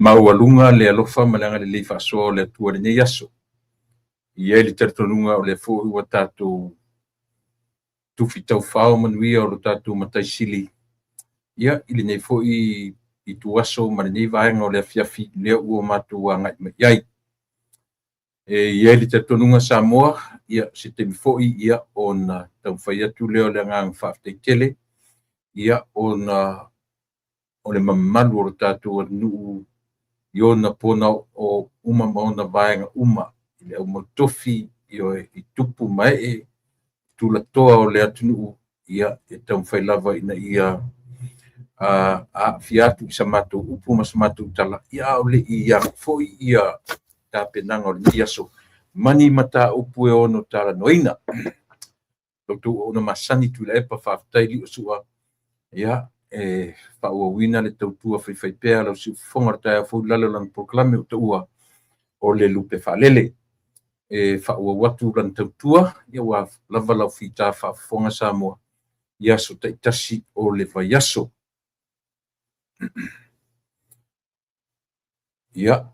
maualunga le alofa malanga le leifaso le tua le nei aso. Ia le tertonunga o le fo ua tātou tufi tau whao manuia o lo tātou mataisili. Ia ili nei fo i tuaso ma le nei vaenga o le afiafi lea ua mātou a ngai mai. Ia li tertonunga Samoa, ia se te mifoi ia o na tau whai atu leo le ngang whaaftai tele. Ia o le mamalu o lo tātou anu i ona pona o uma maona vaenga uma. Le au mautofi i tupu mai tula toa o le atunu ia e tau whai lava ina ia a fiatu i samatu upu ma samatu tala ia o le ia foi ia ta penanga o le iaso mani mata upu e ono tala noina lotu ona masani tu le epa whaftai li o sua ia whaua wina le tautua whai pēa lau si whongar tae a fau lalo lang proklame o taua o le lupe whalele whaua watu lan tautua ia wa lava lau whita whafonga Samoa iaso taitasi o le vaiaso ia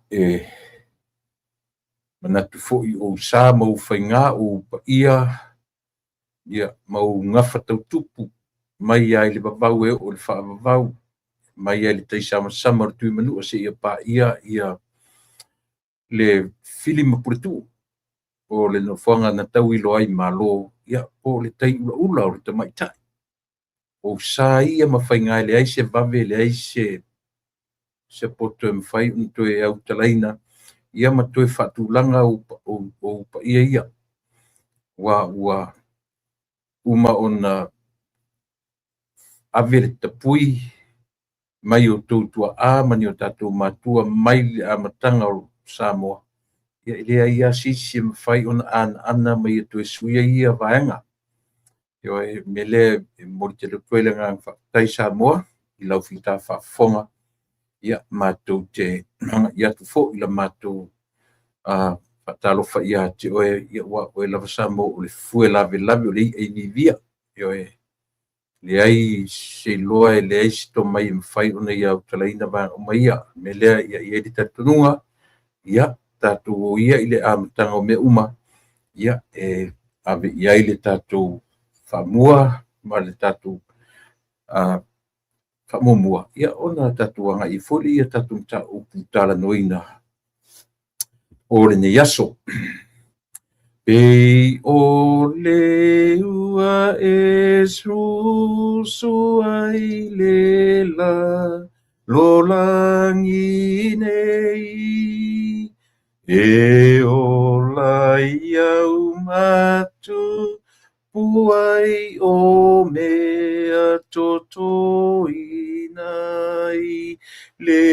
manatu fo'i o sa mau whainga o paia ia mau ngafa tautupu mai ai le babau e o le whaavavau mai ai le taisama sama tui manu o se ia pa ia le filima puretu o le nofonga na tau ilo ai malo ia o le tai ula o le tamaitai o sa ia mawhainga le ai se vave le ai se poto e mwhai unto e au talaina ia matoe whatulanga o pa ia wa uma ona avere tapui mai o tautua a mani o tatou matua mai le amatanga o Samoa ia ia sisi mwhai ona ana mai e toe suia ia vaenga yo mele mo te koele nga tai Samoa I lau fita whafonga ia mātou te ia tu fo ila mātou patalofa ia te oe ia oe lava Samoa o le fue lave o le vivia le ai se loa le ai sto mai mwhai ona ia utalaina ba o mai ia me lea ia di tatununga ia tatu ia ile amtanga o me uma ia ave ia ile tatu famua ma le tatu famumua ia ona tatu anga I foli ia tatu mta uputala noina o le ne yaso Pei o le ua e susu ai le la lo langi nei e o la iau matu puai o mea toto inai le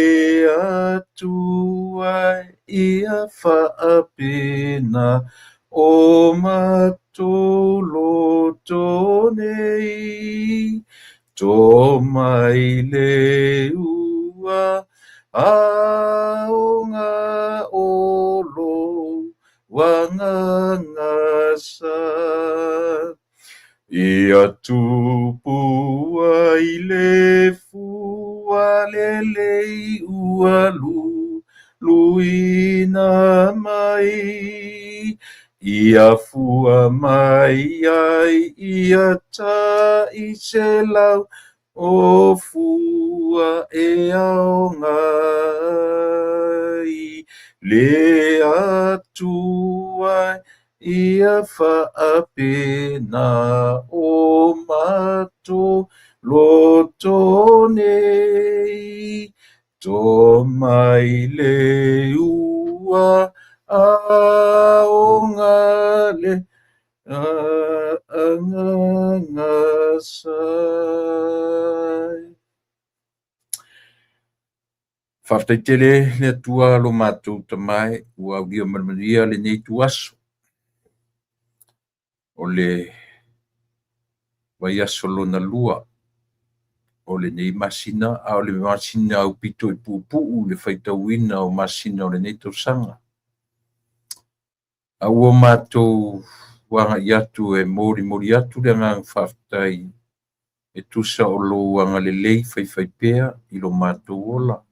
atua ia whaapena o matoloto nei to mai le ua aonga olo wangangasa ia tupu ai le fua lelei ua luina mai ia fua mai ai ia ta I se lau o fua e aongai le atua ia whaapena o mato loto nei to mai le ua aonga le angangasai Whaftaitele le tua lo mātou tamai ua ugia marmaria le nei tuaso o le waiaso lona lua o le nei masina a o le masina au pito I pupu le whaitauina o masina o le nei tausanga a ua mātou wanga iatu e mori atu le ngang whaftai e tusa o lo wanga le lei whaipea I lo mātou ola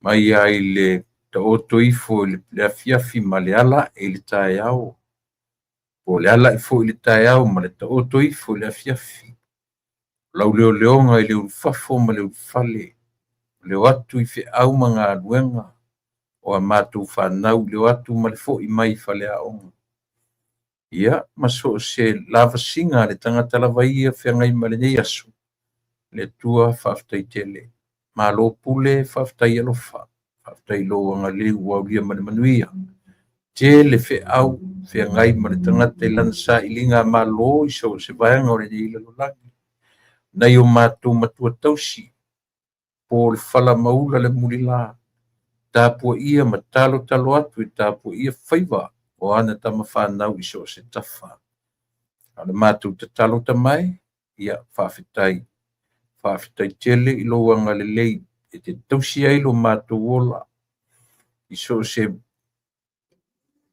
mai ai le taoto ifo le afiafi ma le ala e le taeao. O le ala ifo i le taeao ma le taoto ifo i le afiafi. Lau leo leonga i le urufafo ma le urufale. Leo atu i fe au ma ngā luenga. O a mātou whanau leo atu ma le fo i mai fale a onga. Ia, maso se lava singa le tangata lava ia whiangai ma le nei asu. Le tua whaftai tele. Ma lo pule whaftai alofa. Whaftai lo anga leu wa ulia ma le manuia. Te le fe au whiangai ma le tangata i lansa i linga ma lo i so se vaianga o le nei lalo langi. Nei o mātou matua tausi. Po le whala maula le mulila. Tāpua ia ma talo talo atu i tāpua ia whaiva. O ana tama whanau i so se tafa. Ana mātou te talo tamai, ia whawhitai. Whawhitai tele i lo anga le lei, e te tausi ai lo mātou ola. I so se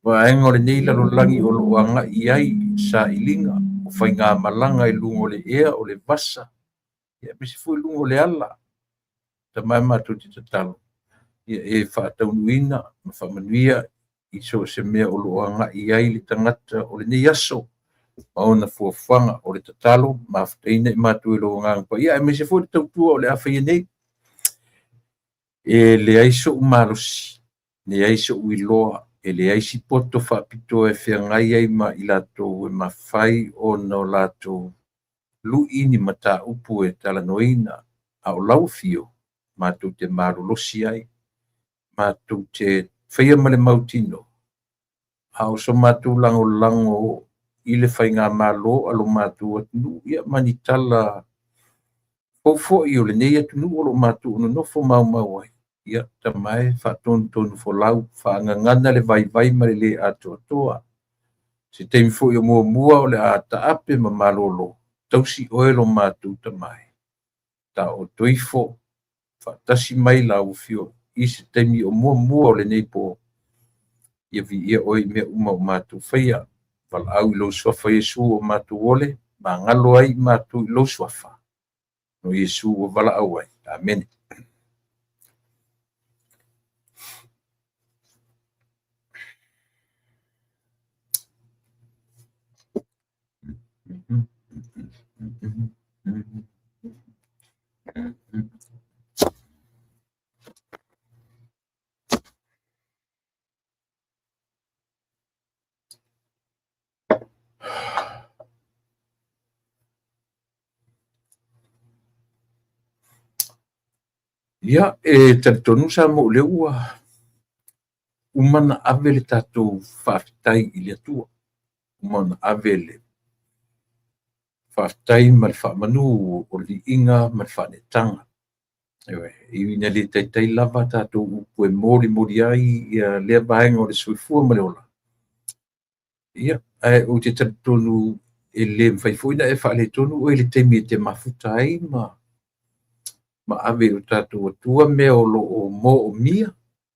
waenga le nei lalo langi o lo anga i ai sa ilinga. O whai ngā malanga i lungo le ea o le vasa. Ia bisi fu i lungo le ala. Tamai mātou te talo. Ia e whaataunuina, ma whamanuia, i so se mea o lo anga i ai le tangata o le nei aso. Maona fuafanga o le tatalo, maftaina i mātou i lo ngangpa. Ia, e me se fu le tautua o le awhai nei. E le aiso umarosi, le aiso uiloa, e le aisi poto whapito e whiangai ai ma i lato e mawhai o no lato luini mata upu e talanoina a o laufio, mātou te marolosi ai, mātou te whaia ma le mautino. Hau so mātou lango i le whai ngā malo alo mātou atunu, ia manitala fofo i o le nei atunu o lo mātou no nofo mau ai. Ia tamai whaatonu fo lau, whaangangana le vai ma le ato atoa. Se teimi fo i o mua o le ata ape ma malolo, tausi oelo mātou tamai. Ta o toifo, whaatasi mai lau fio, i se teimi o mua o le nei po. Ia vi ia oi mea uma o mātou whaia, wala au i lo swafa Yesu o mātou ole, ma ngalo ai mātou i lo swafa. No Yesu o wala au ai. Amen. Ia, e talitonu sa mo le ua umana ave le tātou whawhitai i le atua. Umana ave le whawhitai ma le whamanu o li inga ma le whanetanga. Ewe, i wina le taitai lava tātou upu e mori ai ia lea vaenga o le suifua ma le ola. Ia, o te talitonu e le mwhaifuina e whaale tonu o e le teimi e te mafuta ai ma ave o tātou atua mea o lo o mo o mia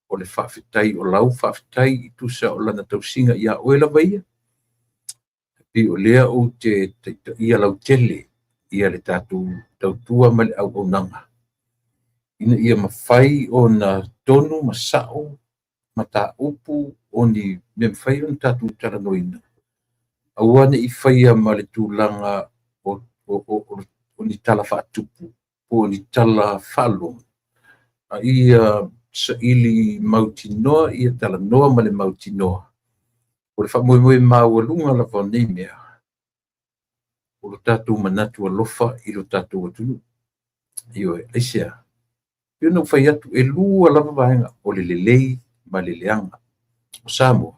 o le whawhitai o lau whawhitai i tusa o lana tausinga ia oela vaia. Pi o lea o te ia lau tele ia le tātou tautua ma le au nanga. Ina ia mawhai o na tonu ma sao ma tā upu o ni me mwhai o na tātou taranoina. Awane i whaia ma le tūlanga o ni tala whaatupu. O ni tala whalo. Ia sa ili mautinoa, ia tala noa ma le mautinoa. O le whamoe maualunga la wha nei mea. O lo tātou manatu alofa i lo tātou atunu. Io e leisea. Io no whai atu e lua lava vaenga o le lelei ma le leanga. O Samoa.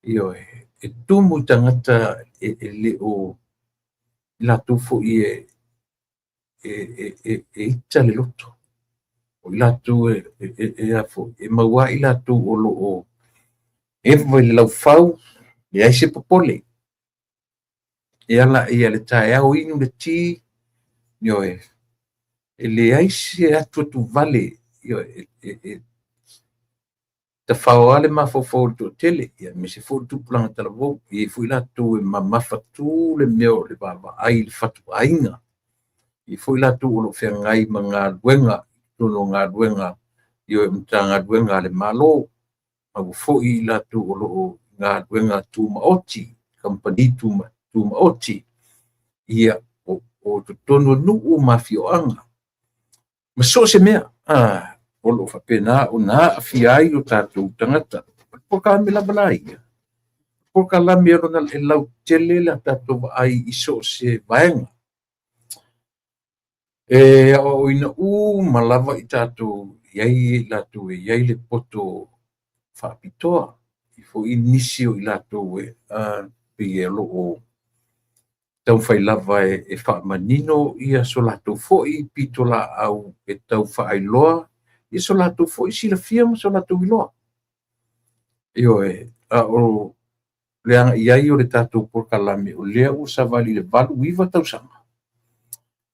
Io e tumu tangata e le o la tufo i e ita le loto. O latu e maua i latu o lo o e vai le lau fau le aise popole. E ala e ale tae au inu le ti nio e le aise atu atu vale ta fau ale ma fo to tele ia me se fo tu planga tala vo e fu latu e mamafa tu le meo le baba ai le fatu ainga. I foi la tu lo fe ngai manga luenga no ngā luenga io e mtanga duenga le malo au fo'i la tu o lo ngā duenga tu maoti company tu maoti ia o tono nuu mafioanga ma so se mea o lo whapena o nā awhiai o tātou tangata po ka me lava lai po ka la me rona e lau tele la tātou ai iso se vaenga e o ina ma lava i tātou iai la tu iai le poto whaapitoa i fo i nisi o i tātou pe e lo o tau whai lava e whaamanino ia so lātou fo i pito la au e tau whaailoa ia so lātou fo i sila fiam so lātou iloa io o leanga iai o le tātou porkalame o lea o savali le valu iwa tau sanga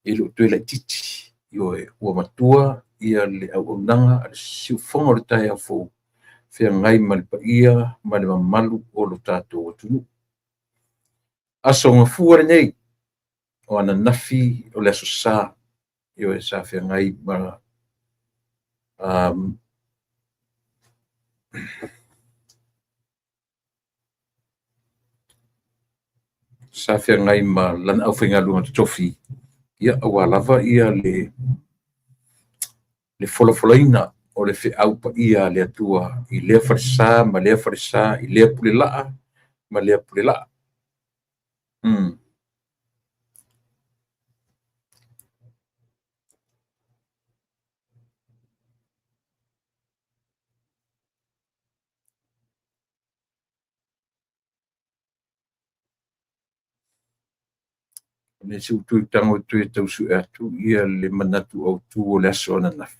e lo tue la titi io ua matua ia le au nanga a le siufonga o le tae a fo fea ngai ma le paia ma le mamalu o lo tātou atunu aso ngā fuare nei o ana nafi o le aso sā io e sa fea ngai ma sa fea ngai ma lana au whainga lunga tofi ia awa lava ia le folafolaina o le fe au pa ia le atua i lea farisa ma lea farisa i lea pulelaa ma lea pulelaa le se utu tango tu e tau su atu ia le manatu au tu o le aso ana nafi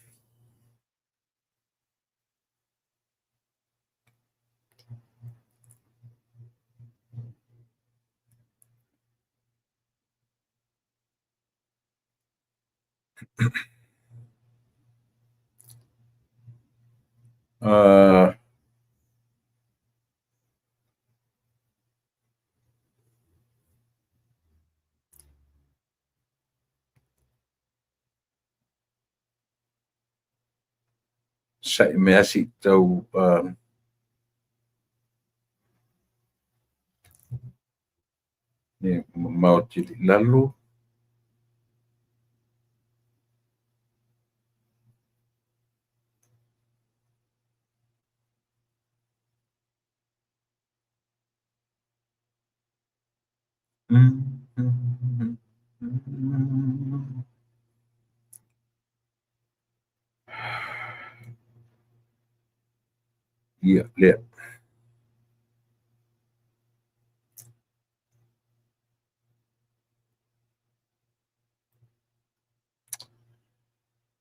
sa e mea si tau ne mau tili lalu ia lea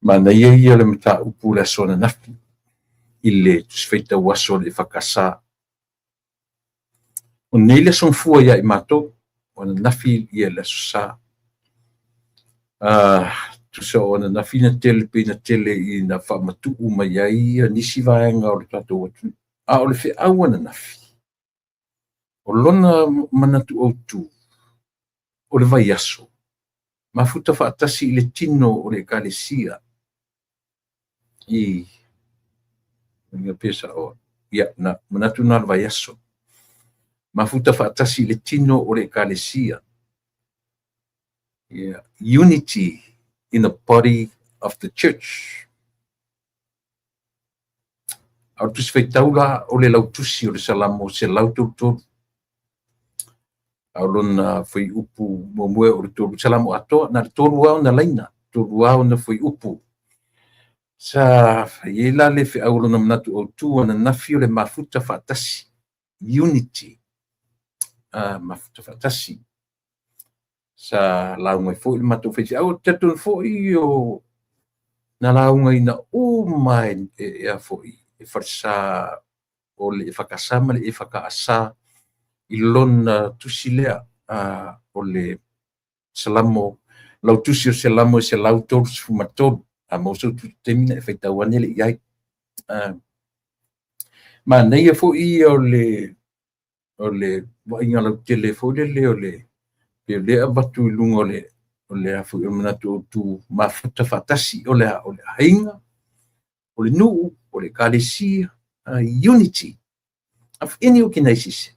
mana ia le mata upu le aso ana nafi i le tusfeita waso le whakasā o nei le sonfua ia i matou ona nafi ia le aso sā tusa ona nafi na tele pe na tele i na whaamatuu mai ai nisi vaenga o le tātou atu o le whiau ana nafi o lona manatu au tu o le vai aso mafuta whaatasi i le tino o le ekalesia i nga pesa o ia na manatu na le vai aso mafuta whaatasi i le tino o le ekalesia unity in the body of the church. Au tusi whaitaula o le lautusi o le salamo se lautoutou. Au lona whai upu moe o le tolu salamo atoa na le tolu au na laina, tolu au na whai upu. Sa iela le whi au lona manatu au tua na nafi o le mafuta whaatasi. Unity. Mafuta whaatasi. Sa launga i fo i matou whaiti au tatun fo i o na launga i na mai e a fo i e wharsa o le e whakasama le e whakaasa i lona tusilea o le salamo lau tusi o se lamo se lau tolu fumatolu a mauso tu temina e whaitauane le iai ma nei e fo i o le wainga lau tele fo le o le pe le abatu lungo le afu o manatu tu mafuta fatasi o le hainga o le nuu, o le kalesia, unity of any organization.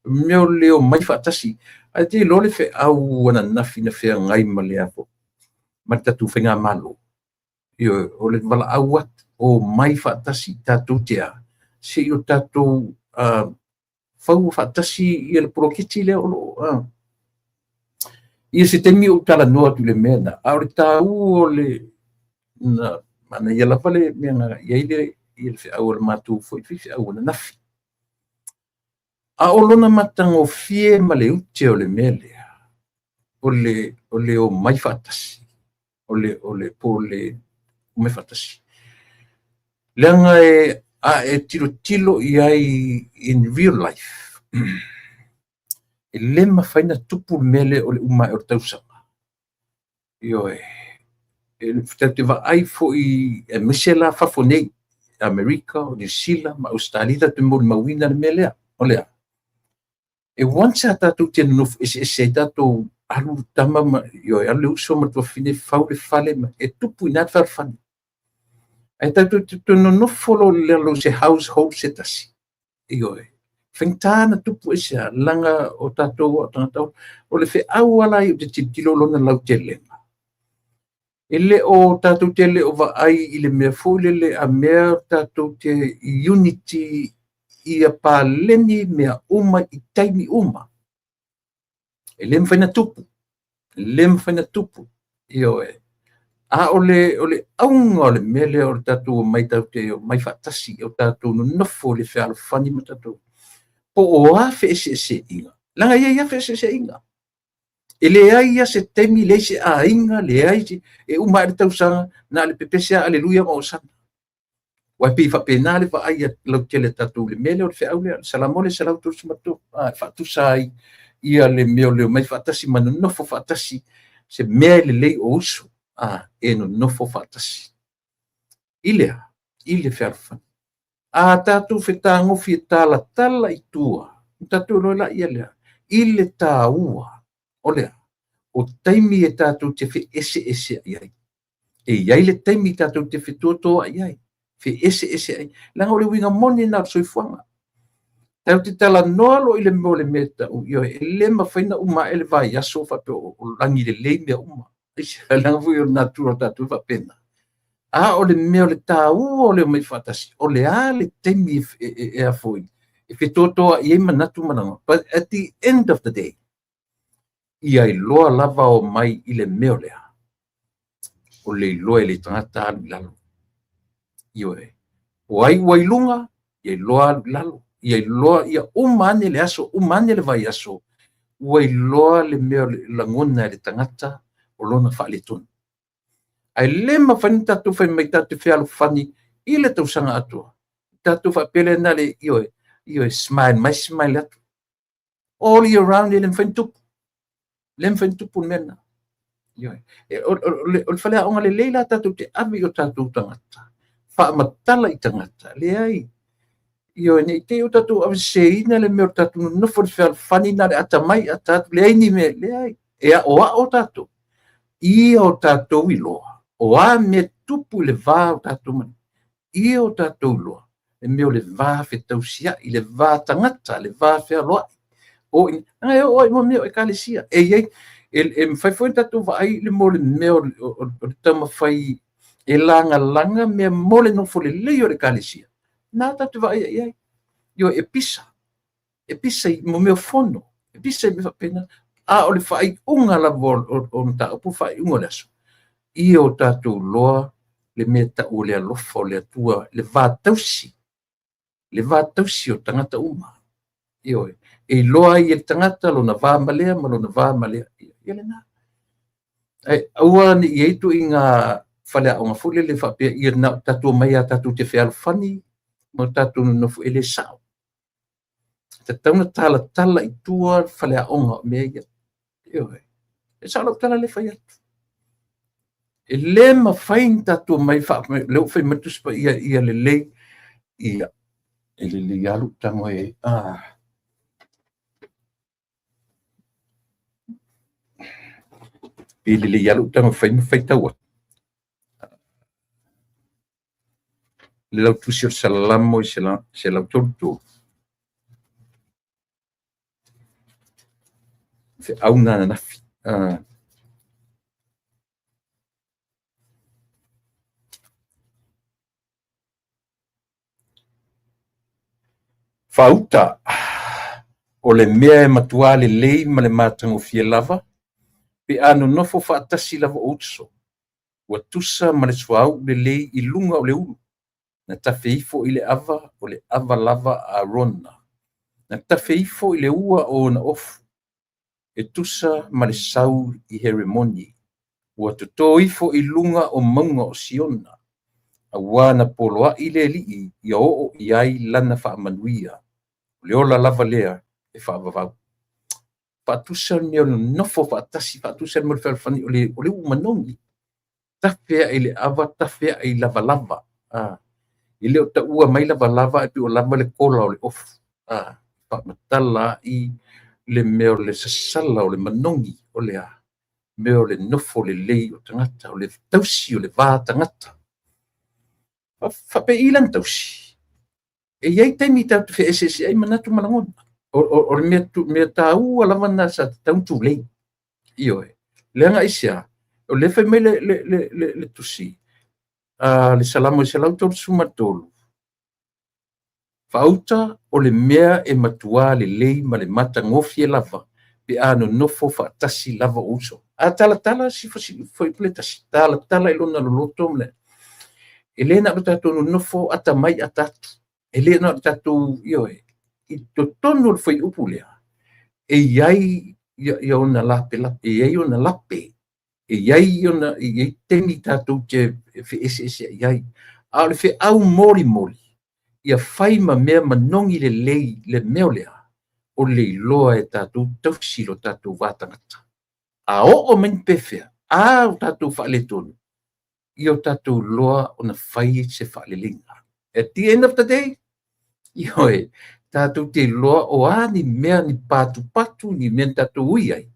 Meo leo mai whaatasi, a te lo le fe au wana nafi na fea ngai ma le afo. Ma tatu whenga malo. Io, o le wala au at, o mai whaatasi tatu tea. Se o tatu whau whaatasi i le prokiti leo lo. Ia se temi o tala noa tu le mea na. Aore tau o le, na, mana ia lapa le mea nga, ia le fe au le matu foi fe au na nafi. A olona matango fie ma le uche o le mele. O le o mai whaatasi. O le mai whaatasi. Leanga tilo iai in real life. E le mawhaina tupu mele o le umai o le tausanga. Io te wa ai fo i misela fafonei Amerika o New Zealand ma Australia te mo mawina le mele o lea. E once a tatu te nof e tatu alu tama ma io alu so ma to fine fau le fale ma e tupu ina far fan. E tatu te no follow le lo se household setasi. Io Fengtana tupu e langa o tatu o tatu o le fe awala i te tilo lona lau tele. Ele o tatu tele o va ai i le mea fōlele a mea tatu te unity ia paleni mea uma i taimi uma. E lem faina tupu. Io a ole aunga o le mele o tatu mai tau te mai whaatasi o tatu no nofo le whea fani ma tatu. Po o a fe se inga. Langa ia fe se inga. E le ai se temi le se a inga le ai e uma le tausanga na le pepesea aleluia ma o sana. Wai pi whapena le wa ai lau tele tatu le mele o le whea le salamole se lau turusi matu. Whaatusai ia le meo leo mai whaatasi manu nofo whaatasi se mea le lei o uso. E no nofo whaatasi. Ile whearwhani. A tatu whetango fie tala i tua. Tatu roila ia lea. Ile tā ua. O lea. O taimi e tatu te whi ese ai. E iai le taimi tatu te whi tuatoa ai. Whi ese ai. Langa o le winga moni nā soifuanga. Tau te tala noa lo i le mo le meta. Io e le mawhaina uma ele vai aso whape o langi le lei mea uma. Langa vui o natura tatu whapena. O le mea o le tā ua o le mai whatasi. O le a le taimi e a foi. E whi tuatoa i eima natu mananga. But at the end of the day, ia i loa lava o mai i le mea lea. O le loa le tangata alu lalo. Io o ai wailunga, ia i loa alu lalo. Ia i loa, ia umane le aso, umane le vai aso. Ua i loa le mea langona le tangata o lona wha le tonu. Ai le mawhani tatu whai mai tatu whialu whani i le tausanga atua. Tatu wha pele na le io smile, mai smile atu. All year round i le mwhani tupu. Le mwhani tupu mena. O le whalea onga le leila tatu te avi o tatu tangata. Wha matala i tangata. Le ai. Nei te o tatu avi seina le mea o tatu nofo le whialu whani na le atamai a tatu. Le ai ni me, le ai. O tatu. Ia o tatu i loa. O a me tupu le vā o tatu mani. Ia o tatu loa. Le meo le vā whe tausia i le vā tangata, le vā whea loa. O i mo meo e kalesia. Ei, e mwhaifoin tatu wa ai le mo le meo o le tama whai e langa mea mo le nofo le leo le kalesia. Nā tatu wa ai. Io e pisa i mo meo fono. E pisa i me whapena. O le whai unga la o mta upu whai unga le aso. Ia o tatu loa le mea tau le alofa o le atua le vātausi o tangata uma. Io e loa i el tangata lo na vāmalea ma lo na vāmalea. Ia le nā. Aua ni i eitu i ngā whalea o ngā fule le whapea i na tatu mai a tatu te whea alfani mo tatu nofu ele sao. Te tauna tala i tua whalea o ngā mea ia. Io e sao lau tala le whai atu. E le ma whain tatu mai leo whai matuspa ia le lei ia e le le alu tango e e le le alu tango whai taua le lau tusi o salalamo i se lau tolu fe auna na nafi fauta o le mea e matua lelei ma le matagofia lava pe anonofo faatasi lava o utso ua tusa ma le suaau lelei i luga o le ulu na tafeifo i le ava o le ava lava arona na tafeifo i le ua o na ofu e tusa ma le sau i heremoni ua totoifo i luga o mauga o siona auā na poloaʻi le alii ia o'o i ai lana faamanuia o le ola lava lea e faavavau faatusa mea o le nofo faatasi faatusa mo le falafani o le umanogi tafea i le ava tafea i lavalava i le o taʻua mai lavalava e pio lava le kola o le ofu faamatala i le mea o le sasala o le manogi o le mea o le nofo lelei o tagata o le tausi o le vā tagata faapei lana tausi e iai taimi tatu feesesi ai manatu malagona o le mea tāua lava na sa tautulei io le agaʻisia o le fai mai le tusi le salamo i se lau tolu sumatolu faauta o le mea e matuā lelei ma le matagofi e lava pe anonofo faatasi lava o uso talatala sifosili foi pule tasi talatala i lona loloto ma le e lē na o le tatou nonofo ata mai ata atu e lē na o le tatou i totonu o le foi upu lea e iai ia ona lapelape e iai ona lape e iai ona i iai temi tatou te feeseese ai ai a o le feʻau molimoli ia fai ma mea manogi lelei le mea o lea o le iloa e tatou tausi lo tatou vatagata a o'o mai pefea o tatou faaletonu ia o tatou loa ona fai se faalelega at the end of the day ioe tatou te loa o ni mea ni patupatu ni mea tatou ui ai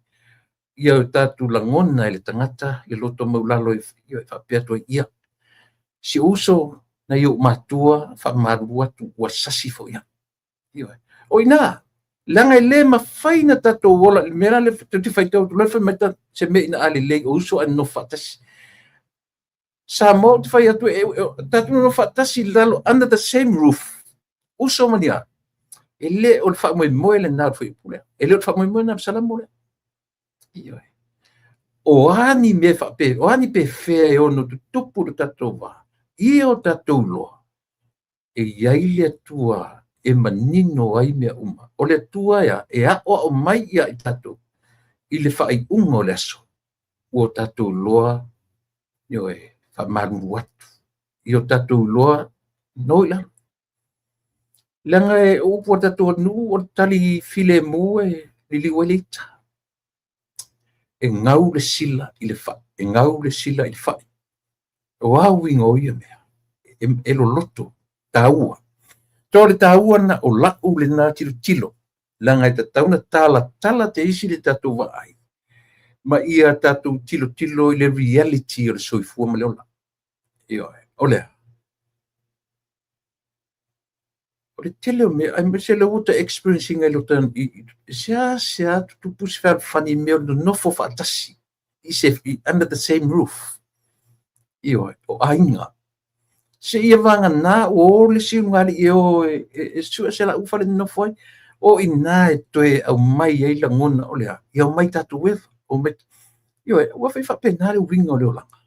ia o tatou lagona e le tagata le loto maulalo e faapea atu ai ia si uso na iou matua faamalu atu ua sasi foʻi ioe o inā laga e lē mafai na tatou ola le mea le te faitau tu le faimata se me ina alelei o uso anō faatasi sa mo te fai atu tatou no faatasi lalo under the same roof uso mania e lē o le faamoemoe lenā le faipule e lē o le faamoemoe na salamo le ioe o ani me faape o ani pefea e ono tutupu le tatou va ia o tatou loa e iai le atua e manino ai mea uma o le atua ia e a'o mai ia i tatou i le faaiʻuga o le aso ua o tatou loa ioe faamalu atu i o tatou loa no i lalo langa e upu o tatou anuu o le tali filemu e liliu ai le ita e ngau le sila i le faʻi e ngau le sila i le faʻi o auiga o ia mea e loloto tāua to le tāua na o la'u lenā tilotilo laga e tatauna talatala te isi le tatou va'ai ma ia tatou tilotilo i le reality o le soifua ma le ola ioe o lea o le tele o mea ai se le uta experiencing ai lo tan sea tutupu se faafani mea o le nofo faatasi i se under the same roof ioe o aiga se ia vaganā o le siugali i o e sua se la'u fale nofo ai o inā e toe au mai ai lagona o lea ia o mai tatou eva o mai ioe ua fai faapena le uiga o le olaga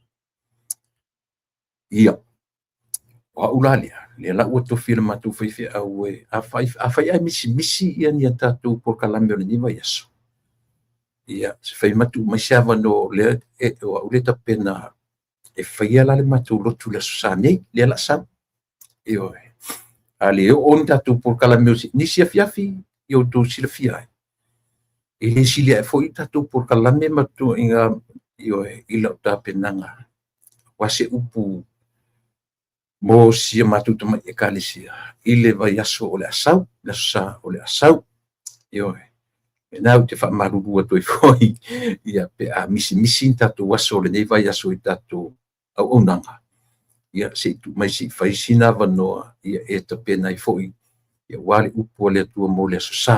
ia o a'u la lea le la'u atofi le matou faifeʻau e afai ai misimisi ia nia tatou polokalame o le niva i aso ia se fai matu mai se avano lea o a'u le tapena e faia la le matou lotu le aso sa nei le la'asau ioe a le o'o ni tatou polokalame o nisi afiafi i outou silafia ai e le silia e fo'i tatou polokalame matuaʻiga ioe i la'u tapenaga ua se upu mo sia matou tamai ekalesia i le vai aso o le asau le aso sa o le asau ioe e nau te faamalulu atu ai foi ia pe a misimisi tatou aso o lenei vai aso i tatou auaunaga ia se tu mai si fai sina vanoa ia e ta pena I foi ia wale upo le tua mo le sosa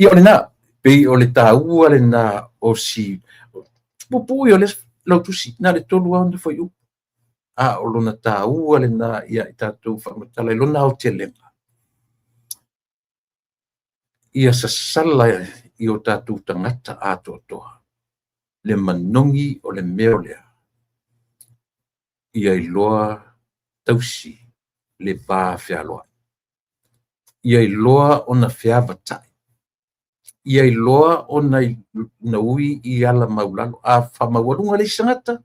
ia ole na pe ole ta ua le na o si pupu ia le lo tu si na le tolu anda foi upo a o lona ta ua le na ia I tatou whamatala I lona o te lenga ia sasala I o tatou tangata ato toa le manongi o le mea lea ia I loa tausi le pā whialoa. Ia I loa o na whiawatai. Ia I loa o na ui I ala maulalo. A whamauarunga le sangata,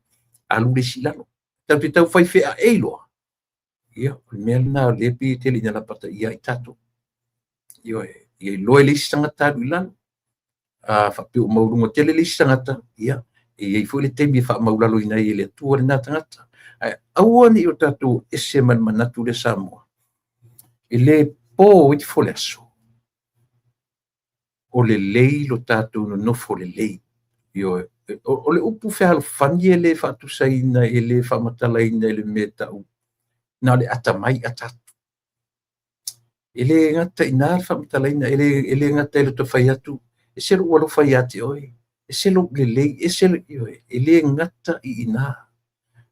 alu le silalo. Tau te tau whai whea e loa. Ia, o mea na lepi tele ina lapata ia I tato. Ia I loa le sangata alu ilalo. A whapio maurunga tele le sangata, ia. Ia I fo le temi whamaulalo ina I le tua le nā tangata. Aua ni o tatou ese manatu le Samoa. I le pō I te fole aso. O le lei lo tatou no nofo le lei. O le upu whehalo whani e le whatusaina e le whamatalaina e le mea tau. Nā le atamai atatu. E le ngata I nā whamatalaina, e le ngata e lo ta whai atu. E selo ua lo whai ate oi. E selo le lei, e selo e le ngata I ina.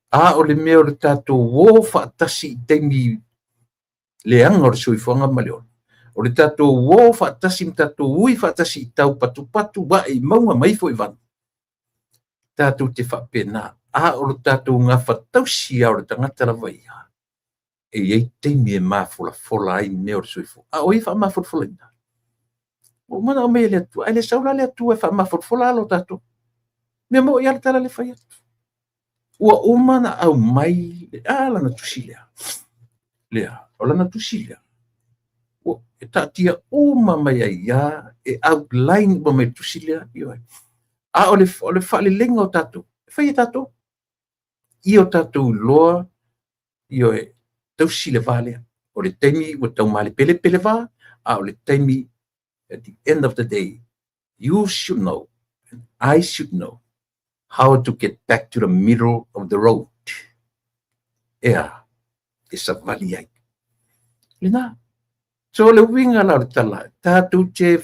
A o le mea o le tatou wō whaatasi I teimi le anga o le soifonga maleo. O le tatou wō whaatasi tatou ui whaatasi I tau patu wa I maunga mai fo I vana. Tatou te whapena. A o le tatou ngā whatausi a o le tangata lawa ia. E iei teimi e mafula fola ai mea o le soifonga. A oi wha mafula fola ina. O mana o mea le atua. Ai le saula le atua e wha mafula fola alo tatou. Mea mo I ala tala le whai atu. Ua umana au mai ala na tusilea. Lea, o lana tusilea. O e tatia uma mai ia e outline ba mai tusilea ioi. A o le whale lenga o tatou. Whai e tatou. I o tatou loa ioi tausile valea. O le taimi o tau male pele va. A o le taimi at the end of the day you should know and I should know how to get back to the middle of the road. Ea, e sa vali ai. Lina. So le winga la tala, tātou te,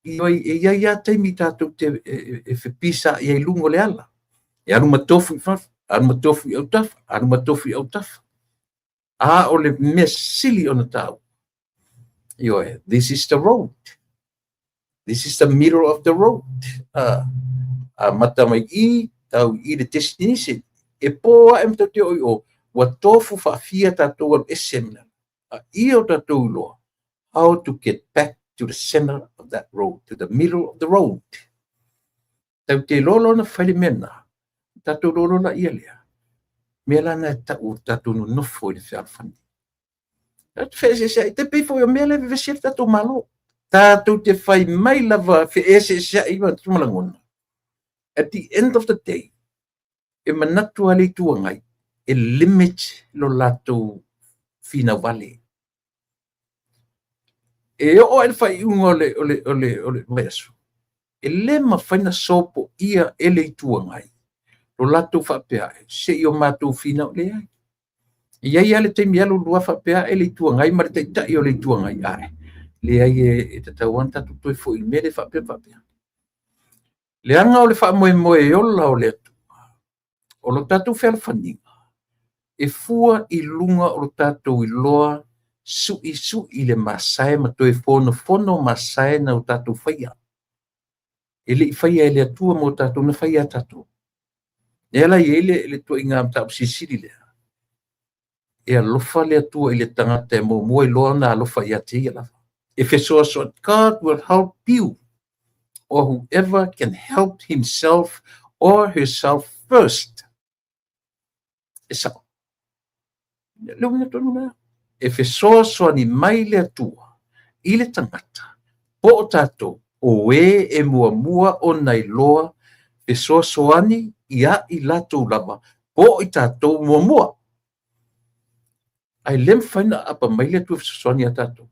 e ia teimi tātou te e whipisa I e lungo le ala. E aruma tofu I whaf, aruma tofu I au taf, aruma tofu I au taf. A o le mea sili o na tau. Ioe, this is the road. This is the middle of the road. A mata mai I, tau I le destination. E poa e mta te oi o, wa tofu whaafia tātou al esemna. I o tātou loa. How to get back to the center of that road, to the middle of the road. Tau te lolo na whale mena. Tātou lolo na ia lea. Mea lana e tau tātou no nofo I le whialwhani. Te pifo o mea le vevesir tātou malo. Tātou te whai mai lava whi ese sia iwa tumalangona. At the end of the day, e manatu ale tuangai, e limit lo latou fina wale. E o e whai unga ole maesu. E le ma whaina sopo ia ele I tuangai. Lo latou whapea, se I o mātou fina o le ai. Ia ia le teimi alo lua whapea ele I tuangai, ma le teitai o le tuangai ai. Le ai e te tauan tatu toi fo I mele whapea. Le anga o le wha moe ola o le atu. O lo tatou whelawhaninga. E fua I lunga o lo tatou I loa su I le masae ma toi fono masae na o tatou whaia. E le I whaia e le atua mo tatou na whaia tatou. E ala I le tua inga am tau sisiri lea. E alofa le atua I le tangata e mo I loa na alofa I ate I alafa. If it's also God will help you, or whoever can help himself or herself first. Esa. Leunga tonu na. If it's also ni mai le atua, I le tangata, po o tatou, o e mua o nai loa, e soasoani ia I latou lava, po I tatou mua. Ai lem whaina apa mai le atua soasoani a tatou.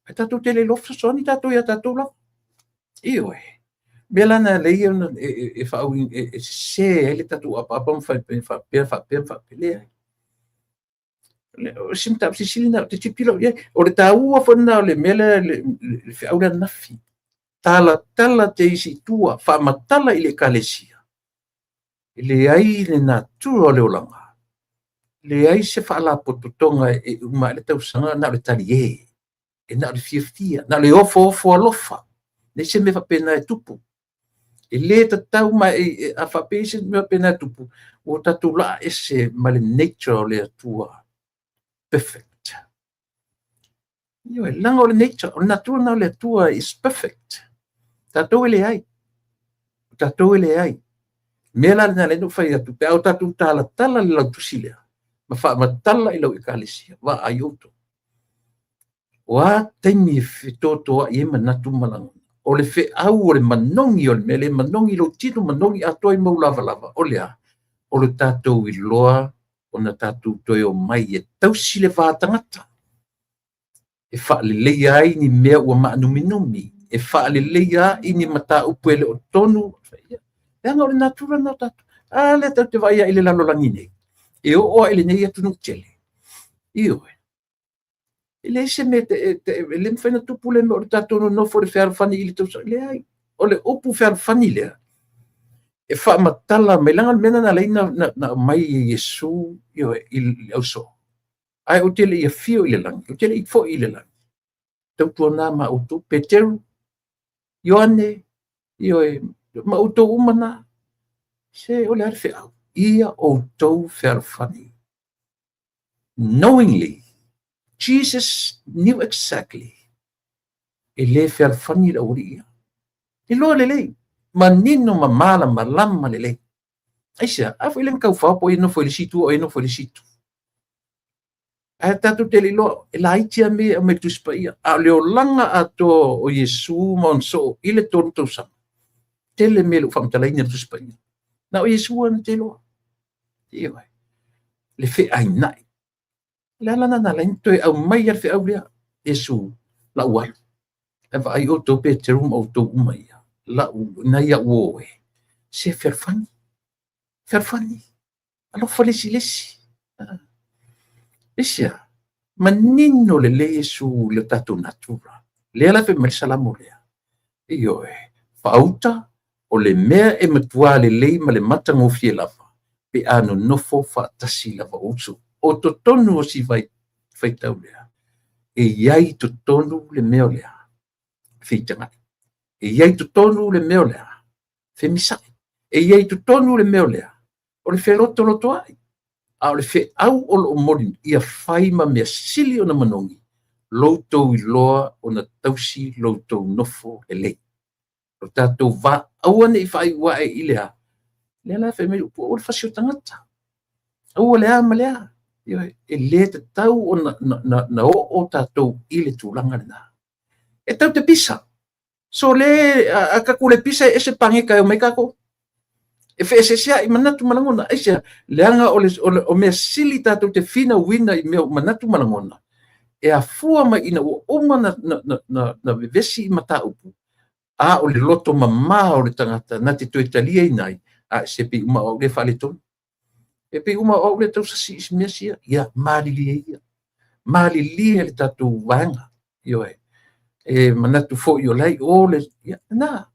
Ai tatou tele lof soasoani tatou ia tatou lava. Ioe. Belana leia e fa e se ele tatu apa fa le o simta sicilina te tipilo ye o le taua fona le mele le fa ula nafi tala te isi tua fa matala ile kalesia ile ai le natura le olanga le ai se fa la pototonga e uma le tau sanga na le talie e na le fiafia na le ofo alofa le se me fa pena e tupu e le tatau mai a fa pese me pena e tupu o tatu la ese ma le nature le atua perfect. Io langa o le nature, o natura na le atua is perfect. Tatou ele ai. Tatou ele ai. Mela na le no fai atu pe au tatu tala le lau tusilea. Ma fa ma tala i lau i kalesia. Wa ai oto. Wa taimi fitoto a ie manatu malanga. O le fe au o le manongi o le mele manongi lo tino manongi ato i mau lava. O le a. O le tatou i loa o na tatou toi o mai e tausi le vātangata. E whaalelei ai ni mea ua maanuminumi. E whaalelei ai ni mata upuele o tonu. E anga o le natura na tatu. A le tau te vai a ile lalo langine. E o ele nei atu nuk tele. Io e. Ele se me te le mwhaina tupu le me o le tatu no fo le whaarwhani ili tau sa. Le ai. O le upu whaarwhani lea. E wha matala me langa mena na leina na mai e Yesu. Io e il au so. Ai o tele ia fio ile langi. O tele i fo ile langi. Tau tua nā ma utu. Peteru. Ioane. Io e. Ma utu umana. Se ole ar au. Ia o tau wherwhani. Knowingly. Jesus knew exactly. E le wherwhani la uri ia. E loa lelei. Ma nino ma mala ma lama lelei. Aisia. Afu ile mkau whapo e no fo ile situ o e no fo ile situ. A tatu te lilo, e la itia me o me tuspa ia. A leo langa ato o Yesu monso, ile tonu tau sama. Tele me lo whamtala ina tuspa ia. Na o Yesu ana te loa. Ia vai. Le fe ai nai. Le alana na lain toi au mai ar fe au lea. Yesu, la ualu. E va ai o tau pe te rum au tau umai. La na ia uoe. Se ferfani. Ferfani. Alo falesi lesi. Isia, manino le Yesu le tatu natura. Le ala fe mersalamu lea. Iyo e, fauta o le mea e matua le lei ma le matango fie lava. Pe ano nofo faatasi lava usu. O totonu o si vai tau lea. E iai totonu le mea lea. Feitangai. E iai totonu le mea lea. Fe misai. E iai totonu le mea lea. O le fe loto ai. A le fe au o lo morin ia fai ma mea sili o na manongi. Loutou i loa o na tausi loutou nofo e lei. O tātou va awane i fai wa e ilea. Lea la fe me upo o le fasio tangata. Au lea ma lea. E le te tau o na o tātou ile tūlanga na. E tau te pisa. So le a kakule pisa e se pangeka o mai kako. E fe sia i manatu malangona aisia leanga o me sili tatu te fina wina i me manatu malangona e a fua mai ina o oma na vevesi i mata upu a o le loto mama o le tangata na te toi talia i nai a se pi uma o le fale tonu e pi uma o le tau sasi isi mea sia ia malilia le tatu wanga io e manatu fo i o lai o le na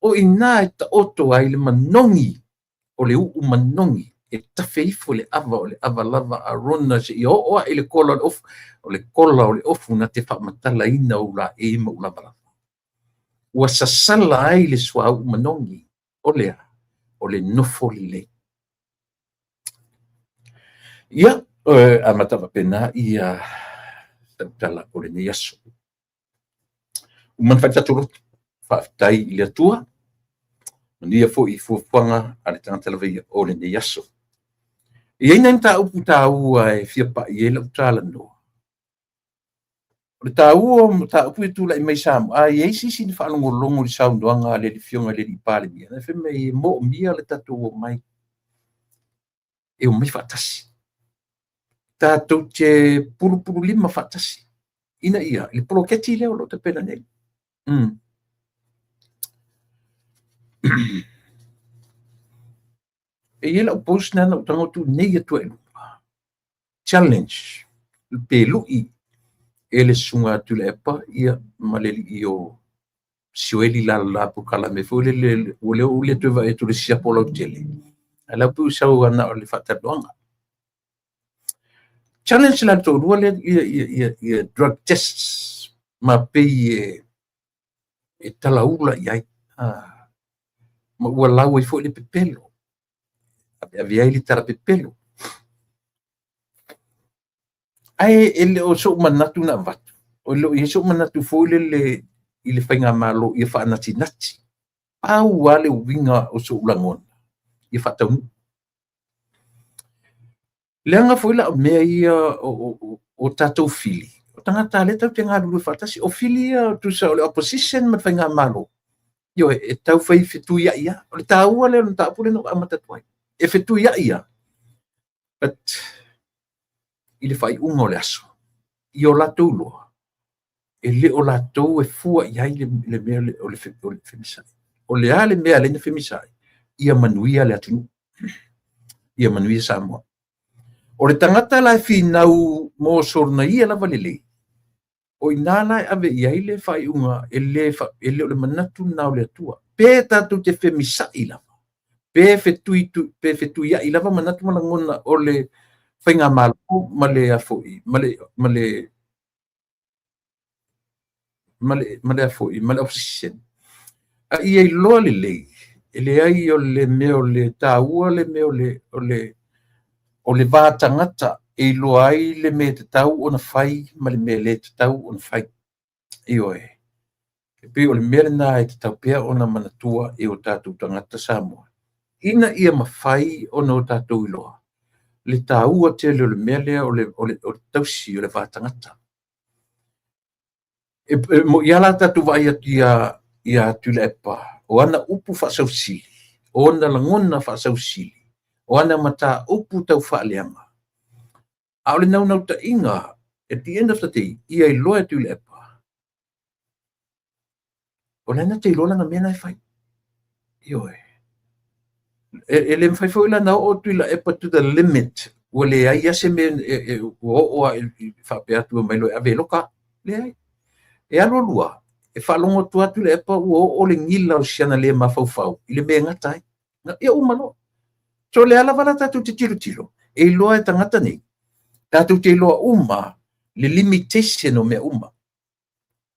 o ina e ta oto ai le manongi o le uu manongi e tawheifo le ava lava a rona se i oa i le kola o le kola o le ofu na te whamatala ina o la e ma ula lava. Ua sasala ai le sua uu manongi o lea o le nofo li le. Ia, a matawa pena i a tautala o le ne yaso. Uman whaitatu whaafitai i le atua. Nia fo i fuafuanga a le tangata lawa o le ne yaso. I eina ta upu ta ua e fia pa i e lau tala noa. O le ta ua ta upu e tula i mai samu. A i eisi si ni whaalongo longo li saundoanga le li fionga le li pale mia. Na whime i mo mia le tatu o mai. E o mai whaatasi. Tātou te puru lima whaatasi. Ina ia, li poloketi leo lo te pena nei. e ela o post na o tango tu nei atu challenge pelu I ele sunga tu le pa ia maleli io siweli la po kala me fo le tu va etu le sia polo tele ala pu sa wana o le fata donga challenge la to le ia drug tests ma pe e talaula ia ma wala we fo le pepelo avia ele tara pepelo ai ele o so manatu na vatu o lo i so manatu fo le ile fainga malo ia fa nati au wale winga o so ulangon ia fa tau leanga foi la mea ia o tatou fili o tangata le tau te ngā lulu fatasi o fili tu sa o le opposition ma fainga malo yo e tau fai fitu ia o le taua le o tapule no amatatuai e fitu ia but ile fai unga o le aso i o latou loa e le o latou e fua iai le mea o le femisai o le a le mea le femisai ia manuia le atinu ia manuia Samoa o le tangata la finau mo sorna ia lava lele o inala ave iai le fai unga ele o le manatu na o le atua pe tatu te femisai lava pe fetui ia lava manatu malangona o le fainga malo ma le afoi ma le afoi ma le opposition a ia I loa lele ele ai o le mea o le taua le mea o le vātangata e loa ai le mea te tau o na fai ma le mea le te tau o na fai io e pe o le mea na e te tau pea o na manatua e o tātou tangata Samoa ina ia mawhai o na o tātou I loa le tāua te le mea lea o le tausi o le vātangata mo iala tātou vai ia tu le epa o ana upu whasausili o ana langona whasausili o ana mata upu tau whaaleanga. A ole nau ta inga, at the end of the day, ia I loa tu le epa. O lena te ilola na mena e whai. Io e. E le mwhai fo ila nao o tu la epa to the limit. O le ai ase me o whapea tu mai loe ave loka. Le ai. E alo lua. E whalongo tu atu le epa o le ngila o siana le mawhau. I le mea ngatai. Ia umano. So le ala wala tatu te tiro. E loa e tangata nei. Tatu te loa uma. Le limitation o mea uma.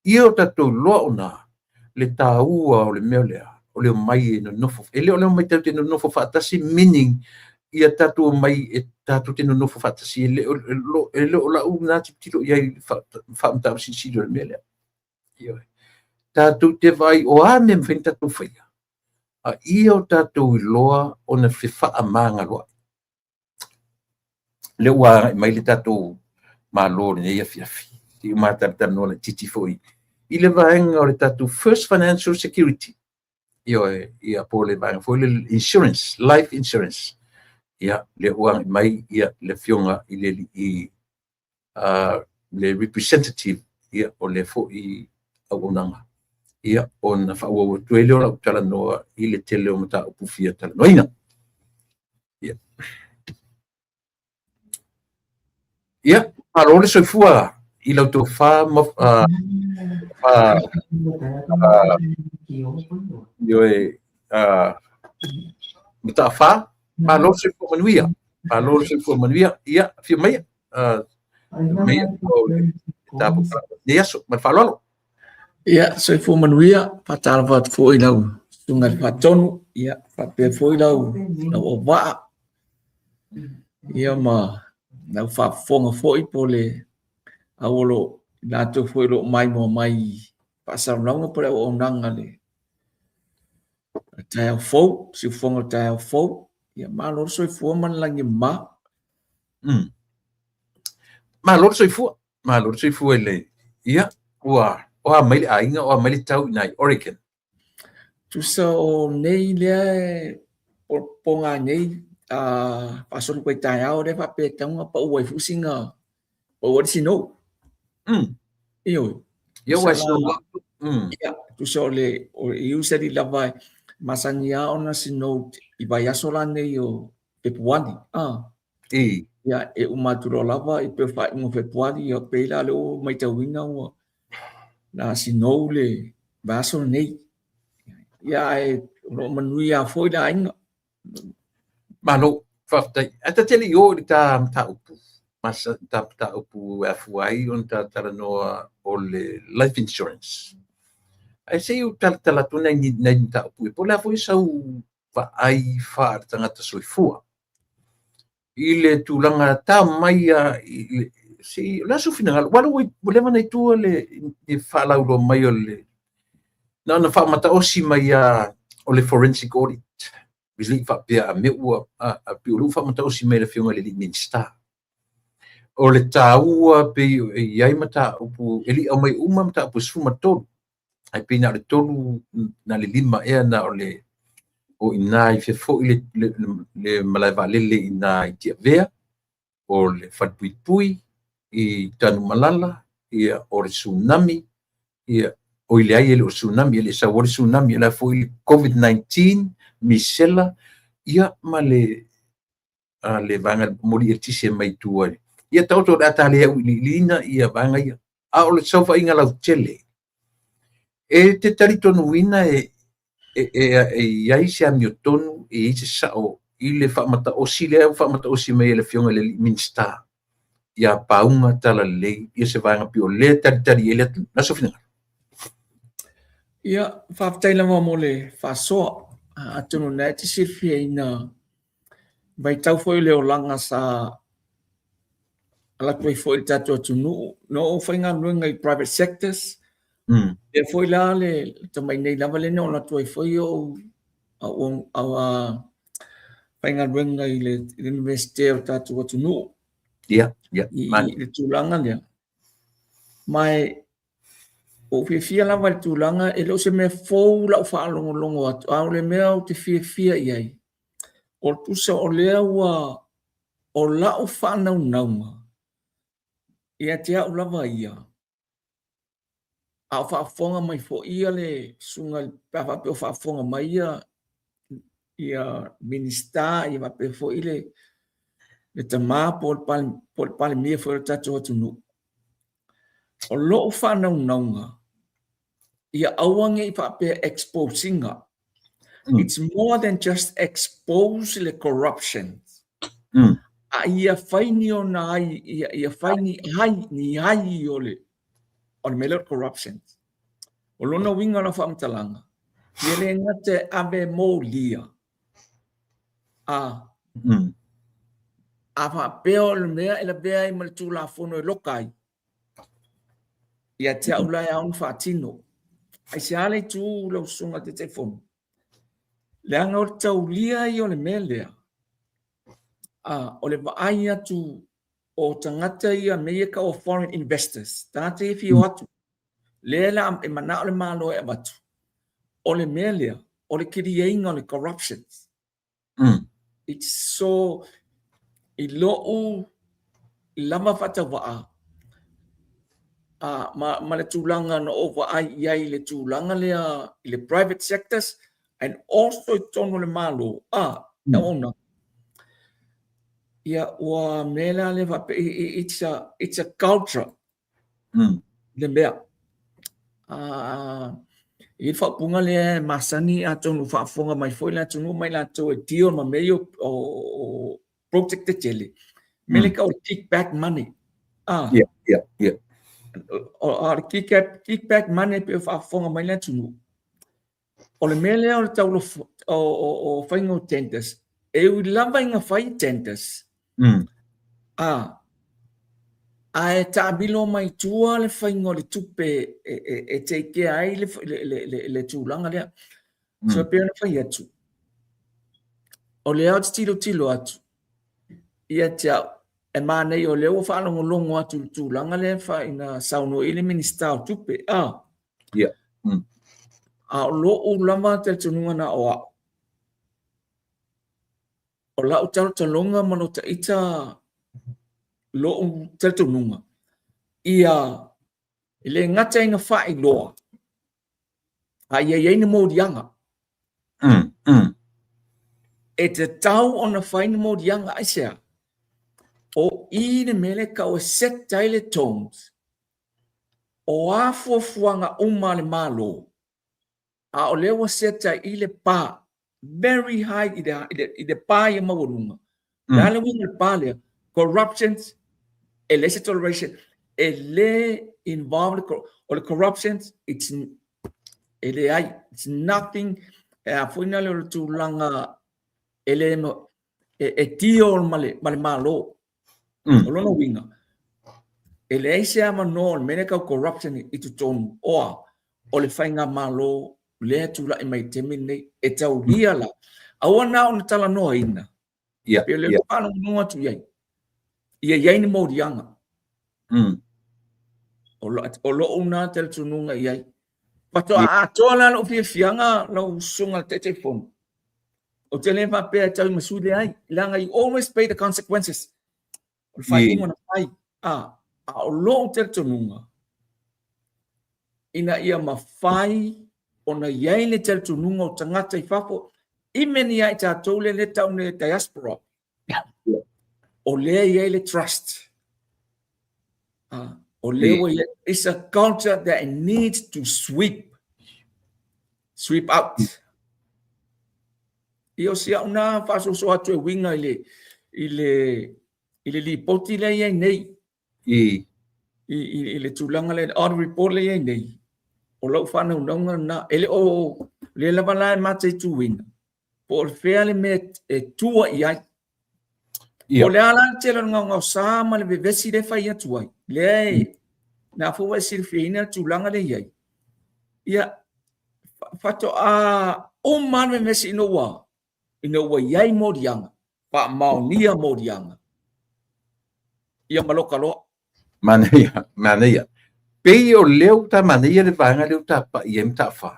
Ia o tatu loa ona. Le tāua o le mea lea. O le mai e no nofo. E leo mai tatu te no nofo whaatasi. Meaning, ia tatu o mai e tatu te no nofo whaatasi. E leo la u nāti tiro. Ia I whaamtau sisido le mea lea. Ia. Tatu te vai o a mea mwhen tatu whaia. A ia o tātou I loa o na whiwha a maanga loa. Leo wa mai le tātou mā lōre nei a whiawhi. Ti umataritam no le titi foi. I le vaenga o le tātou First Financial Security. Ia po le vaenga foi le insurance, life insurance. Ia le uang mai ia le fionga I le representative ia o le fo I aunanga. Ia ona whaua tuele ora utala noa I le tele o mata o pufia tala noina. Ia. Ia, parole soifua I lau tō wha mata wha, parole soifua manuia. Parole soifua manuia, ia, fia mai. Mai o tāpu ne aso, man whalolo. Ia, soifua manuia, patala wat fo I lau. Sungai patonu, ia, pape fo I lau o waa. Ia ma, nau whafonga fo I pole awolo nātou fo I lo mai mo mai pasaraunga pole o nanga le. Tai au fo, si fonga tai au fo, ia malor soifua man langi ma. Malor soifua le. Ia, ua. O a mai ainga o a mai tau nai Oregon. Tusa o nei lea ponga nei pasol koe tai au le pape taunga pa uai fusinga pa uai sino. Iyo. Ia wai sino. Ia, tusa o le iusa di lava masania ona sino I vai asola nei o Pepuani. Ya e umaturo lava I pe fai mo Pepuani o peila le o mai tawina o na sino le vaso nei. Ya e no manui a foi da inga. Malo, whaftai. Ata tele o li ta upu. Masa ta upu afuai on ta taranoa o le life insurance. Ai se u tala tuna ni ta upu. Po la foi sau va ai far tangata soifua. Ile tulanga ta mai si la su final. Walo le mana tu le ni fala u mai o le. Na fa mata o si mai o le forensic audit. Bisli fa pia me ua a piulu fa mata o si mai le fionga le minsta. O le taua pe iai mata upu eli au mai uma mata upu sfuma tolu. Ai pe na le tolu na le lima ea na o le o ina I fe fo le malai valele ina I tia vea o le fatpuipui I tanu malala ia o le tsunami ia o ile ai le tsunami ele sa o le tsunami la fo I COVID-19 misela ia ma le vanga moli etise mai tuai ia tauto data le lina ia vanga ia a o le sofa inga la tele e te tarito nuina ia se amiotonu e se sao ile fa mata o sile fa mata o si mai le fionga le minsta ia paunga tala le ia se vanga pio le tari ele na sofina Ia fa taila mo le fa so atunu na te sirfia ina vai tau foi le olanga sa ala toi foi tatu atunu no fainga luenga I private sectors e foi la le tamai nei lava le no la toi foi o fainga luenga I le university o tatu atunu ia I le tulanga le mai o fia lava le tulanga e lo se me fou la fa longo atu a le mea o te fia iai o tusa o lea ua o la o fa naunga ia te au lava ia a fa fonga mai fo ia le sunga pa pe fa fonga mai ia minista ia pe fo ile le tama por pal mia fo tatu atunu o lo fa naunga ia awange I pa pe exposinga. It's more than just expose the corruption. Ia faini o na ia faini hai ni hai ole on melor corruption. O lona winga na whamtalanga. Ia le ngate ave mo lia. A fa peo le mea ila bea I maltu la fono e lokai. Ia te aulai aun whatino. Ai se ale tu lau sunga te fono. Le anga o tau lia I o le mea lea. O le vaai atu o tangata ia meia ka o foreign investors. Tangata I fio atu. Le la e mana o le malo e watu. O le mea lea. O le kiri einga o le corruptions. It's so I lo'u I lama whata waa. Ma le tūlanga na o vaai iai le tūlanga lea I le private sectors and also I tono le malo. E ona. Ia ua mela le vape it's a culture. Le mea. I whapunga le masani a tonu whafonga mai foi la tonu mai la to e deal ma meio o project te tele. Mele ka o kickback money. Yeah. O kickback money pe whafonga mai la tonu. O le mele o taulo o whaingo tenders. E ui lava inga whai tenders. Ai tabilo mai tua le whaingo le tupe e teike ai le tūlanga lea. So pēr na whai atu. O le au tilo atu. Ia te au. E mānei o leo whanongo longo atu tūlanga lea whaina sauno ile minista o tupe. Yeah. A lo o lama te tununga na o au. O lau tau talonga mano ta ita lo o te tununga. Ia ile ngata inga whai loa. A ia ni mō dianga. e te tau o na whaina mo dianga aisea. O I ne mele ka o set taile tones. O a fuafuanga uma le malo. A o lewa set tai I le pa. Very high I de pa ia mawalunga. Lale winga le pa lea. Corruptions, illicit toleration, ele involved or the corruptions, it's nothing. Finally, to langa ele tio male malo. Olono winga. Ele se ama no meneka corruption itu ton o le fainga malo le tu la mai temine etau lia la. Awana on tala no ina. Yeah. Pele pano no tu yai. Ia ni mo dianga. O lo una tel tununga iai. Pato a tola lo fianga lo sunga te phone. O tele va pe tau masude ai. Langa you always pay the consequences. O fai una fai. O lo tel tununga. Ina ia mafai ona iai le tel tununga o tangata I fafo. Imeni ai ta tole le tau ne diaspora. O le iai le trust. It's a culture that needs to sweep out. Io sia una faso so atu winga ile li poti le ye nei. Ile tulanga le audit report le ye nei. O lo fana unga na ele o le la bala mate tu winga. Por fairly met tua ia. O le ala tela nga sama le vesi le fai atuai. Le na fo sir fina tulanga le ia. Ia fato o man me mesi no wa. Ino wa yai modianga. Pa maunia modianga. Ia maloka lo. Mania. Pe o leu ta mania le vanga leu ta pa iem ta fa.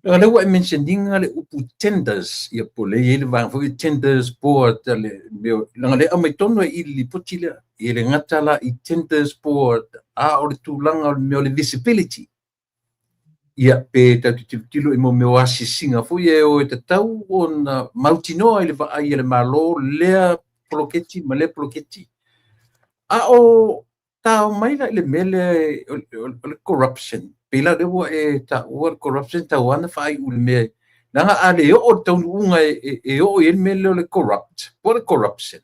Le wa mentioning le upu tenders ia pole ele vanga fo tenders board le le amai tono I li potile ele ngatala I tenders board o le tulanga le visibility. Ia pe ta tilo I mo me wasi singa fo ye o te tau on mautino ele va ai le malo le ploketi male ploketi. O ta mai le mele corruption. Pela de wo ta wo corruption ta wana fai ulme. Nanga ale o tau unga o ele mele le corrupt. Por corruption.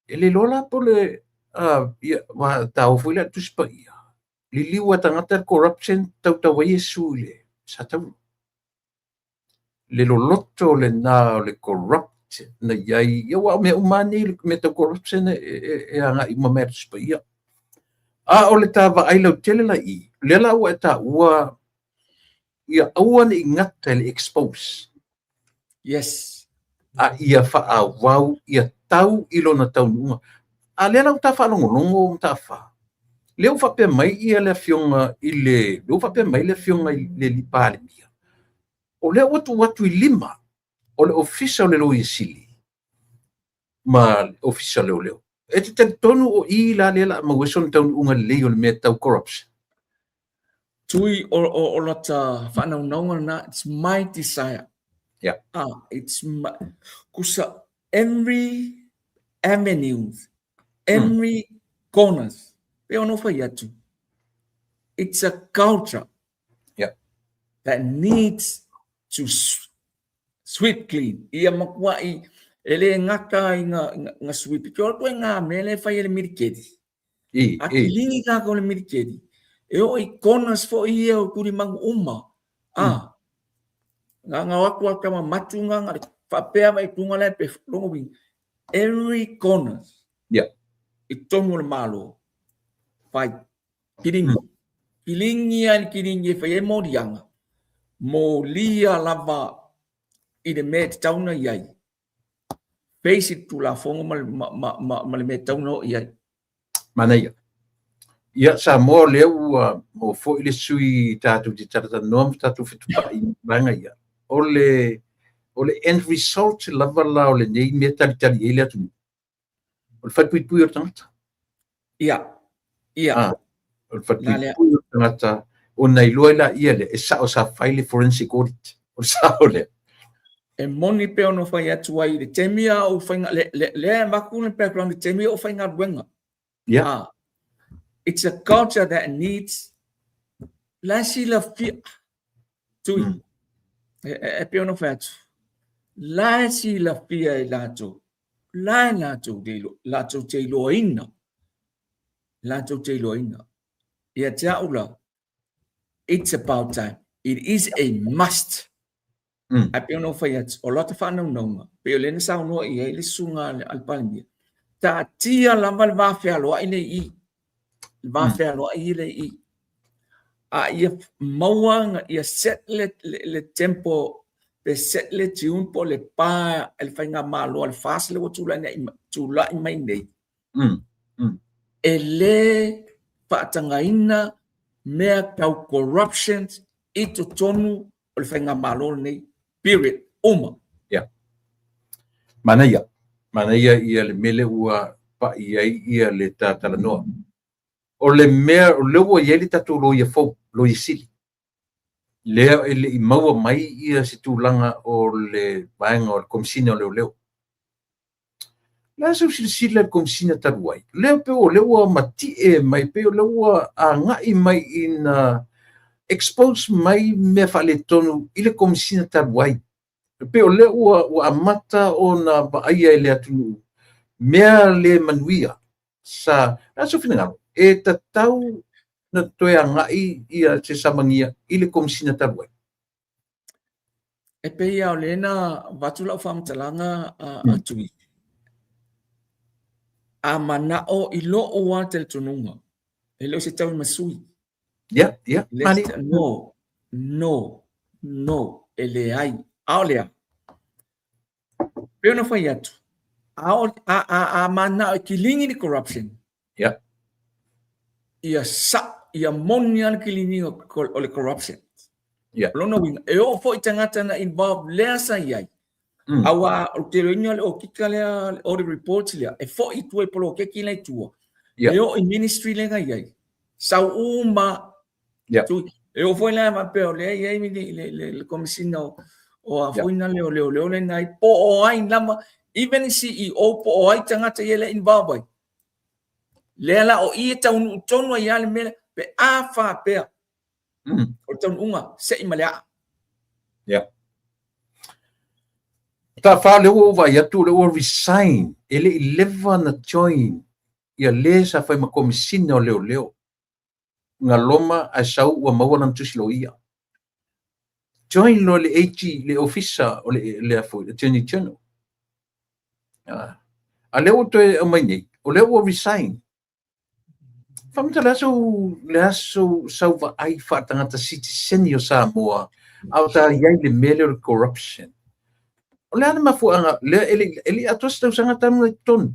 Ele lola pole ia wa ta o fuila tuspa ia. Lili wa tangata corruption tau wa Yesu le. Sa tau. Le loloto le na le corrupt na yai ia wa me umani me tau corruption anga I mamer tuspa ia. O le tava ai lau tele la I. Le la ua ta ua ia aua ni ngata le expose. Yes. Ia faa wau ia tau ilo na tau nunga. Le lau ta fa longo ta fa. Le u fa pe mai ia le fionga ile. Le u fa pe mai le fionga le lipale mia. O le watu I lima. O le official le lo I sili. Ma official leo. E te tonu o I la lela ma weson tau unga leo le mea tau corruption. Tui o lata whanaunga na, it's my desire. Yeah. It's my, kusa every avenue, every corners. Pe ono whai atu. It's a culture. Yeah. That needs to sweep clean. Ia makua I ele ngaka I nga sweep. Kio koe ngā mele whai ele mirikedi. Aki lingi ka ko le mirikedi. E o I corners fo I o kuri mangu uma. Nga waku waka ma matunga nga whapea mai tunga lai pe longo wing. Every corners. Yeah. I tongo le malo. Whai. Kiringi. Kiringi ai kiringi whai e morianga. Mo lia lava I de me tauna iai. Basic tu la fongo ma le me tauna iai. Mana ia. Ia sa mo leu mo fo ile sui tatu di tata nom tatu fitu pa I banga ia. Ole end result lava la ole nei me tali ele atu. Ole fat pui o tangata. Ia. Ole fat pui o tangata o nei loila ia le e sa o sa file forensic audit. O sa ole. e moni pe ono fai atu ai le temia o fai le makune background le temia o fai wenga. Yeah. It's a culture that needs lasi la fi tui e pe ono fai atu lasi la fia e lato lato te loina ia te aula it's about time. It is a must. I pe ono fai atu o lota whanau naunga pe o lene sao noa ia ile sunga al palimia ta tia lama le vafea loa i nei vafea loa i le i a ia mauanga ia set le tempo pe set le tune po le pa el fainga malo al fast le tula i mai nei e le whaatangaina mea kau corruption i to tonu o le fainga malo nei period uma mana ia le mele ua pa ia le tatala noa o le mea o le ua ia le tatu lo ia fo lo ia sili lea ele i maua mai ia se tūlanga o le vaenga o le komisina o leo la so sili le komisina taruai leo pe o le ua mati e mai pe o le ua a ngai mai ina expose mai mea whale tonu i le komisina taruai pe o le ua amata o na vaia e le atunu mea le manuia sa la so finangalo e tatau na toe ngai ia se samangia i le komisina taruai e pe ia o lena vatula whamtalanga atui a mana o i lo o wa te tununga e lo se tau masui mani no ele ai aolea pe no foi atu a mana ki lingi di corruption ia monial ki lingi o le corruption lo no wing e o foi tangata na involve lea sa iai awa o te reunion o kika lea o the report lea e foi tu e polo ke kila tua e o in ministry le iai sau uma tu e o foi la ma pe o le iai mi le komisina o a foi na leo le nai po o ai lama even CEO po o ai tangata ia le involve le la o i tau tonu ia le mele pe a fa pe o tau unga se i malea ta fa le o vai atu le o resign ele 11 na join ia le sa fai ma komisina o leo nga loma a sau ua maua na tusi lo ia join lo le AG le officer o le afo le attorney general a leo to e mai nei o leo o resign famita le aso sau va ai fa tangata citizen yo Samoa au ta iai le mele o corruption o le ana mafuanga le ele atos tau sanga tanu ton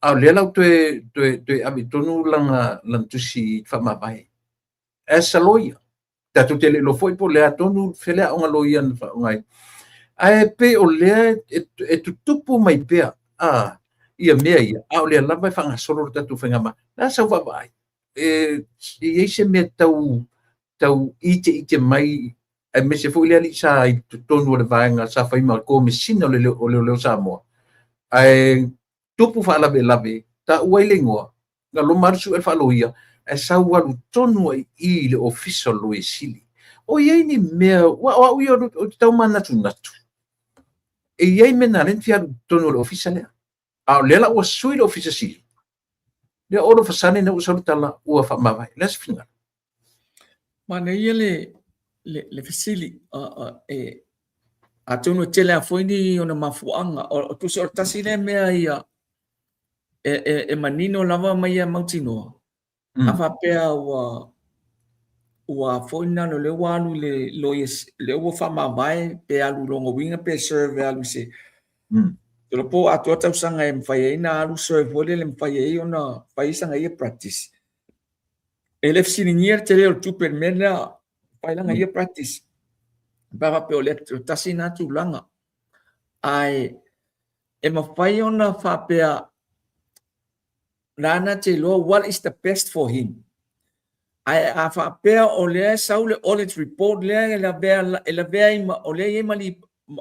au le lau te abi tonu langa lantusi fa mavai esa loia tatu tele lo foi po le atonu fele a loia fa ngai ai pe o le e tutupu mai pe ia mea ia au le lava fa nga solo tatu fa ngama na sa va vai e se me tau ite mai e me se foi le ali sa i tonu le vaenga sa fa ima ko mesina o le Samoa ai tupu fa lave ta uailengoa nga lo marsu e fa loia e sa walu tonu i le official lo e sili o ye ni mea wa o tau mana tu natu e ye me na len fia tonu le official a le la o sui le official sili le o lo fasane na usa tala o fa mavai let's finga mana ia le fasili e a tonu tele a foi ni ona mafuanga o tu so tasile mea ia e manino lava mai a mautino a fa pea ua foina no le walu le ua fa mavai pe alu longo winga pe serve alu se lo po a tota usanga e mfai ina alu serve vole le mfai ona fai sanga ia practice ele fsinier tele o tu per mena fai langa ia practice ba pe o le tasina tu langa ai e mafai ona fa pea Nana te lo, what is the best for him? I fa pea o le saule audit report le la bea o le mali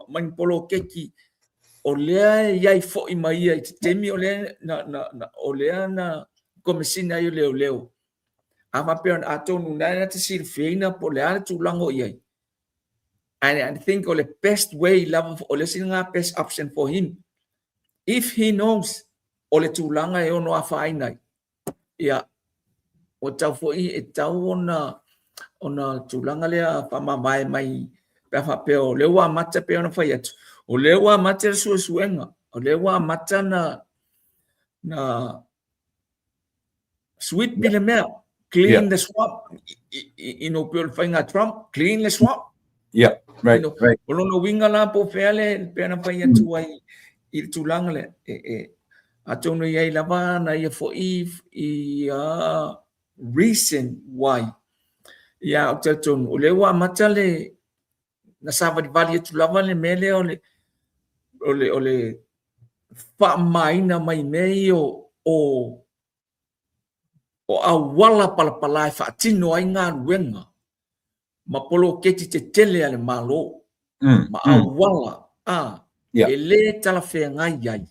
man polo keki o lea iai fo'i mai ai te temi o lea na o lea na komesina ai o leo ama pe on atonu na te sirfeina po lea tulango iai. And I think the best way love or listening best option for him, if he knows ole tulanga e ono afainai, ya o tau foi e tau ona tulanga lea pama mai pe fa pe o lewa mata pe ona fai atu o lewa mata suenga o lewa mata na sweet bilemel clean the swamp purifying Trump clean the swamp. Yeah, right, right. Ono winga la po fele pe na fai atu ai I tulanga le atono ia lava na ia fo I reason why ia o taton o le wa matale na sava di vali tulava le mele ole fa mai na mai mei o awala pala fa tino ai nga wenga ma polo keti te tele ale malo ma awala ele tala fe ngai ai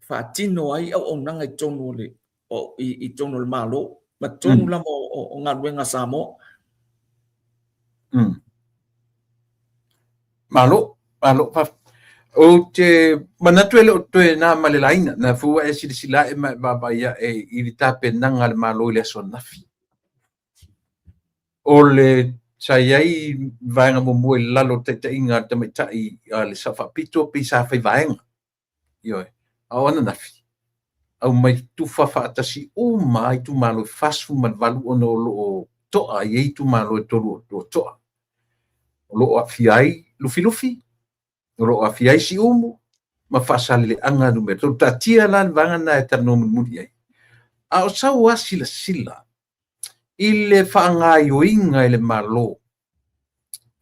fa tino ai o nanga I tonu le o I tonu le malo ma tonu la o nga wenga samo malo pa o te manatue o te na malelaina na fu e sila e ba ia e I tape nanga le malo le sonafi o le sai vaenga mo lalo te inga te mai le safa pito pe sa fai vaenga yo awana nafi au mai tu fa tasi o mai tu malo fasu man valu ono lo to ai tu malo to lo afiai lufi lo afiai si umu ma fasale anga no meto tatia lan vanga na eterno mudi ai au sa sila ile fanga yoinga ile malo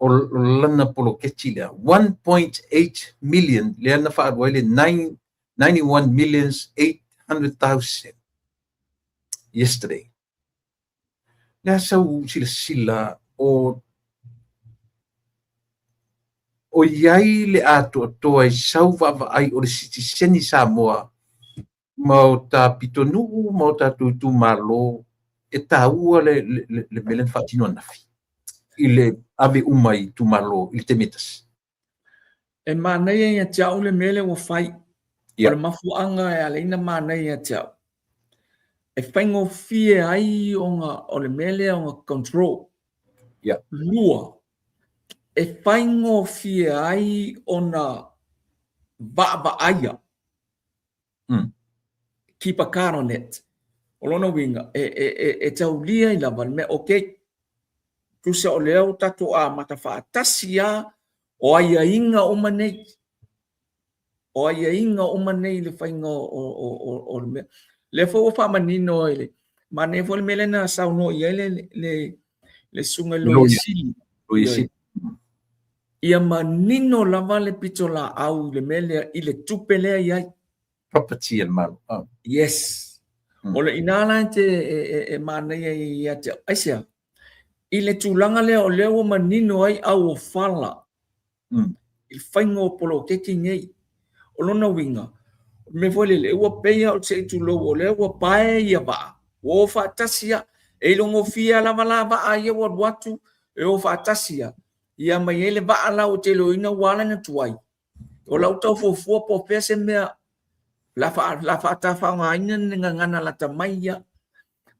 o lana polo ketila 1.8 million le na fa wale 91,800,000 yesterday na sa sila o iai le ato ai sauva ai o le sitiseni Samoa mau ta pitonu mau ta tu malo e taua le melen fatino nafi ile ave umai tu malo il temetas e manai ia tau le mele o fai o mafuanga e aleina manai ia tau e whaingo fie ai o le mele o control lua e whaingo fie ai o na va aia keep a car on it o lona winga e tau lia I lava me tu se o leo tato a mata whaatasia o aia inga o manei le whainga o le mea le fo wha manino ele mane fo le mele na sauno I le sunga lo sili ia manino lava le pitola au le mele I le tupelea iai property and mal yes o le inala te manei ia te aisia I le tulanga le o leo manino ai au o fala I whaingo polo keki ngei o lona winga me foi le ua peia o se tulo o le ua pae ia va o fatasia e longo fia lava a ia watu e o fatasia ia mai ele va la o te loina wala na tuai o la tau fo po pese mea la fa ta fa ngaina ngana la tamaia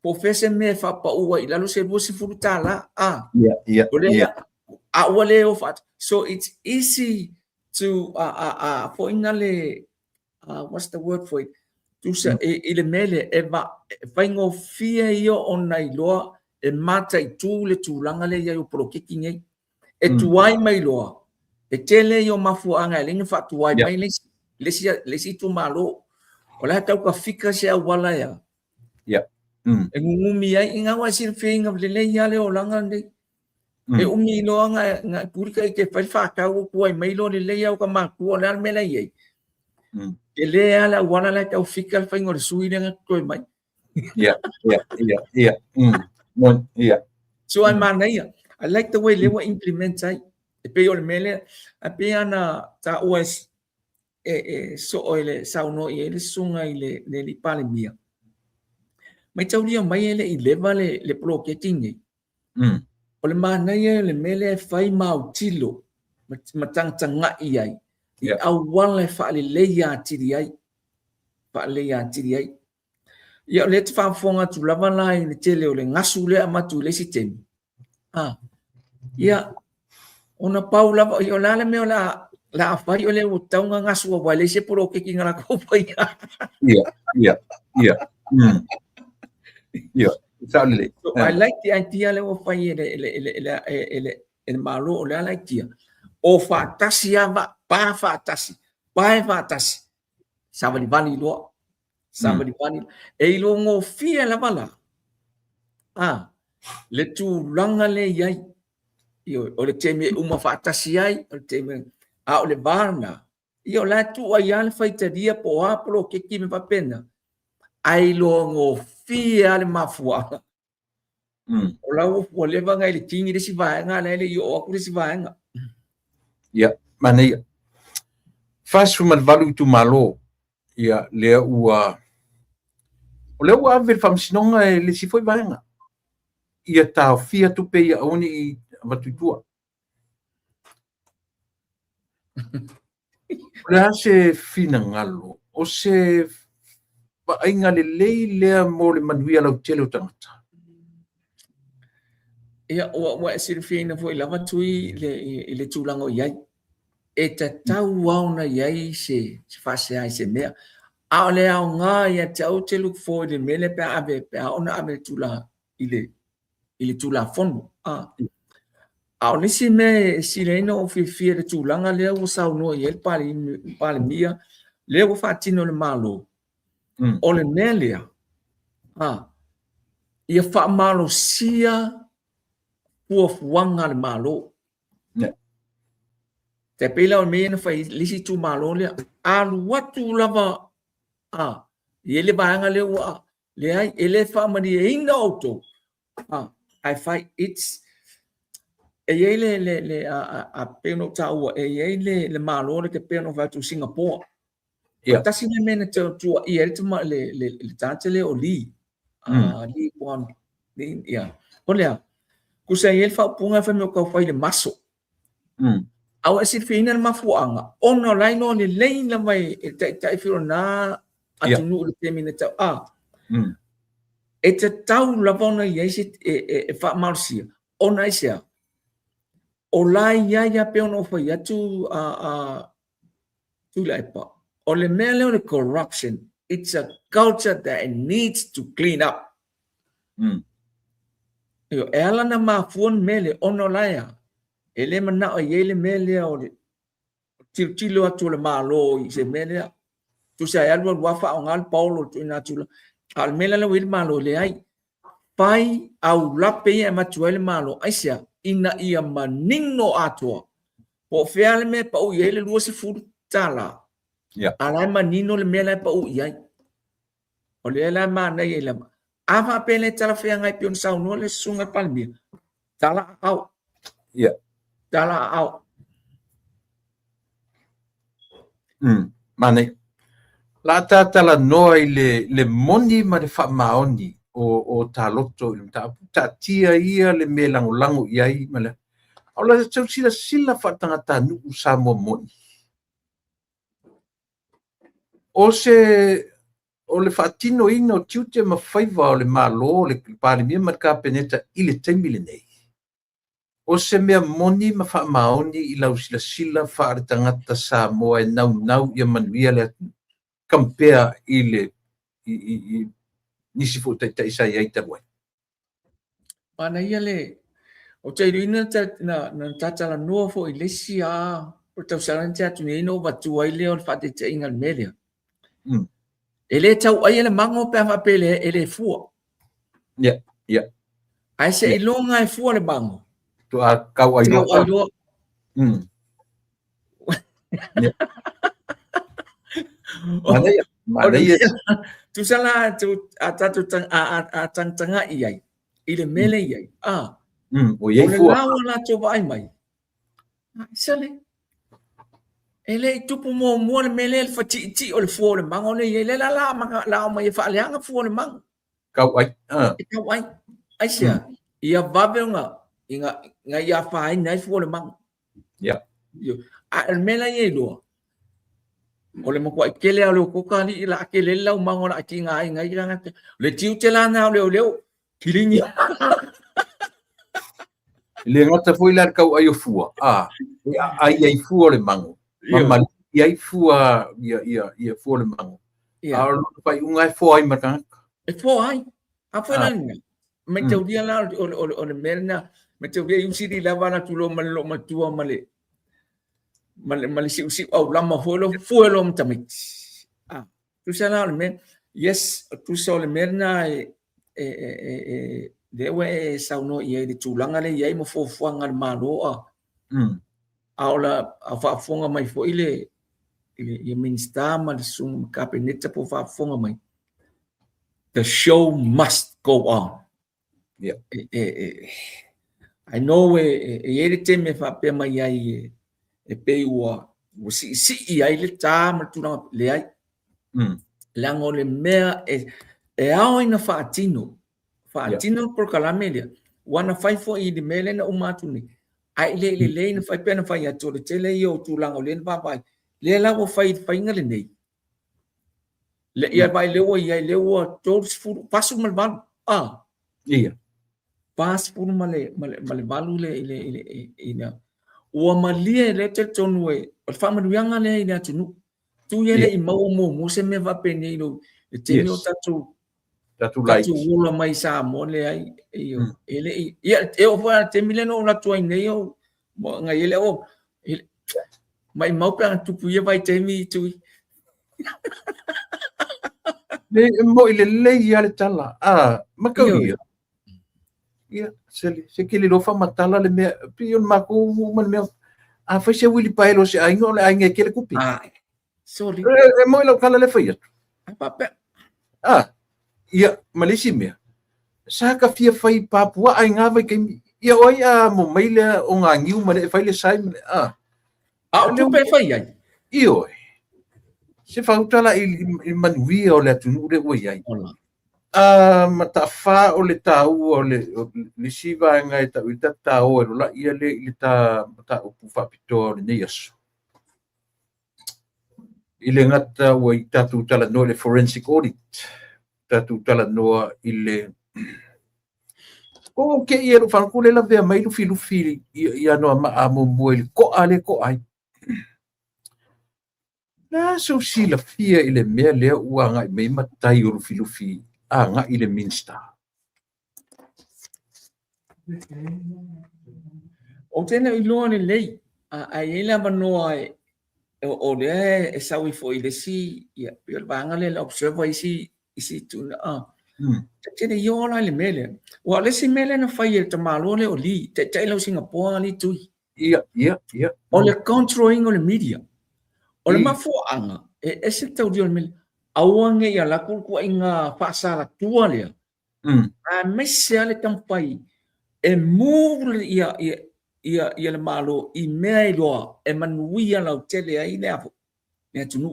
po fese me fa pa ua I lalo se busi furutala wale o fat so it's easy to for inale what's the word for it tu sa ile mele eva faingo fia io ona iloa e mata I tu le tulanga le ia o prokiki ngai e tuai mai loa e tele io mafuanga le fa tuai mai le si tu malo ola tau ka fika se wala ya e ngumi ai inga wa sir finga le ia le olanga ndei e umi loa nga purika ke fa ka ko ai mai lo le ia o ka ma ku ona mele ai ele ala wana la tau fika al faingo sui nga ko mai so I like the way they were implement ai e pe o le mele a pe ana ta os so ele sauno ele sunga ile le li pale mia mai tau lia mai ele i leva le bloketing o le mana ia le mele fai mau tilo matanga iai i au wala fa le leia tiri ai fa leia tiri ai ia le fa fonga tu lava lai le tele o le ngasu le amatu le sistemi ia ona paula va io la me la fa io le taunga ngasu wa le se pro ke kinga la ko pa ia exactly so I like the idea le o fa ele malo le like dia o fa tasia va pa fa tasi somebody vani lo e lo ngo fia la bala le tu langa le yai io o le teme uma fa tasi ai o le teme o le barna io la tu ai al faitaria po apro ke ki me papena ai lo ngo fia le mafua o la o le vanga le tingi de si va nga le io o ku si va nga ia mane fast from valu tu malo ia le ua o le ua ave famsinonga le si foi vaenga ia ta fia tu pe ia oni vatutua la se fina ngalo o se ainga le mo le manuia lo tele tangata ia o se fina foi lava tui le tulango iai e ta tau au na iai se fase ai se mea a le au nga ia tau te look forward le mele pe ave pe ona ave tula ile tula fondo au nisi me si le no fi le tulanga le o sa no ia pali mia le o fatino le malo o le melia ia fa malo sia fuanga le malo te pela o mena fai lisi tu malo le alu watu lava ele baanga le wa le ai ele fa mani inga auto I find it's le a peno tau le malo le ke peno va tu Singapore ta sina mena tu ele tuma le tante le oli li one ya olha kusa ele fa punga fa me ko fai le maso au esi fina mafuanga ono lai no le leina mai ta firo na atunu le temina ta e te tau lavona yesi e fa marsia ona isia o lai ya pe ono fa ya tu lai pa o le mele o le corruption it's a culture that it needs to clean up yo ela na mafuon mele ono lai ele mana o ele mele o tilo atu le malo i se mele tu sa ya wa fa ngal paulo tu na tu al mele le wil malo le ai pai au lape e matuele malo aisia ina ia maningo atua po feale me pa u ele lu se fu tala ala manino le mele pa u ia o le la mana ele ava pele tala fe ngai pion sa no le sunga palmi tala au tala au mane la tala noa i le moni ma le fa maoni o taloto i ta tia ia le me lango iai ma le o la tau sila fa tangata nu sa mo moni o le fatino ina o tiute ma faiva o le malo le palimia ma ka peneta i le taimile nei o se mea moni ma fa maoni i lau sila fa le tangata sa mo e nau ia manuia le kampea i le nisi fu ta isa ia ita wai ana ia le o te ina na tatala no fo i le sia o tau saran te atu nei no batu ai le o fa te inga melia ele tau ai le mango pe fa pele ele fua ai se ilonga e fua le bango tu a kau ai lo mana ia tu sala tu atatu tanga iai ile mele iai o ia fua la to vai mai Sale. Ele tupu mo le mele fa ti o le fo le mang o le ele la manga la o mai fa le anga fo le mang. Kau ai. Kau ai sia. Ia vabe nga ia fa ai nai fo le mang. Ya. Yo. A el mela ye do. O le mo ko kele o ko ka ni la kele la mang o la ti nga ai ngai nga le tiu te la na le kilingi. Le ngata foi la kau ai o fua. Ai fua le mango. Mama ai fua ia fua le mango. Lo pai unga fua ai maka. E fua ai. A foi la ni. Me te dia la o le merna, me te dia usi di lava na tulo malo matua male. Male si au lama fua lo mtamit. Tu sana le men. Yes, tu so le merna dewe sauno ia di tulanga le ia mo fofuanga malo aula fa fonga mai fo ile minister ma sum kabinete po fa fonga mai. The show must go on. Yeah. I know e te me fa pe mai ai pe wa si ai le ta ma tu na le ai. Lango le mea ao ina fa atino por kalamelia wana fai fo i de mele na umatu ni ai le na fai pena fai atu le tele yo tu lango le ba bai le la wo fai ngale nei le ia bai le wo to fu pasu mal ban Iya. pas fu male balu le ina o malia le te tonu o fa ma yanga le ina tunu tu yele i mo se me va pene no le tene o tatu like wula mai sa mo le ai ele ia o fa te mileno la tua nei o nga ele o mai mau pa tu pu ia vai te mi tu le mo le ia le tala makawi ia se ke le fa matala le me pion mako man me fa se wili pa lo se ai no le ai nge ke le kupi sorry mo lo kala le fa ia pa ia malisi mea sa ka fia fai papua ai nga vai ke ia oi mo mai le o nga ngiu ma le fai le sai tu pe fai ai io se fa utala i manui o le tunu le oi ai mata fa o le tau o le siva nga ta uta tau o la ia le ta o pu pito le yeso ile ngata o tatu tala no le forensic audit tatu tala noa ile ko ke ia fa ko le la ve mai lu filu ia no ma mo moil ko ai na so sila fia ile me le uanga me matai o filu nga ile minsta o tena i lo ni lei ai ela manoa o le sawi fo ile si ia per banga le observer isi tu tena yo la le mele wa le si mele na fai te malo le o li te lo Singapore ni tu ia o le controlling o le media o le mafo anga se tau dio mele awange ia la ku inga pasala tua le mese ale tampai move ia le malo i mea loa manuia lau tele ai le apo ne tunu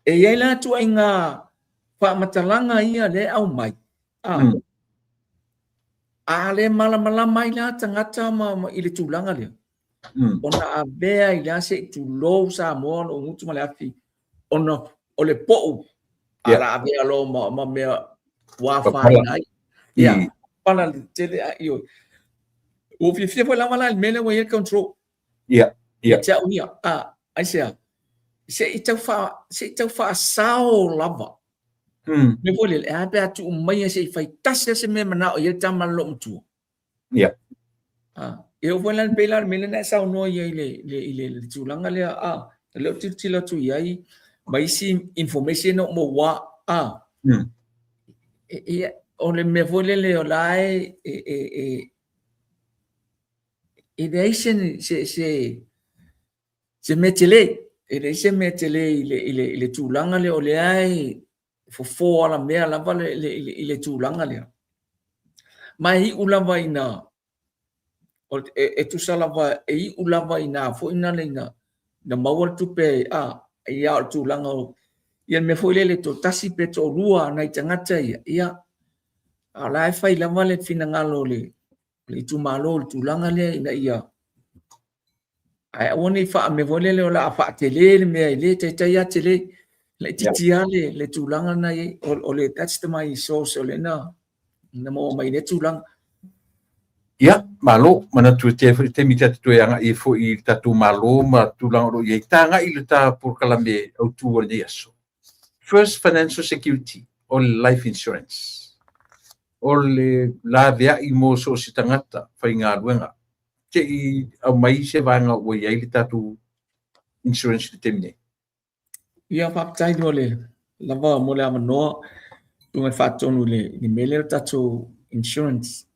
ia la tu inga pa matalanga ia le au mai ale mala mai la tangata ma i le tulanga le ona a bea i la se tu lo sa mo o mutu male afi ona o le po ala bea lo ma mea wa fai nai ia pana tele io o fi foi la mala mele wa control ia ja unia ai se fa sao lava me foi le a pe tu mai se fai tas se me mana o ia tama lo mtu ia eu foi la pela mele na sao no ia le tu langa le le tila tu ia mai si information no mo wa o le me foi le o lai ideation se metele ile tulanga le o le ai fo ala mea lava le tulanga le mai ulava ina e tu salava e ulava ina fo ina leina na mawal tu pe ia tu langa ia me foi le to tasi pe to rua na tangata ia ala e fai lava le fina ngalo le tu malo tu langa le ina ia ai oni fa me vole le ola fa tele me le te ia tele le titia le tu langa na o le that's the my social na mo mai le tu langa ia malo mana tu te mi tu anga i fo i tatu malo ma tu lang ro ye tanga i le ta por kalame au tu o yeso first financial security or life insurance or le la via i mo so si tangata fai nga luenga ke i au mai se vanga o ye le tatu insurance te mine ia fa tai dole lava mo le amano tu me fa tonu le ni mele tatu insurance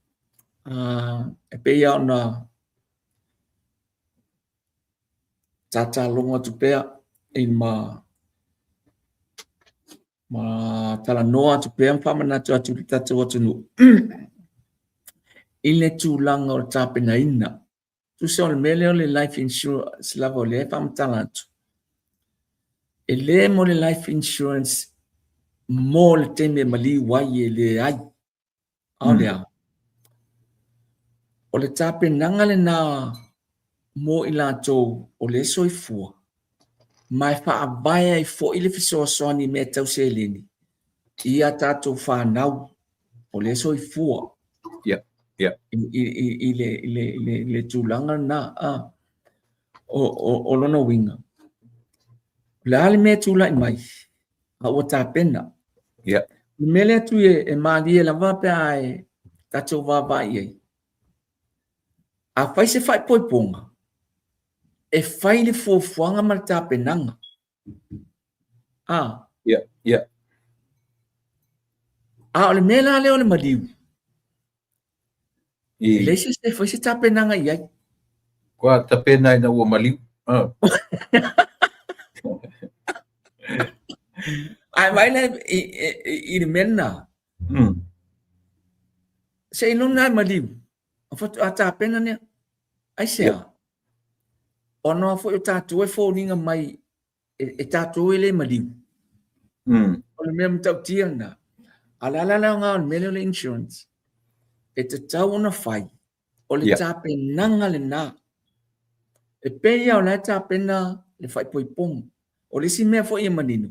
e pe ia na tata longa tu pe in ma tala noa tu pe fa mana tu tatu tu nu ile tu langa o tape na ina tu se le mele le life insurance lava le fa mtala tu ele mo le life insurance mo le teme mali wai le ai aulia o le tape nanga le na mo ila to o le soifua mai fa abaya I fo ile fiso soani me tau seleni ia tato fa nau o le soifua le tulanga na o lona winga le ale me tula mai o tapena mele tu e mali la va pe ai tato va va ye a fai se fai poi ponga e fai le fofuanga ma tapenanga le mela le ole maliu le se fai se tapenanga ia kwa tapena ina o maliu ai vai le I menna se non na maliu fa tapena ne ai se ono fo tatu e fo ninga mai e tatu ele maliu o le mem tau tianga ala nga mele le insurance e te tau na fai o le tape nanga le na e pe ia o le tape na le fai poi pom o le si mea fo ia manino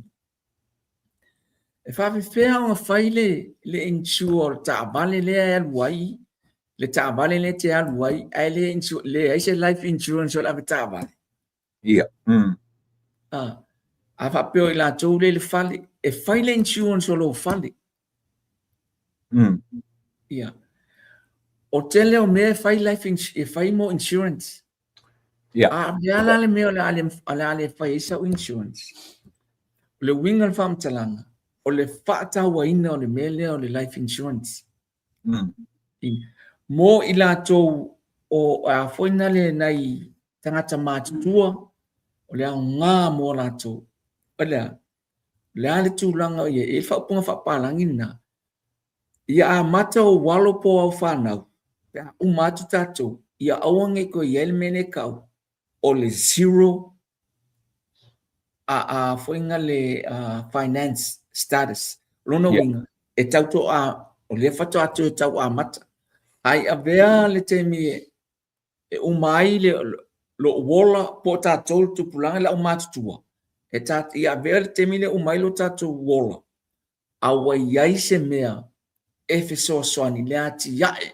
e fa fea o fai le insure ta vale le alwai le ta vale le te alwai ai le insure le ai se life insurance o la ta vale a fa pe o la tou le fale e fai le insurance o lo fale o tele o me fai life insurance e fai mo insurance ala le me ale fai sa insurance le winga fam talanga o le fata wa ina o le mele o le life insurance mo ila to o a foina le nai tangata matua o le nga mo la to le ale tu langa ye e fa punga fa palangina ia mata o walo po au fanau o matu tato ia awange ko yel mene kau o le zero foinga le finance status lona winga e tauto o le fato atu tau mata ai avea le temi e umai le lo wola po tato tu pulanga la matu tua e tat ia avea le temi le umai lo tato wola awa yai se mea e feso soani le ati yae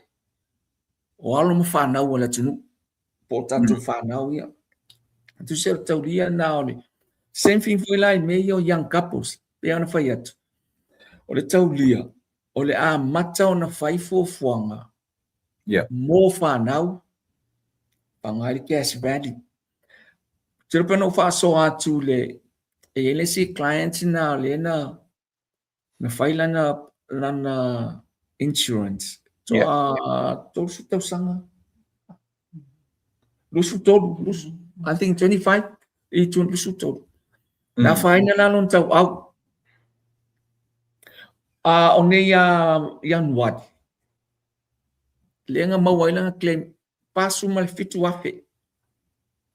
o alo mafana wala tunu po tato fanau ia tu se tauria na ole same thing foi lá meio young couples pe ana fai atu o le taulia o le mata ona fai fofuanga mo fanau pangali cash value tiro peno fa so atu le ele si clients na le na fai lana insurance so tosu tausanga lusu I think 25 e tu lusu todo na faina la non tau au one ya wat lenga mawai la claim pasu mal fitu afe.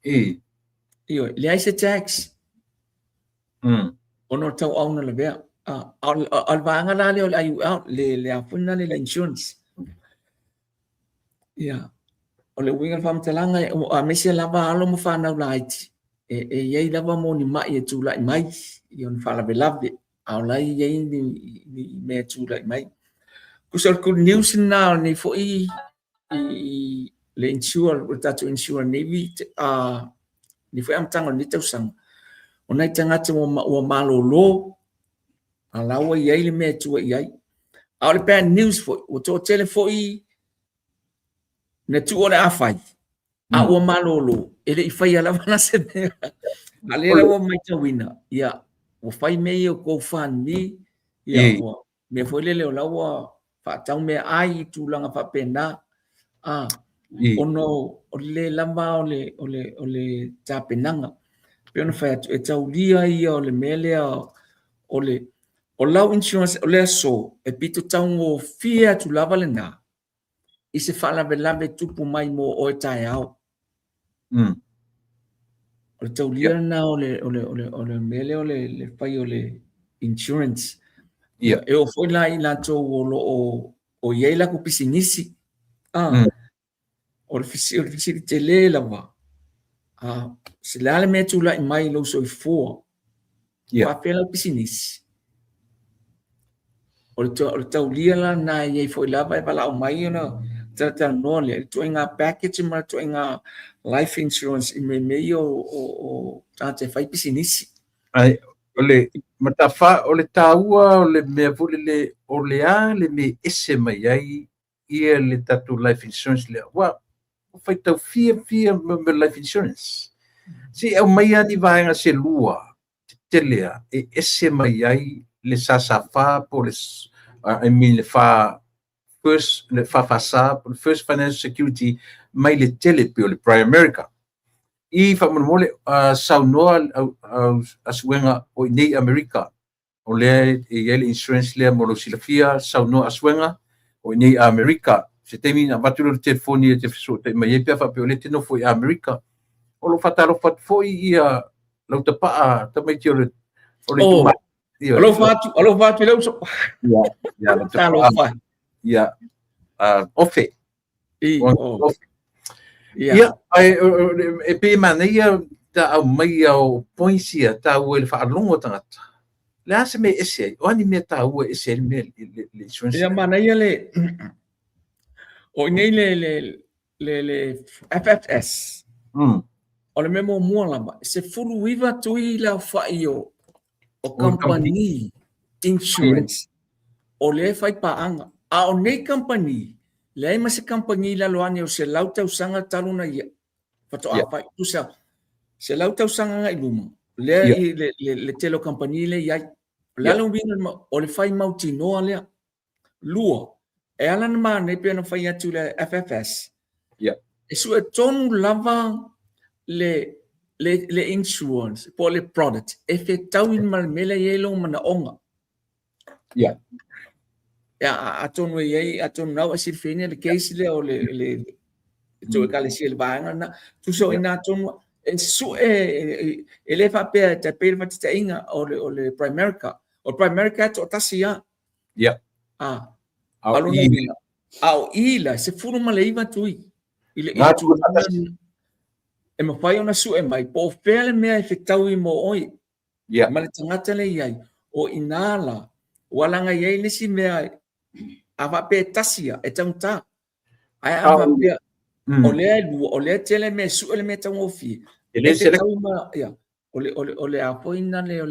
Iyo. Le ai se tax. Ono tau au na le bea. Al vaanga la le o ai out le afuna le insurance. Ia. O le winga fam talanga a mesi lava alo mo fa na laiti. Yei lava mo ni mai tu lai mai. Yon fa la belave. Au lai yei ni me tu lai mai. Kusal ku news na ni fo i le insure tatu insure navy ni fo am tanga ni tau sang. Ona tanga te o malolo. Ala wa yei le me tu yei. Au le bad news fo o to telefo i na tu ora afai. A o malolo ele I fai ala na se me. Ale la o mai tawina. Ya. O fai me o ko fan ni. Ya o me foi le la o fa tau me ai tu langa fa pena. Ono o le lamba o le tapenanga. Pe ona fa e tau lia ia o le mele o lau insurance o le so e pito tau ngo fia tu lava le na. I se fa lave tupu mai mo o e tae au. O le tau lia na o le mele o le fai o le insurance. E o foi la I lanto o iei la ku pisinisi. O le fisi te le lava. Se le ale me tu la I mai lo so I fua. Pa pela pisinisi. O le tau lia la na iei foi lava e pala o mai ona. Tata no le tu inga package ma tu inga life insurance I me o tata fai pisinisi. Ai ole matafa ole taua ole me vole le olea le me ese mai ai ia le tatu life insurance le wa fai tau fia me life insurance. Si au mai ani vaenga se lua telea e ese mai ai le sasafa po le I mean le fa first le FAFSA, first financial security mai le tele pe le Prime America. I fa mole saunoa aswenga o nei America. O le ele insurance le mo lo silafia saunoa aswenga o nei America. Se temi na batulu le telefoni te fiso te mai pe fa pe le tino foi America. O lo fatalo fat foi ia lo tapa ta mai tio le o le tuma. Alo fatu le so. Ya lo tapa. Ya ofe. Ia e pe manaia ta au mai au poinsia ta o le whaalongo tangata. Le ase me ese, o ani me ta ua ese me le insurance. Ia manaia le o nei le FFS. O le memo mua lama, se furu wiva tui la whai o company insurance. O le whai paanga. A o nei company, le ai mase company la loane o se lau tau sanga taluna ia. Fato a whai, tu se lau tau sanga ngai luma. Le telo company le iai. Le ala wina o le whai mauti noa lea. Lua. E ala na maa nei pia na whai atu le FFS. E su e tonu lava le insurance po le product. E fe tau in mal mele yelo mana onga. Atonu e atonu nau a sirfenia le case le o le to kale sil baanga na tu so ina atonu e su e le fa pe te pe fa te inga o le Primerica o Primerica to tasia au ila se furu maleiva tui ile tu e ma fai ona su e mai po fele me efektau I mo oi ma le tangata le iai o inala wala nga iai nesi mea ava pe tasia e tauta ai ava pe o le tele me su ele me tau ofi e te tau ma o le apoina le o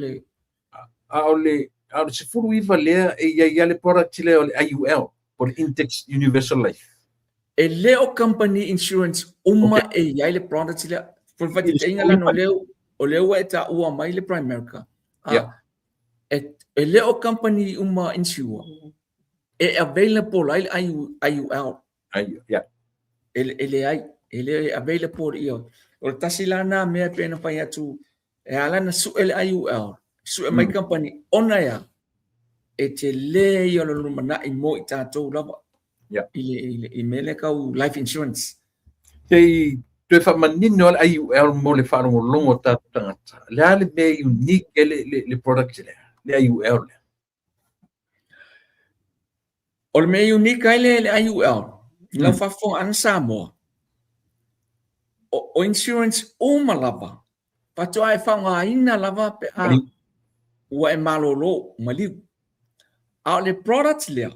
le se furu iva lea e ia le product le o le IUL por Index Universal Life e le o company insurance uma e ia le product le por fati te inga la no leo o leo e ta ua mai le Primerica e le o company uma insure e available ai IUL ele available io o tasilana me pena pai atu e ala na su ele IUL su mai company ona ya e te le io lo mana I mo I tatou lava ile mele kau life insurance Tei te fa manino ai mo le fa longo ta tangata. Le me unique le product le ai le. O le mea unika ai le IUL. Lau whafo ana Samoa. O insurance uma lava. Patoa e whaunga ina lava pe a ua e malolo maliu. A le products lea.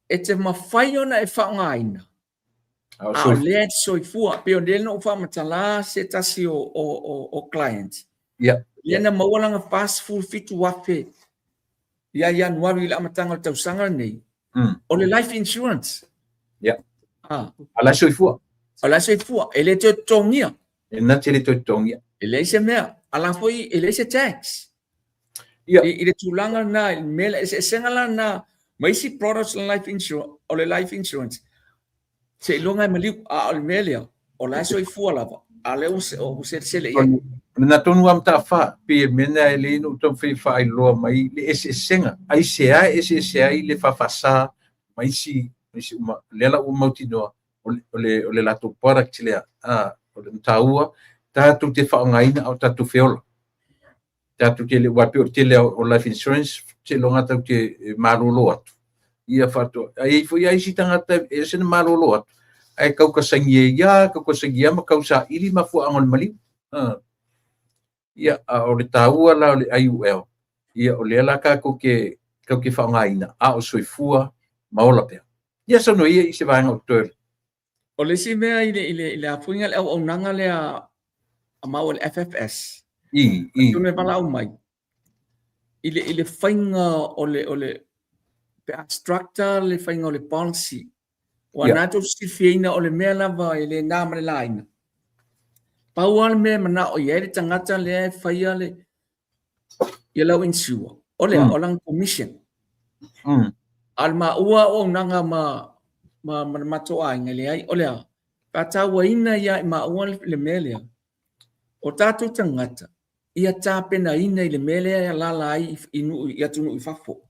E te mawhai ona e whaunga ina. A lea te soifua. Pe o lena o whamatala se tasi o client. Lena mawalanga fast full fitu wafe. Ia Januari la matanga o tausanga nei. O le life insurance. Ala soifua. Ala soifua. Ele te tongia. E na te le te tongia. Ele se mea. Ala foi ele se tax. I le tulanga na mele se sengala na maisi products on life insurance o le life insurance. Se longa maliu a o mele o la soifua lava. Ale o se le ia. Na tonu am ta fa pe mena ele no to fe fa I lo mai le ese senga. Ai se ai le fa sa mai si le la o mautino o le la to product le o le taua ta tu te fa ngaina o ta tu feola. Ta tu ke le wa pe te le o life insurance te longa ta ke marolo atu. Ia fa to ai foi ai si tanga ta ese marolo atu. Ai kau ka sangia kau ka sangia ma kau sa ili ma fu angol mali. Ia o le taua la o le IUL. Ia o le la ka ko ke whaungaina a o soifua maola pea. Ia sono ia i se vanga o tōre. O le si mea i le afuinga le au nanga le a mau le FFS. Tune pala au mai. I le whainga o le pe abstracta le whainga o le policy. Wa nato si whieina o le mea lava i le nāma le laina. Pau al me mana o ye tangata le faia le ye lau insua o le o lang commission al ma ua o nanga ma to ai ngale ai o le pa ta waina ya ma ua le mele o tatu tangata ia ta pena ina le mele ya la lai inu ya tunu I fafo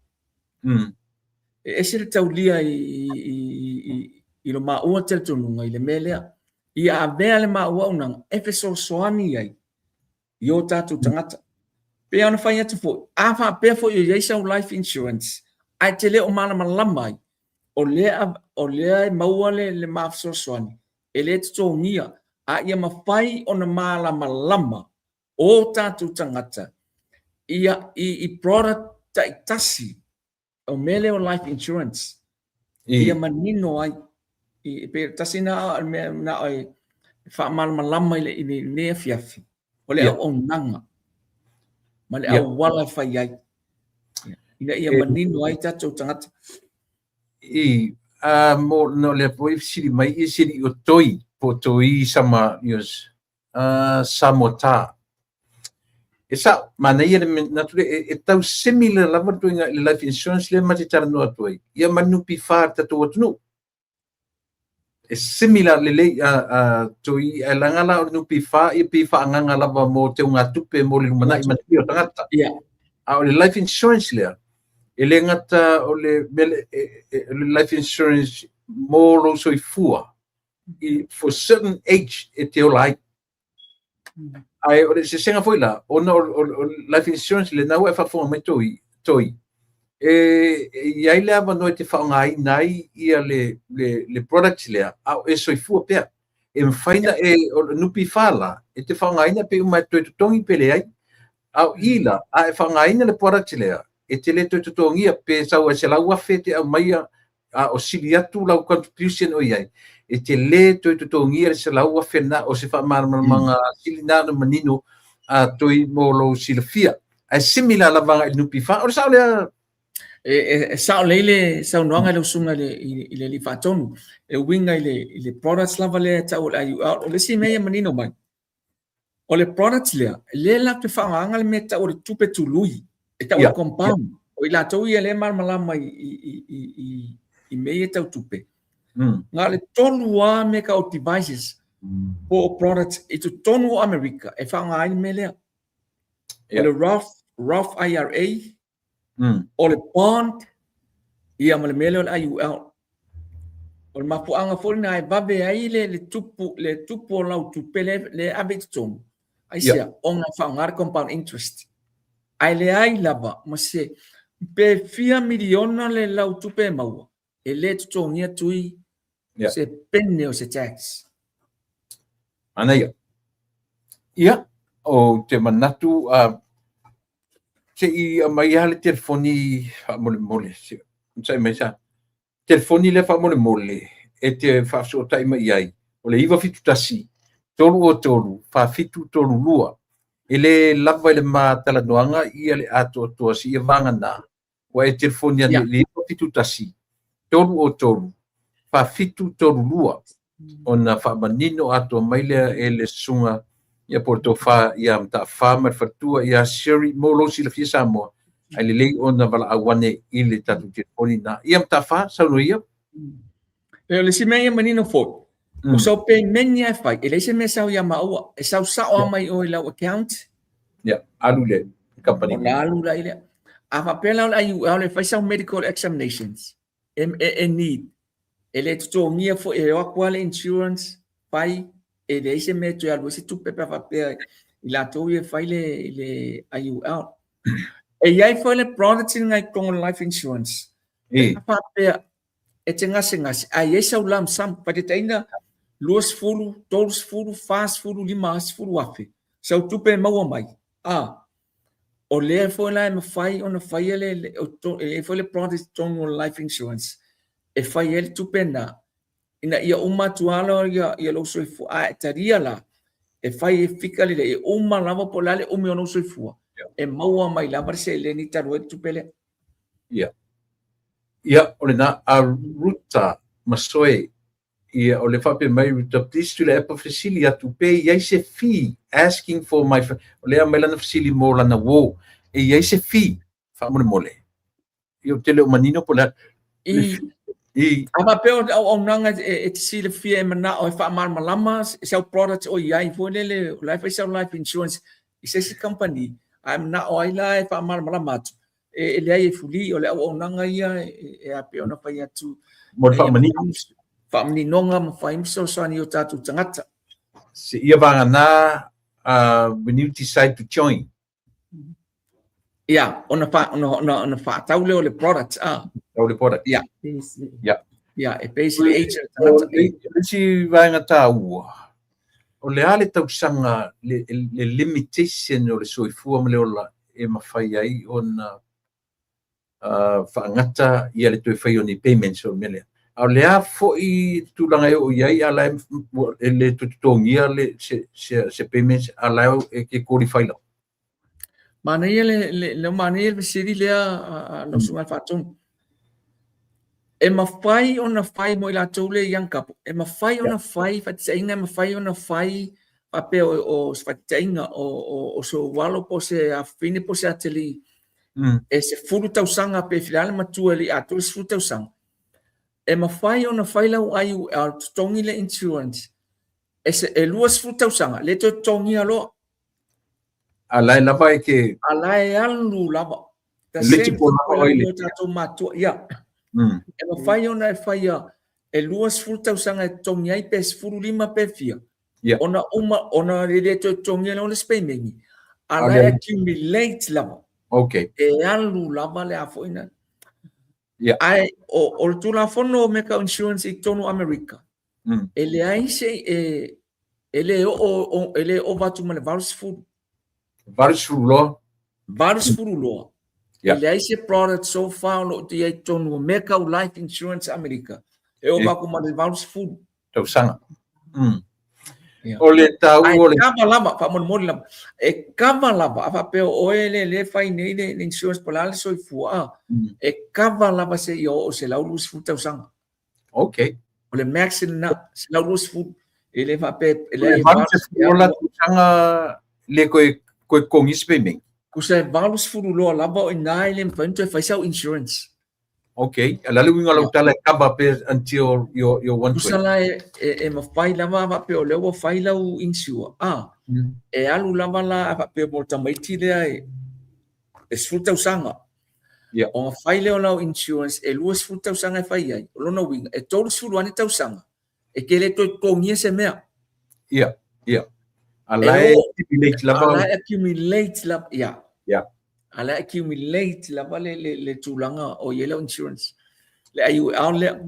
e se tau lia I lo ma ua tel tunu ngai le mele ia avea le maua unanga efeso soani ai yo tatu tangata pe ana fai atu fo afa pe fo yo yeisa life insurance ai te le o mana malama o le maua le mafso soani ele te tongia a ia mafai ona mala malama o tatu tangata ia I product taitasi o mele o life insurance ia manino ai pe tasina na ai fa mal malama ile ne fiafi ole o nanga male au wala fa yai ina ia manino ai tatu tangata mo no le poi siri mai siri o toi sama yos samota esa manaia na tu e tau similar lava tu life insurance le mati tar no toi ia manu pi far tatu otnu e similar lele toi elanga no pi fa nganga lava mo te unga tupe mo le mana I mati o tangata o le life insurance le ele ngata o le life insurance mo lo soifua for certain age e te o lai ai o se senga foi la o life insurance le na wa fa fo mai toi e ai le ava no te fa ngai nai ia le products le a soifua pe e mfaina o nupi fala e te fa ngai na pe uma to tongi pele ai au ila a fa ngai na le products le e te le to tongi pe sa wa se la wa fete a mai o siliatu la contribution o iai e te le to tongi se la wa fena o se fa manga silina no manino a toi mo lo silfia a similar la vanga nupi fa o sa le sa lele sa noanga le sunga le li fatonu e winga le products lava le ta o le si me manino mai o le products le la te whaanga le meta o le tupe tului e ta o compound o I la tau ia le malama I me e tau tupe nga le tonu a me ka o devices o products e tu tonu o America e whaanga ai me lea o le Roth IRA o le bond ia ma le mele o le IUL O mapuanga foli na babe ai le tupu lau tupe le abit tonu. Ai sia onga whangar compound interest. Ai le ai lava ma se pe fia miliona le lau tupe maua. E le tutongia tui se penne o se tax. Ana ia. Ia o te manatu se I mai hale telefoni mole. Sai mai sa. Telefoni le mole e te whaaso tai mai ai. O le iwa fitu tasi. Tolu o tolu. Whaafitu tolu lua. E le lava le mātala noanga ia le ato toa si e vanga nā. Wa e telefoni ane le iwa fitu tasi. Tolu o tolu. Whaafitu tolu lua. O na whaamanino ato mai lea e le sunga ia porto fa ia mta farmer fatua ia sherry molo si la fia Samoa ai le lei ona vala awane I le tatu telefoni na ia mta fa sa no ia le si mai manino fo o so pe menya fai ele se me sa ia maua e sa o mai o ila account ia alu le company o alu la ile a fa pela la you le fai sa medical examinations need ele to mia fo e o qual insurance pai e de ese me tu algo si tu pepe fa pe la to ye fai le IUL e ia foi le product ngai con life insurance fa pe e tenga singas ai esa ulam sam pa te ainda luas fulu tols fulu fast fulu limas fulu afi so tu pe mau mai o le foi la me fai on fai le foi le product con life insurance e fai el tu pena ina ia uma tualo ia lo soifu taria la e fai e fika le e uma lava polale o me no soifu e maua mai lava se le ni taro tu pele ia ole na a ruta masoe ia ole fa pe mai ruta please to le app facility to pay ia se fee asking for my ole mai lana facility mo lana wo e ia se fee fa mo mole io tele manino pola Aba peo o nanga e te sile fia e mana o e wha mar malama e sau product o iai fo le life insurance I se company I'm na o ila e wha mar malama atu e le ai e fuli o le au o nanga ia e a peo na whai atu mo wha mani nonga ma whai mso soani o tatu tangata se ia vanga na when you decide to join ona wha tau leo le product the product. Yeah. It basically agent. Si vanga tau. O le ale tau sanga le limitation o le soifua ma le ola e mawhai ai ona whaangata ia le toi whai o ni payments o mele. O le a foi tūlanga o iai ala le tutongia le se payments ala e ke kori whailau. Mana ia le mana ia le siri lea no sunga whaatonu. E mawhai ona whai mo I la tole young couple. E mawhai ona whai whatsainga, e mawhai ona whai pape o whatsainga o so walo po se a fine po se ateli. E se furu tausanga pe filale matua li ato se furu tausanga. E mawhai ona whai lau ai a tongi le insurance. E se e luas furu tausanga, le to tongi alo. Alai lava e ke... Alai alu lava. Ta Liti po lava oile. Tato matua, ia. E mawhai ona e whai a e luas furu tausanga e tongi ai pe furu lima pe fia. Ona rere to tongi alo le spaimengi. Alai accumulate lava. Okay. E alu lava le afo ina. Ai o tu la fono me ka insurance I tonu America. Ele ai se ele o vatu male varus furu. Varus furu lo. Ele ai se product so far lo ti ai tonu me ka life insurance America. E o vaku male varus furu. Tau sanga. Ole tau ole. Kama lama pa mon lama. E kama lama apa pe o le fai nei le insurance polale so fua. E kama lama se yo o se laulus fu tau sanga. Okay. Ole max na se laulus fu ele va pe ele va la sanga le ko kongi spending. Kusa valus fu lo lava o nai le fento fai sau insurance. Okay, ala lu winga lo tala kaba pe until your one. Kusala e ma fai lava va pe o lewo fai lau insure. E alu lava la va pe volta mai ti le e sfruta usanga. Yeah. O fai leo lau insurance e luas fu tau sanga fai ai. O lona winga e tolu sulu ani tau sanga. E kele toi kongia se mea. Yeah. Alai accumulate Ala lava. accumulate la ya. Yeah. Ala accumulate la le tulanga o yellow insurance. Le ayu au le.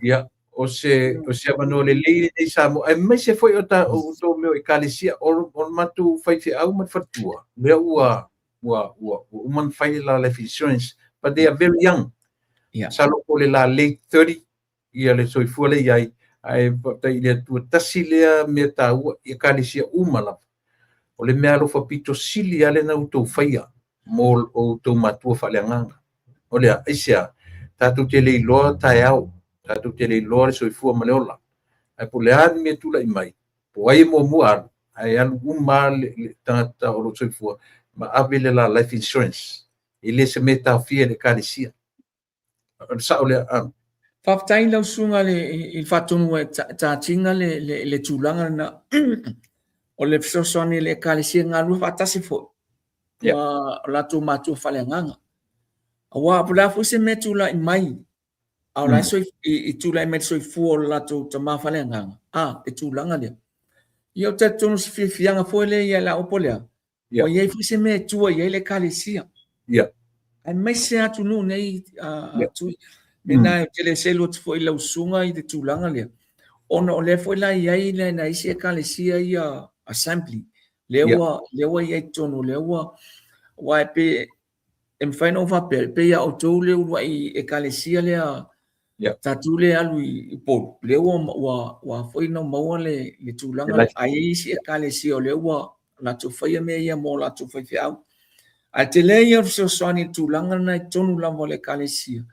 Yeah. O se avano le leile nei samo. Ai mai se foi o to meu e kalisia o matu fai te au mat fatua. Le ua man fai la life insurance, but they are very young. Yeah. Salo ko le la late 30 ia le soifua le iai ai tai le tuatasi lea me tāua ia kalisia umala. O le mea lofa pito sili ale na utou faia mo o tau matua whaleanganga. O lea, aisia, tātou te leiloa tae au, tātou te leiloa le soifua maleola. Ai po lea me tula i mai. Po ai mo mua, ai alu le tangata o lo soifua, ma avele la life insurance. Ile se me tau fia le kalisia. Sa o lea, Whaftai lau sunga il whatonu e tātinga le tūlanga na o le fisosoni le kalisia ngā lua whatasi fo. Wa la tū mātua whaleanganga. Wa pula fuise me tūla i mai. Au la so i tūla i me so i fuo la tū tamā whaleanganga. E tūlanga lea. Iau te tonu si whianga fo le ia la opo lea. Wa iei fuise me tua iei le kalisia. Ai mai se atu nu nei tui. Mena te le selo te foi lau sunga i te tūlanga lea. Ona o le foi la iai le na isi e kalesia i assembly. Lewa iai tonu, lewa wa pe mwhaino whape, pe ia o tau leo wa i e kalesia lea tatu le alu i polu. Lewa wa foi no maua le tūlanga, ai isi e kalesia o lewa la tu whaia mea ia mo la tu whai au. A te le ia so soani tūlanga na i tonu lama le kalesia.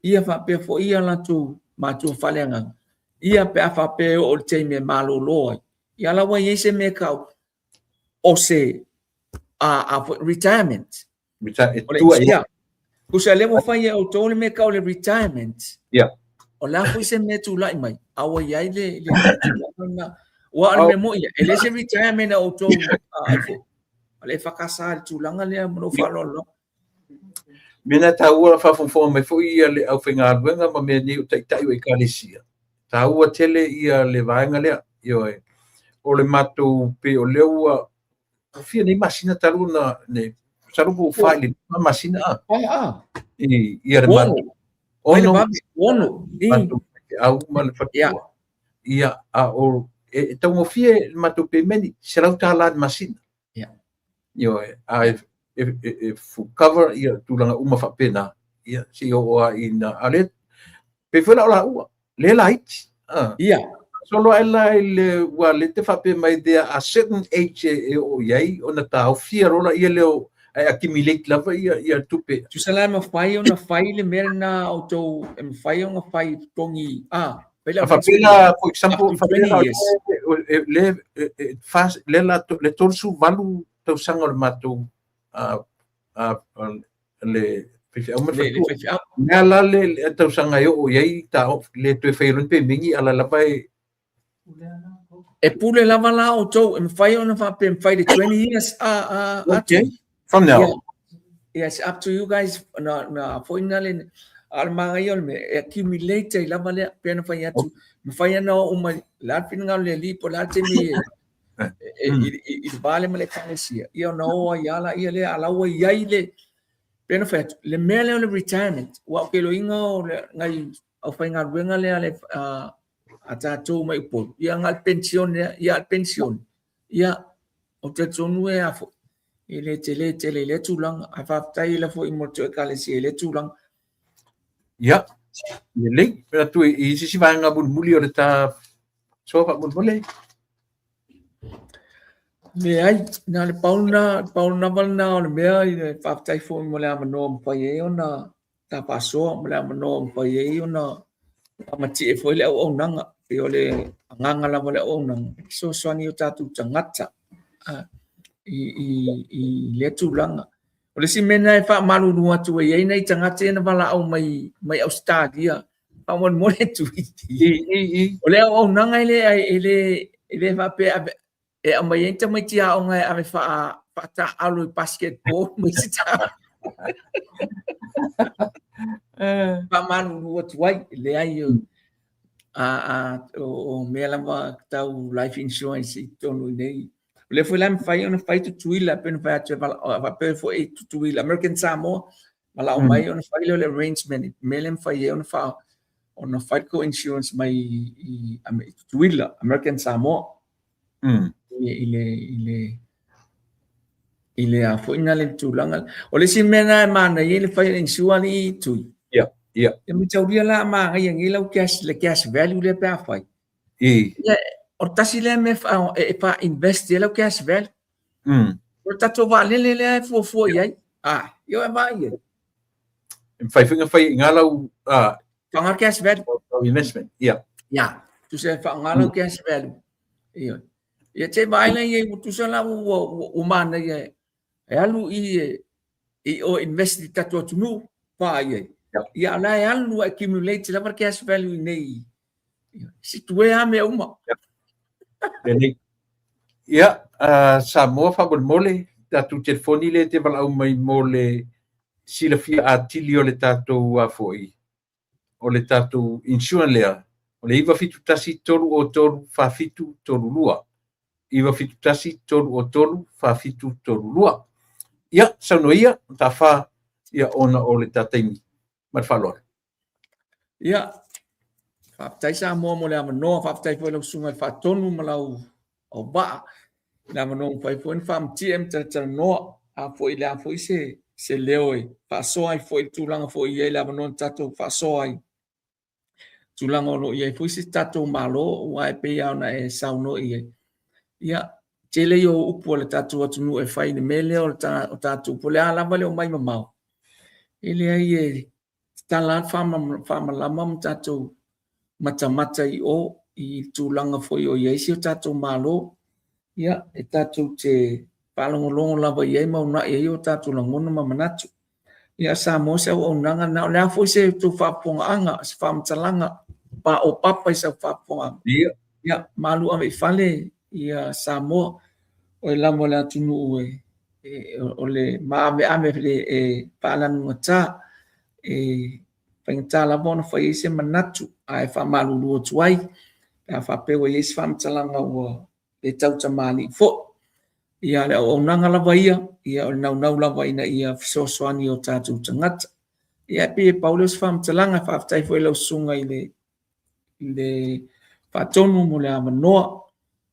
Ia whape fo ia la tu mātua whaleanga. Ia pe a whape o te me malo loa. Ia lawa i se me kau o se retirement. Kusa lewa whai o tōle me kau le retirement. O la fo se me tu lai mai. Awa iai le wa ale me mo ia. Ele se retirement o tō ale whakasa tūlanga lea mano whalolo. Mena tāua whawhawhawa mai fo ia le au whainga aruenga ma mea niu tai o i kalisia. Tāua tele ia le vaenga lea. Ioe, o le matou pe o leua fia nei masina talu na ne sarupu whaile na masina ia re matou. Ono. Matou au ma le whatua. Ia a o e tau mo fia matou pe meni se rau tā la masina. Ioe, full cover ia tulanga uma whapena ia si o ina ale pe fela ola ua le light solo ela le wa le te whape mai there a certain age o iai ona tau fia rola ia leo accumulate lava ia tupe tu sala ma fai ona fai le merna auto fai ona fai tongi pela for example le torsu valu tau sanga le matou le ala le tau sanga yo iai ta le tu feirun pe mingi ala la pai e pule lava la o tau e fai ona fa pe fai de 20 years okay from now yes up to you guys na foinale al mangai me accumulate lava le pe na fai atu me fai na o mai la pinga le li po la te mi i vale me le kalesia io no yala ia le ala wa ia le benefit le mele le retirement wa ke lo inga ngai au fai nga wenga le ale ata to mai po ia ngal pension ia o te tonu e afo ile tele le tulang afa tai le fo i mo te kalesia le tulang ia le pe tu i si va nga bun muli o ta so pa bun mole me ai na le pauna valna o le mea i le whaftai fo mo le amano mo pai e ona ta paso mo le amano mo pai e ona amati e fo le au nanga e o le nganga la mo le au nanga so soani o tatu tangata i le tulanga o le si mena e wha malu nua tu e nei tangata e na wala au mai Australia pa mo le tu o le au nanga ele va pe e a mai enta mai tia o ngai ame fa ta alu basketball mai sita Pamanu what white le ai o me lama tau life insurance I tonu nei. Le foi lam fai ona fai tutuila pen fai atu va pe fo e tutuila American Samoa mala o mai ona fai le arrangement me lam fai ona fa ona fai co insurance mai I tutuila American Samoa. Ile a fo ina le tulanga o le simena mana ile fai insurance tu. Yeah. E mi tau ria la ma ngai ngi lau cash value le pa fai. O tasi le me fa invest le cash value. O tato va le fo ai. Yo e mai ye. Fai ngalau Fa cash value investment. Yeah. Tu se fa ngalau cash value. Yo. Ye te vai le ye tu se la o mana ye. E alu I o invest tato tunu pa ye. Ia la alu accumulate la cash value nei. Si tu e ame uma. Samoa fa bol mole tatu telefoni le te vala mai mole sila fia atili o le tatu a foi. O le tatu insurance lea. O le iwa fitu tasi toru o toru fa fitu toru lua. Iwa fitu tasi toru o toru fa fitu toru lua. Ia, sauno ia, ta fa ia ona o le tataimi. Marfalor. Ia. Faftai sa mo le amano, faftai foi lo sunga fa tonu malau o ba. La mano foi foi fam tiem ta no a foi la foi se leoi. Fa so ai foi tulanga foi ia la mano tato fa so ai. Tulanga no ia foi se tato malo wa pe ya na e sauno ia. Ia tele yo upo le tato atu no e fai ne mele o tato po le ala vale o mai mamau. Ele ai talan fama lama tato mata I tulanga foi o ia si tato malo. Ia e tato te palongolongo lava ia mau na ia o tato langona mamanatu. Ia sa mo se o nanga na le foi se tu faponga anga se famtalanga pa o papa se faponga. Ia malu ame fale ia sa mo o la mo la tunu o le ame le palan ngata pengtala bona foi se manatu ai fa malu lu tuai a fa pe o yes famtalanga o le tau tamali fo ia le o nanga lava ia o nau lava ina ia sosoani o tatu tangata ia pe Paulus famtalanga fa aftai foi lo sunga le fatonu mo le amanoa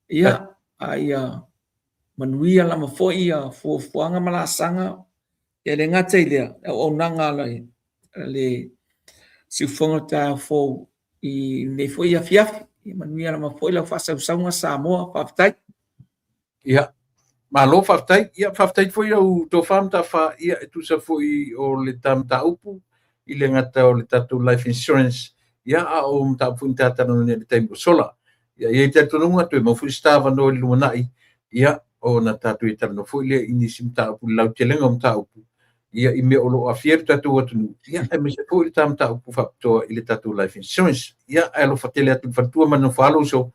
ia ia manuia lama fo ia fo fuanga malasanga ia le ngata ile o nanga le si fonga ta fo I ne fo ia fiafi manuia lama fo la fa saunga Samoa fa aftai ia malo faftai foi o to fam ta fa ia tu sa foi o le tam ta upu I le ngata o le tatu life insurance ia a o ta punta ta no le tempo sola ia ia te tonunga tu mo fu stava no le lumanai ia o na tatu I tano foi le inisim ta upu lau telenga o ta upu ia I me o lo afier tatu atu ia e me se foi tam ta upu fa to I le tatu life insurance ia e lo fatele atu fatua manu falo so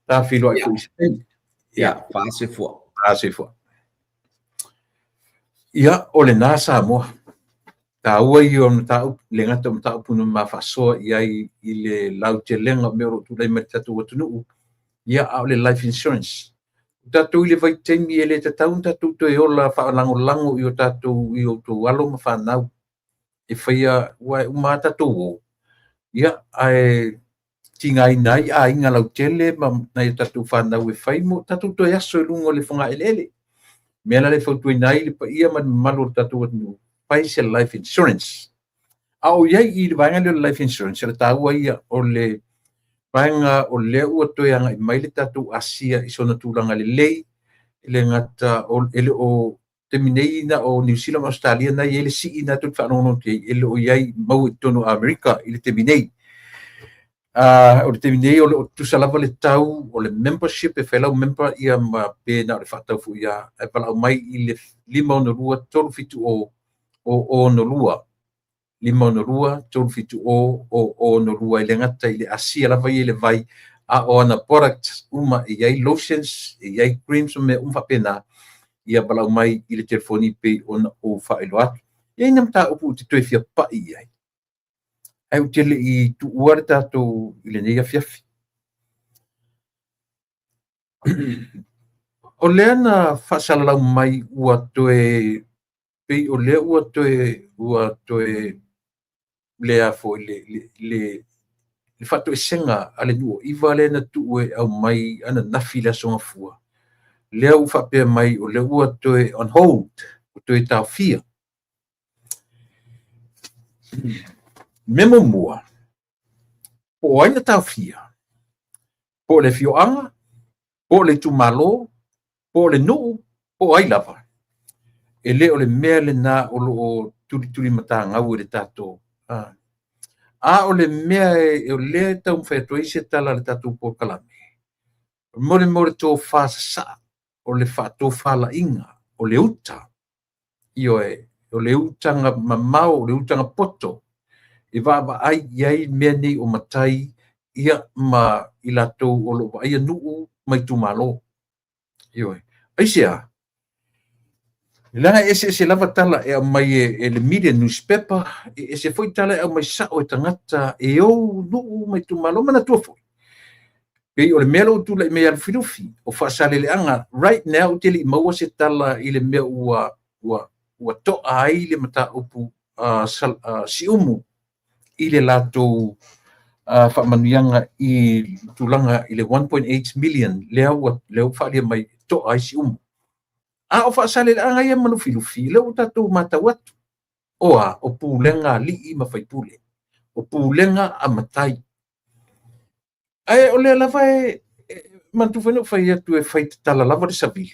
ta filo ai foi ia fase fo ia o le nasa mo ta ua I o ta le ngata o ta punu ma faso ia I le lau te lenga me ro tu le mertatu tunu ia o le life insurance tatu le vai temi ele tatu tatu to e ola fa lango I o tatu I o to alo ma fa nau e faia wa uma tatu ia ai tingai nai a inga lau tele ma nai tatu fa nau e fai mo tatu to ya so lungo le fonga ele me la le fotu nai le pa ia man malu tatu no facial life insurance au ia I le vanga le life insurance le tau ia o le vanga o le o to yang I mai le tatu asia I sona tulanga le ngata o ele o terminei na o New Zealand Australia na ele si ina tu fa no te ele o ia mau tono America ele terminei o le terminei o tu salava le tau o le membership e fellow member ia ma pe na le fatau fu ia e pala mai I le 5 tolu fitu o no lua 5 tolu fitu o no lua I le ngata I le asia lava I le vai a o na product uma I lotions creams me fa pena ia pala mai I le telefoni pe ona o fa ilo atu Ia ina mta upu te toi fia pai ai. Ai o tele I tu uare tātou I le nei a fiafi. O lea na whasalalau mai ua toe, pei o lea ua toe lea fo le whatoe senga ale nuo, iwa le na tuue au mai ana nafi la songa fua. Lea u whapea mai o lea ua toe on hold, o toe tau fia. Memo mua, po aina tau fia, po le fioanga, po le tumalo, po le nuu, po ai lava. E le o le mea le na o loo turi mata ngau le tato. A o le mea e o le tau mwhetoa I se tala le tato po kalame. More tō whasa o le whato whala inga, o le uta. Io e, o le utanga mamau, o le utanga poto. E wāwa ai iai mea nei o matai ia ma I lato o lo wa ia nuu mai tu malo. Io e. Aisea. Langa ese lava tala e mai e le media newspaper, ese foi tala e mai sao e tangata e o nuu mai tu malo mana tua foi. Pei o le melo tu le mea filufi, o whaasale le anga, right now te li maua se tala I le mea ua toa ai le mata upu si umu I le lato whamanuianga I tulanga I le 1.8 million leo whaalia mai toa ai si umu. A o whaasale le anga ia manu filufi, leo tatou mata watu. Oa, o pūlenga li I mawhaipule. O pūlenga a matai. Ai o le lava mantu whenu whai atu e whai tala lava le savili.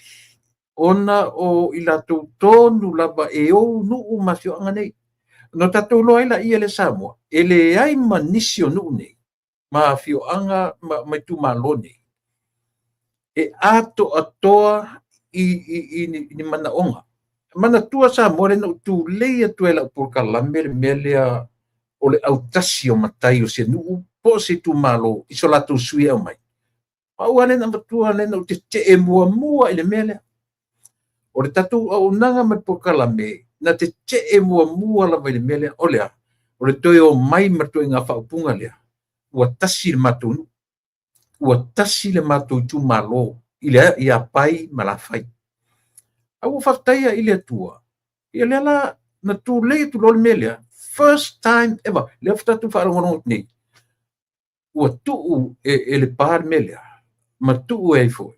Ona o I lato tonu lava e o nuu mafio anga nei. No tatou loa ila ia le Samoa. E le ai manisio nuu nei. Mafio anga mai tu malo nei. E ato atoa I ni mana onga. Mana tua Samoa le no tu leia tuela por kalame le melea o le autasi o matai o se nuu po se tu malo I so lato sui au mai. Pau ane na matua ane no te e mua I le mele. O le tatu au nanga mai por kalame na te e mua la vai le mele o lea. O le toi o mai matua ngā whaupunga lea. Ua tasi le matunu. Ua tasi le matu tu malo. I a pai malafai. Au whaftaia I le atua. I le ala na tu le tu lo le mele. First time ever. Le whatatu wharongono nei. Ua tuu e le pār melea, ma tuu e foi.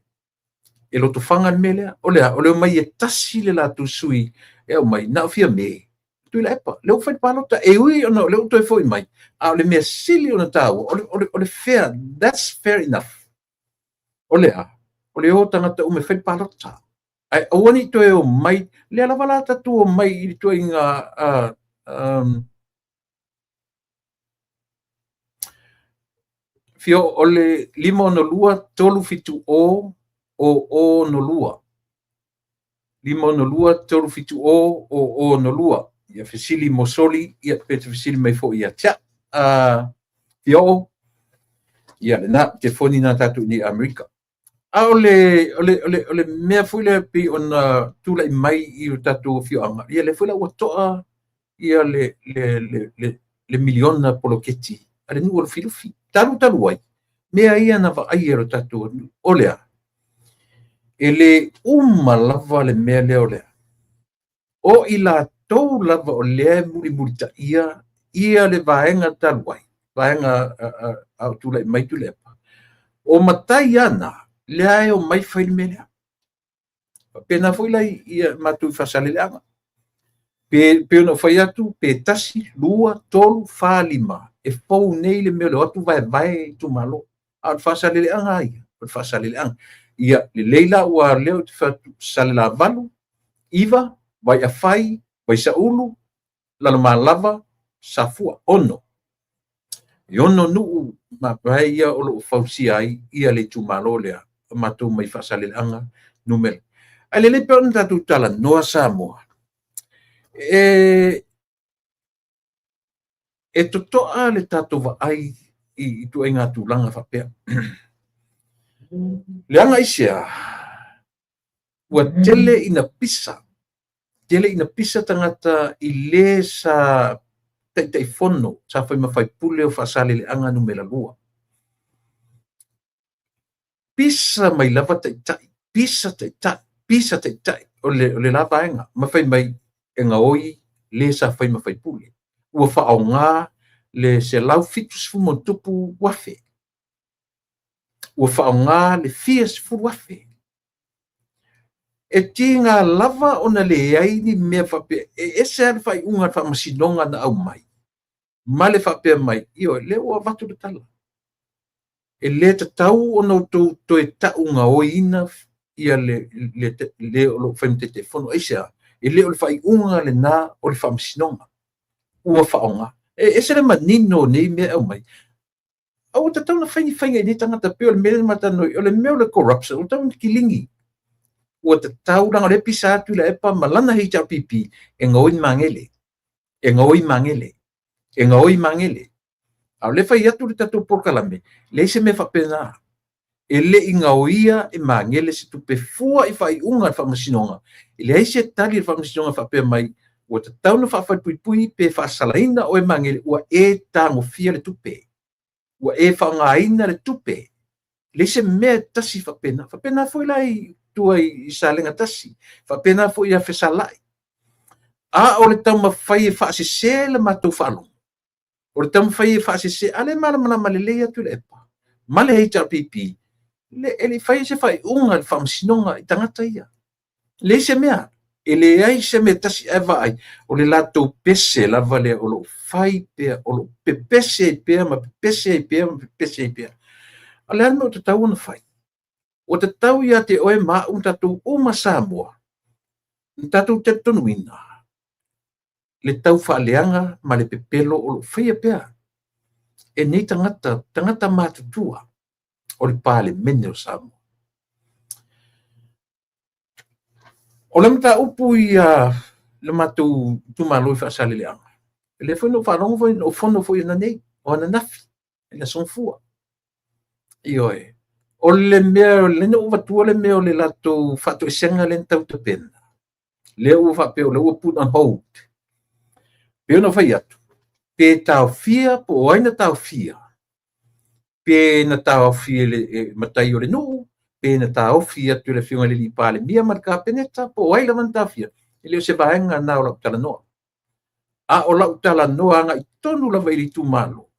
E loto whanga melea, o leo mai e tasi le la tu sui, e o mai, na fia me. Tu la epa, leo whai pālota, e ui o no, leo toi foi mai. A o le mea sili o na tau, o le fair, that's fair enough. O leo tangata ume whai pālota. Ai, awani toi o mai, lea la wala tatu o mai, I toi ngā, Fio o le 5 tolu fitu o no lua. 5 tolu fitu o no lua. Ia fesili mosoli, ia pete fesili mai fo ia tia. Fio, ia le na, te foni na tatu ni Amerika. A o le mea fuile pi on tula I mai I o tatu fio anga. Ia le fuila ua toa, ia le miliona poloketi. Ale nu o le filufi. Talu ai. Mea ia na wa ai ero tatu o lea. E le lava le mea lea o lea. O I la tau lava o lea muri ta ia le vaenga talu ai. Vaenga au tula I mai tu lepa. O matai ana, lea e o mai whai mea lea. Pena foi lai ia matu whasale leanga. Pe ona whai atu, pe tasi, lua, tolu, whalima. E fau nei le mea leo atu vai tu malo. Al fasale le anga ia, al fasale le anga. Ia le leila ua leo te fasale la valu, iwa, vai afai, vai saulu, lalo malava, safua, ono. I ono nuu, ma pai ia o lo fausia ai, ia le tu malo lea, matu mai fasale le anga, numele. Ale le pe ona tatu tala noa Samoa. E totoa le tatu wa ai, I tu inga tu langa whapea. Le anga isea, ua tele ina pisa, tele ina pisa tangata i le sa taifono sa fai mawhai pule o whasale le anga numela lua. Pisa mai lava taitai, pisa taitai, o le lava enga, mawhai mai enga oi le sa fai mawhai pule. Ua whao ngā le se lau fitus fumontupu wafe. Ua whao ngā le fias fu wafe. E tinga lava ona le ai ni mea whape, e se ar whai unga wha masinonga na au mai. Ma le whape mai, io, le ua watu le tala. E le ta tau ona to e tau ngā oina ia le o lo whaimte te whono eisea. E le o le whai unga le nā o le wha masinonga. Ua whao ngā. E se le manino nei mea au mai. Au ta tau na whainga ni tangata pe o le mele matanoi, o le mea o le corruption, o tau ni kilingi. Ua te tau ranga le pisa atu la epa malana hei tau pipi e ngoi mangele. E ngoi mangele. E ngoi mangele. Au le whai atu le tatu porkalame, le se me whapena. E le i ngaoia e mangele se tu pe fua i whai unga le whamasinonga. E le eise tali le whamasinonga whapea mai, ua te tau na whawhai pui pe whasalaina o e mangele, ua e tango fia le tupe. Ua e whaongaina le tupe. Le se mea tasi whapena. Whapena foi lai tua i salenga tasi. Whapena foi a whesalai. A o le tau mawhai e whaasese le matou whalong. O le tau mawhai e whaasese, ale maramana malelei atu le epa. Male hei tau pipi. E le whai se whai unga le whamsinonga i tangata ia. Le se mea. E le ai se mea tasi ewa ai. O le latou pese lava le o lo whai pea, o lo pepese pea, ma pepese pea, ma pepese pea. Ale alme o te tau ona whai. O te tau ia te oe maa tatou uma Samoa. Tatou te tonuina. Le tau whaaleanga ma le pepelo o lo whaia pea. E nei tangata mātutua o le pāle mene o Samoa. O le mta upu i le mātou tumaloi whaasale le anga. Le whaino wharongo foi o whono foi na nei, o ana nafi, e la sonfua. I oe. O le mea, le ne uwa tua le mea o le lato whato e senga le tau te pena. Le uwa peo, le uwa put on hold. Peo na whai atu. Pe tau fia, po aina tau fia. Pe na tau fia le matai o le nuu, pe na tau fia tu le whiunga le li pāle mia marka peneta, po aila man tau fia. Ele o se vahenga na o lau tala noa. A o lau tala noa anga i tonu la vairi tu malo.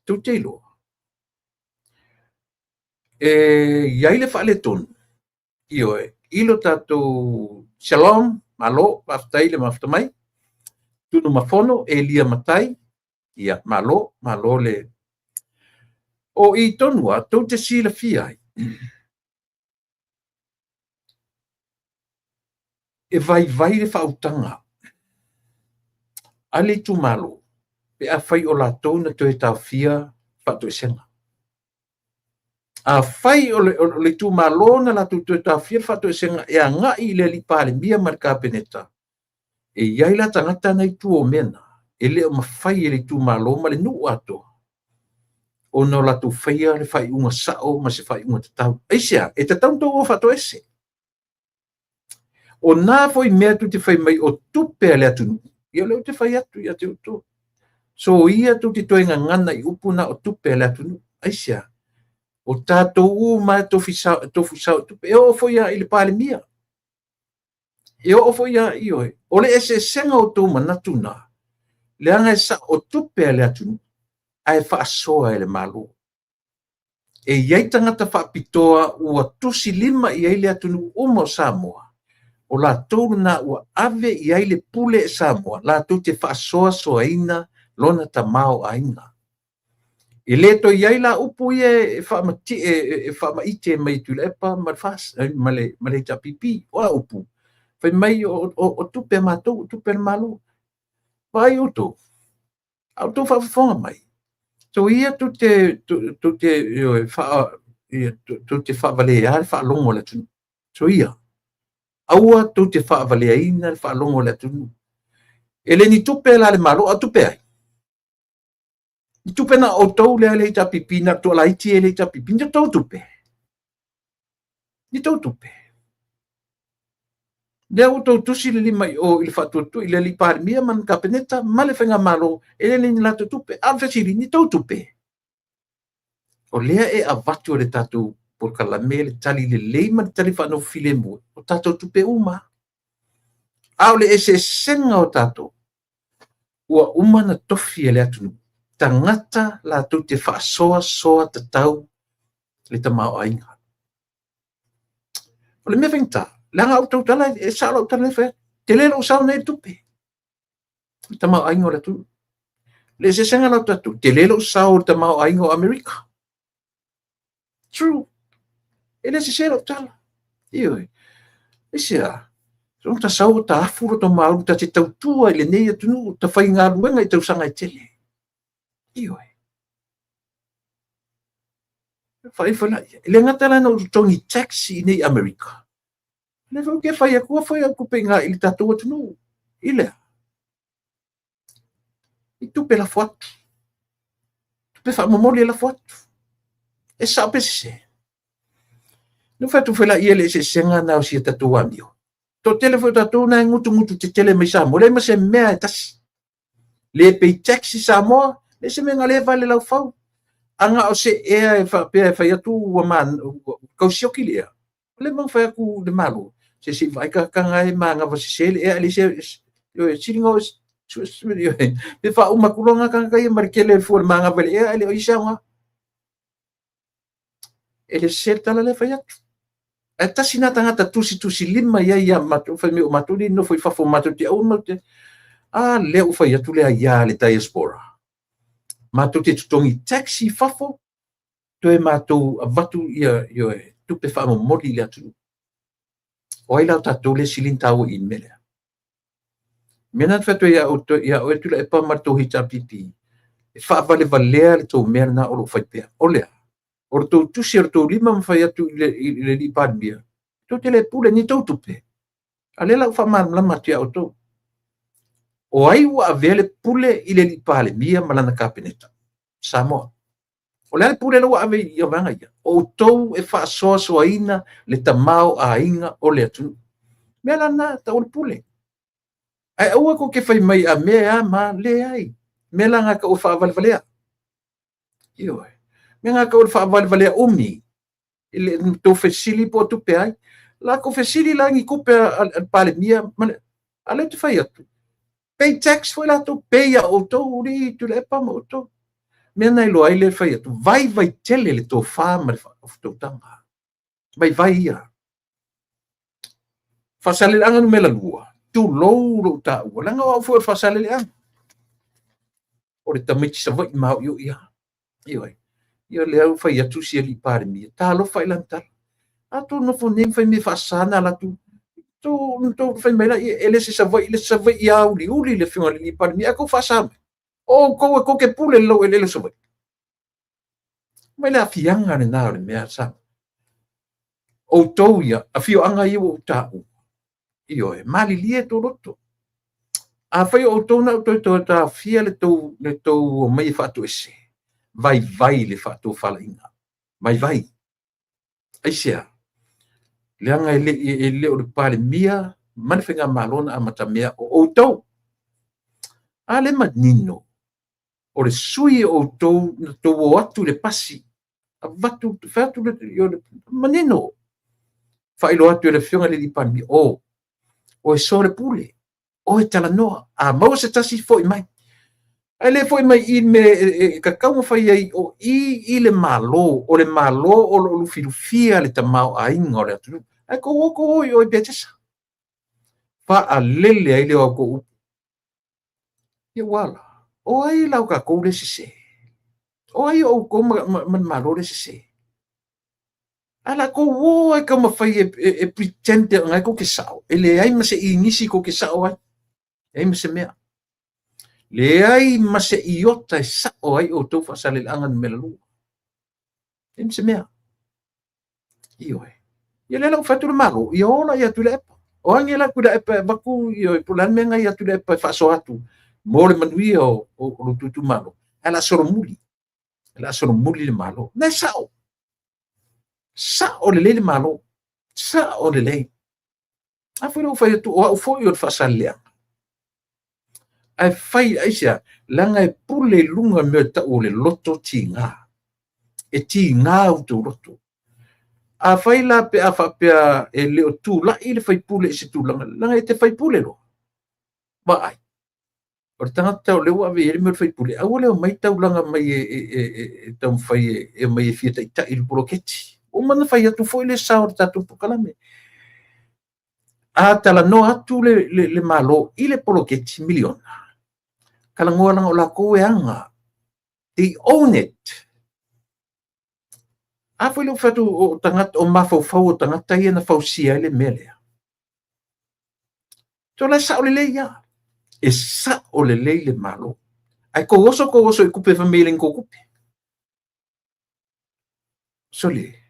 Tu teilo. Iai le whaale tonu. Ioe, ilo tatou shalom, malo, maftai le maftamai. Tunu mafono, lia matai. Ia, malo le. O i tonua, tau te sila fiai. E vai le whautanga. Ale tu malo. Pe a whai o la tau na toi tau fia, whatu e senga. A whai o le tu malo na la tu tau fia, whatu e senga, e a ngai le li pāle mia marka peneta. E iai la tangata nei tu o mena. E leo ma whai e le tu malo, ma le nuu ato. O no la tu whaia le whai unga sao, ma se whai unga te tau. Eisea, e te tau tau o whatu ese. O nā foi mea tu te whai mai o tupe le atu. Ia leo te whai atu, ia te uto. So ia tu te toenga ngana i upuna o tupe le atu. Eisea, o tātou u mai tofu sao tupe. E o foi a ili pāle mia. E o foi a ioe. O le ese senga o tō manatuna. Le anga e sa o tupe le atu. Ai whaasoa e le malo. E iai tangata whaapitoa ua tusi lima i ai le atunu uma o Samoa. O la tōru na ua ave i ai le pule e Samoa. La tō te whaasoa soaina lona ta mao aina. E le to i ai la upu i e whaamaite mai tu le epa ma le tapipi o la upu. Whai mai o tupe mātou, tupe le malo. Vai uto. Au tō whaafonga mai. So ia tu te whaavale a le whaalongo le tunu. So ia. Aua tu te whaavale a ina le whaalongo le tunu. Ele ni tupe la le malo a tupe ai. Ni tupe na o tau le ale ta pipina to la iti ele ta pipina tau tupe. Ni tau tupe. Lea o tau tusi le lima o ili whatutu i le li pārmia man kapeneta male whenga malo e le ni lato tupe alfa siri ni tau tupe. O lea e avatu o le tatu por kalame le tali le leima le tali whanau file mua o tatu tupe uma. Au le ese senga o tatu ua uma na tofi e le atunu. Tangata la tu te whaasoa soa te tau le tamao ainga. O le mea whengta. Langa au tau tala e sala au tala le te lelo usau nei tupe. Tamau aingo la tu. Le se senga lau tatu. Te lelo usau tamau aingo Amerika. True. E le se se lau tala. Ioi. E se a. So ta sau ta afuro to mau ta te tau tua i le nei atunu. Ta whai ngā ruenga i tau sanga i tele. Ioi. Whai whala. Le ngatala na utongi taxi nei Amerika. Le fau ke fai aku pe ngā ili tatu atunu. Ile. I tupe la foatu. Tupe wha momoli la foatu. E sa pe se. No fatu whala ia le se senga na o si tatu amio. To tele fo tatu na ngutu te tele mai sa mo. Le ma se mea e tasi. Le pei taxi sa mo. Le se menga le vale lau fau. Anga o se ea e wha fai atu ua man. Kausioki lea. Le mang fai aku de malu. Se si vai ka ngai ma nga vasi sele e ali se siringo pe fa uma kulonga kan kai markele fu ma nga vale e ali o isa nga ele serta la fa ya ata sinata ngata tusi lima ya matu fa mi matu ni no foi fa fo matu ti o matu le u fa ya tu le ya le diaspora matu ti tongi taxi fafo to e matu vatu ya yo tu pe fa mo modi le atu o ila tatu le silin tau in mele. Mena fatu ya o tu le pa marto hitapiti. E fa vale valea le to merna o lo faipea. Olea. O to tu ser to lima fa ya tu le li padbia. To te le pule ni to tupe. Ale la fa man la matia o to. O ai wa avele pule i le li pale mia malana kapeneta. Samoa. O le pule lo ave ia vanga ia. O tou e fa so aina le tamao a inga o le atu. Mela na ta o pule. Ai au ko ke fai mai a mea ma le ai. Mela nga ka o fa valvalea. Io. Me nga ka o fa valvalea umi. Ile to fesili po tu pe ai. La ko fesili la ngi ko pe al pale mia ale te fai atu. Pay tax foi la to pay o to ri tu le pa mo to. Mena ilo ai le fai atu. Vai tele le to fa ma of to tanga. Vai ia. Fasale anga no mela lua. Tu lo ta o langa o for fasale anga. O le tamiti sa vai ma yo ia. Io ai. Io le au fai atu si li pare mi. Ta lo fai lanta. Atu no fo nem fai me fasana la tu. Tu fai mela ele se sa vai ia uli le finga li pare mi ako fasama. O ko ke pule lo ele so vai. Mai la fianga na na me sa. O toia a fio anga i o ta. Io e mali lie to roto. A fai o tona to ta fia le to mai fatu ese. Vai le fatu fala inga. Vai. Ai sia. Le anga ele o pale mia man fenga malona a matamea o to. Ale manino. O le sui o to o atu le pasi. A vatu le manino. Fai lo atu le fionga le dipani o e sore pule o e tala noa a mau se tasi foi mai ele foi mai in me kakau fai ai o i le malo o lo filufia le tamau a inga o le atu ai ko o e betesa fa a lele ai le o ko e wala o ai lau ka ko le se o ai o ko malo le se ala ko wo e ka mafai e pretend ngai ko ke sao ele ai ma se inisi ko ke sao ai ai ma se mea le ai ma se iota e sao ai o to fa sale angan melalu ai ma se mea io e le la fatu le malo io la ia tu le o angela ku da e baku io pulan me ngai ia tu le fa so atu mo le manui o tu malo ala soro muli le malo na sao sa o le malo sa o le A foi o fai tu o foi o fasalia. Ai fai aisia langa e pule lunga me ta o le loto tinga. E tinga o tu loto. A fai la pe a fa pe e le o tu la ile fai pule se tu langa e te fai pule lo. Ba ai. O tangata o lewa ve ele me fai pule. A ole o mai tau langa mai e tau fai e mai e fia ta il broketi. O mana fai atu foi le sa o tatu pukalame. A tala no atu le malo ile broketi miliona. Kala ngoa langa o la koe anga. They own it. A foi lo fatu o tangata o mafau o tangata ia na fausia ele mele. So la sa o le leia. E sa o le le malo. Ai ko oso e kupe família ko kupe. Sole.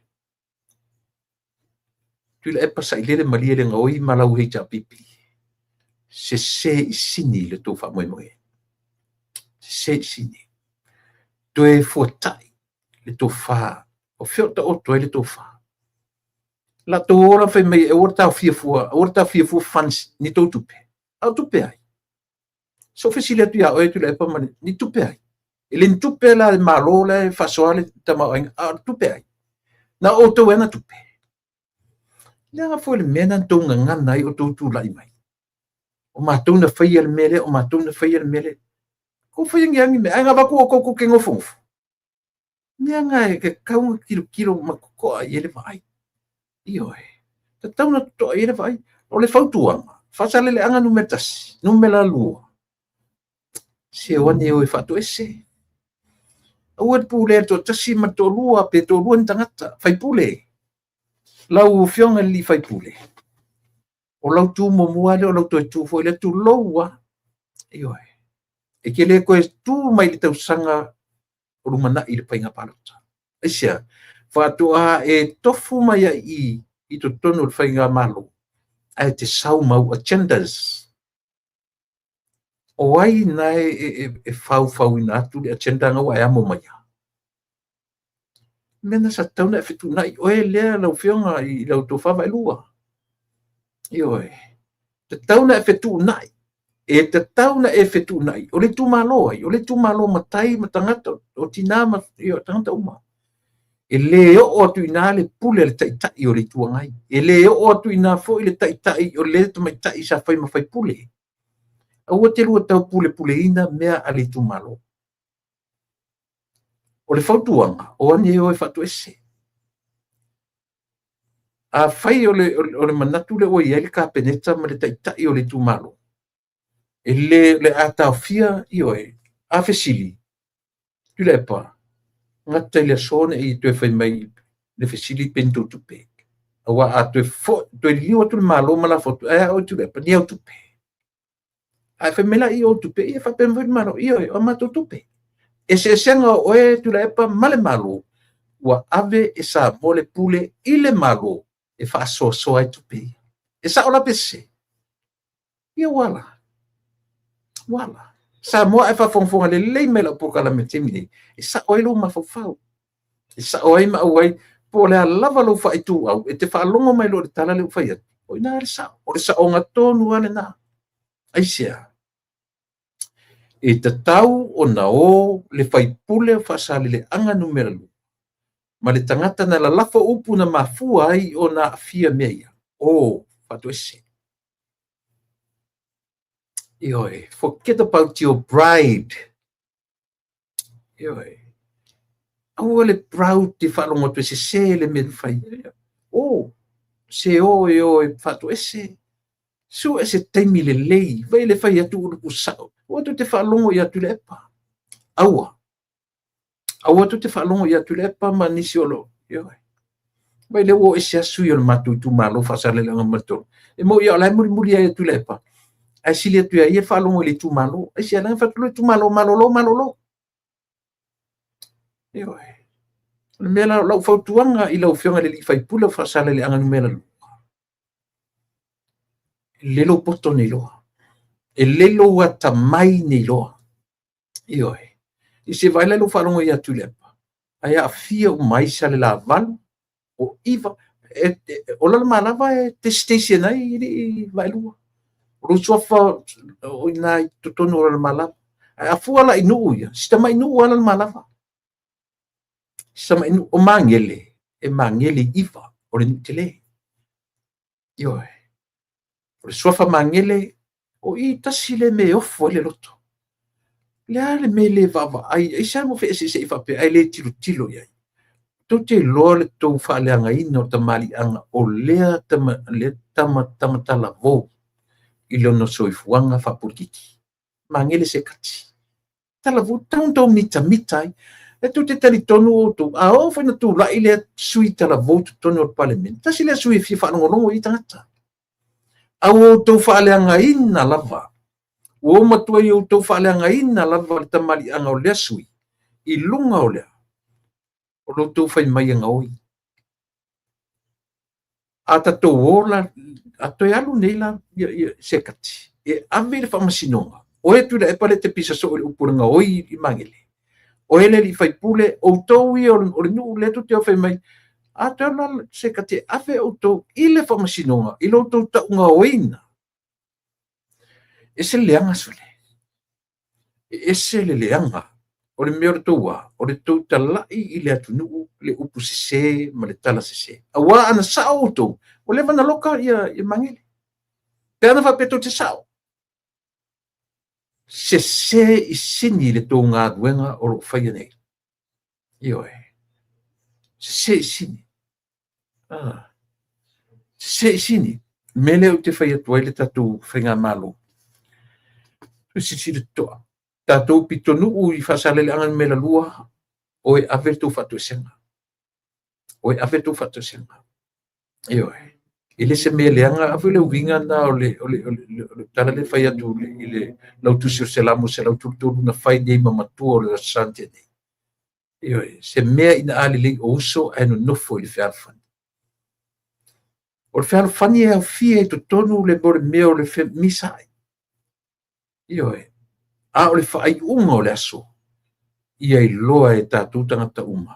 Tu le pasa ile malia le ngoi malau hei ta pipi. Se sini le to fa moi moi. Se sini. Tu e fotai le to fa. O fiota o to le to fa. La to ora fai mai e orta fia fu fans ni to tupe. Au tupe ai. So facile tu ya o tu le pa mani ni tupe ai. Ele tupe la malo le fasoale tama a tupe ai. Na o to ena tupe. Nga foi le mena tonga ngana ai o tu lai mai. O matou na fai el mele, o matou na fai el mele. Ko fai ngi me anga ba ko kengo fonfu. Nga e ke kaunga kilo makoko ai ele vai. Io e. Ta tauna to ele vai. O le fautuanga. Fasale le anga numetas, numela lua. Se wani o e fatu ese. O e pule to tasi ma to lua pe to lua tangata. Fai pule. Lau fionga li fai pule. O lau tu mo muale o lau tu foi le tu loua. Io e. E ke le koe tu mai li tau sanga o rumana i le painga palota. Esia, whatua e tofu mai i to tonu le whainga malo. Ai te sau mau agendas. O ai nai e fau ina atu le agenda ngau ai amo mai. Mena sa tauna e fitu nai, o e lea lau fionga i lau tofawa e lua. Io e. Te tauna e fitu nai. E te tauna e fetu nai, o le tu malo ai, o le tu malo matai matangata, o tina ma io tangata uma. E le o atu ina le pule le taitai o le tuangai. E le o atu ina fo i le taitai o le tamaitai sa fai ma fai pule. A ua te lua tau pule ina mea a le tu malo. O le fautuanga, o ane o e fatu ese. A fai o le manatu le o i ele ka peneta ma le taitai o le tu malo. E le atawhia i oe, a fesili. Tu le pa. Ngata i le sone i tue whai mai le fesili pento tupe. Awa a tue liwa tu le malo mala fotu. E o tu le pa, ni au tupe. A whai mela i o tupe, i e whapen whai malo, i oe, o mato tupe. E se senga oe tu le pa male malo. Ua ave e sa mole pule i le malo. E wha so ai tupe. E sa ola pese. I wala. Wala. Sa mo e fa fonfonga le lei mela po kala metimi. E sa oilo ma fofau. E sa oi ma oi po le lava lo fa itu au e te fa longo mai lo tala le fa ia. O ina le sa. O le sa o nga tonu ale na. Ai sia. E te tau o na o le fai pule fa sale le anga numera lu. Ma le tangata na la lafa upu na mafua ai o na fia meia. O fatu ese. Ioi, forget about your bride. Ioi. Aua le proud te whalongo tu se le men fai. Oh, se e whatu ese. So ese taimi le lei, vai le fai atu uru kusau. Ua tu te whalongo i atu le epa. Aua. Aua tu te whalongo i atu le epa ma nisi olo. Ioi. Vai le o ese asu i o matu tu malo whasale le anga matoro. E mo i o lai muri ai atu le epa. Ai sili atu ia whalongo i le tu malo. Ai si alanga whatu le tu malo, malolo. Ioi. Mela lau fautuanga i lau fionga le li fai pula whasale le anga numela lu. Lelo poto nei loa. E lelo wata mai nei loa. Ioi. I se vai lelo whalongo i atu lepa. Ai a fia o mai sale la valu. O iwa. o la malava te station ai i vai lua o sofa o ina to tono o la malava a fu ala inu ia sistema inu ala malava sistema inu o mangele ifa o le tele yo o sofa mangele o i tasile me ofo le loto le ale me le vava ai sa mo fe se fa pe ai le tilo ia to te loa le tau whaaleanga ina o tamali anga o lea tama tala vō i lono soifuanga whapuriki. Mangele se kati. Tala vō tau mita ai. E tu te tali tonu o tu a o whaina tu lai lea sui tala vō tu tonu o parliament. Tasi lea sui fi whanongorongo i tangata. Au o tau whaaleanga ina lava. O matua i o tau whaaleanga ina lava le tamali anga o lea sui. I lunga o lea. O lo tau whai mai anga oi. A tatou ola, a toi alu nei la se kati. E ame le whamasinonga. O e tula e pale te pisa so o le upuranga oi i mangele. O ele li whai pule, o tau i o le nuu letu te o whai mai. A toi la se kati, awe o tau i le whamasinonga, i lo tau taunga oina. E se leanga sole. E se le leanga. O le mea o le toua, o le tau talai i le atu nuu, le upu sese, ma le tala sese. Awa ana sao o tau, o le mana loka i mangele. Te ana whapeto te sao. Sese i sini le tau ngā duenga o lo whaia nei. Io e. Sese i sini. Sese i sini. Mele o te whaia tuai le tatu whainga malo. Tu sisi le toa. Tatou pitonu i whasalele angan me la lua o e avertu fatu senga. O e avertu fatu senga. Io e. Ile se me leanga afu le winga na o le tala le whai atu i le lautusi o se lamo se laututuru na whai nei mamatu o le sante nei. Io e. Se mea ina ali le o uso e no nofo i le whialfani. O le whialfani e au fia e to tonu le bore mea o le misai. Io e. A o le whaai unga o le aso. Ia i loa e tātou tangata uma.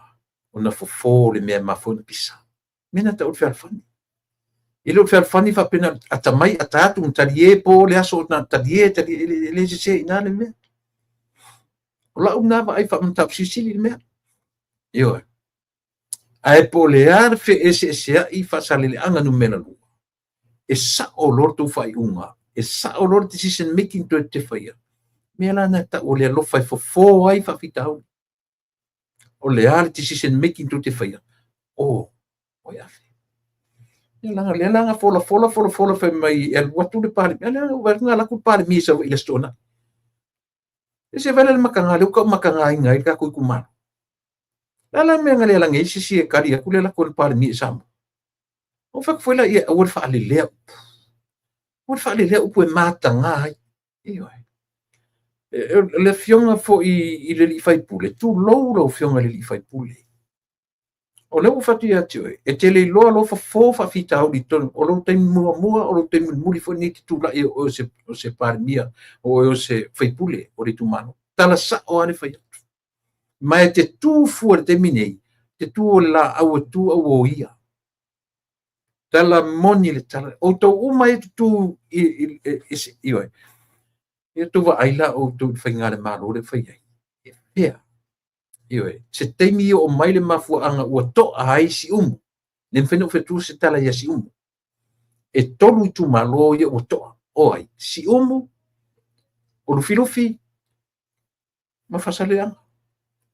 O na fofo le mea mafo na pisa. Mena ta o le whialfani. I lo whialfani whapena atamai a tātou talie po le aso na talie le se ina le mea. O la una wa ai whamantap sisili le mea. Io e. Ai po le ar fe ese i whasale le anga nu mena lua. E sa o lor tu whai unga. E sa o lor decision making to te whaia. Mea lana ta o le alofa fo ai whawhitau. O le ale decision making to te whaia. O afe. Le langa fola whai mai e watu le pari. Le langa wanga laku pari misa wa ila stona. E se vele le makanga, le uka makanga inga i kako i kumano. Lala mea ngale langa isi si e kari aku le laku le pari misa mo. O whakfuela ia awar whaale lea upu. Awar whaale lea upu e mātanga ai. Iyo ai. Le fionga fo i le li fai pule. Tu lo fionga le li fai pule. O leo fatu ia tio e te le loa lo fo fa fita au di ton. O lo te mua o lo te muli fo ni tu la o se parmia o se fai pule o le tu mano. Tala sa o ane fai atu. Ma te tu fuar te minei. Te tu o la au tu au o ia. Tala moni le tala. O tau uma e tu iyo e. E tu wa aila o tu whainga le malo le whai ai. E pia. Iyo e. Se teimi o mai le mafua anga ua toa ai si umu. Nem whenua whetu se tala ia si umu. E tolu i tu malo ia ua toa. O ai. Si umu. O lufilufi. Ma whasale anga.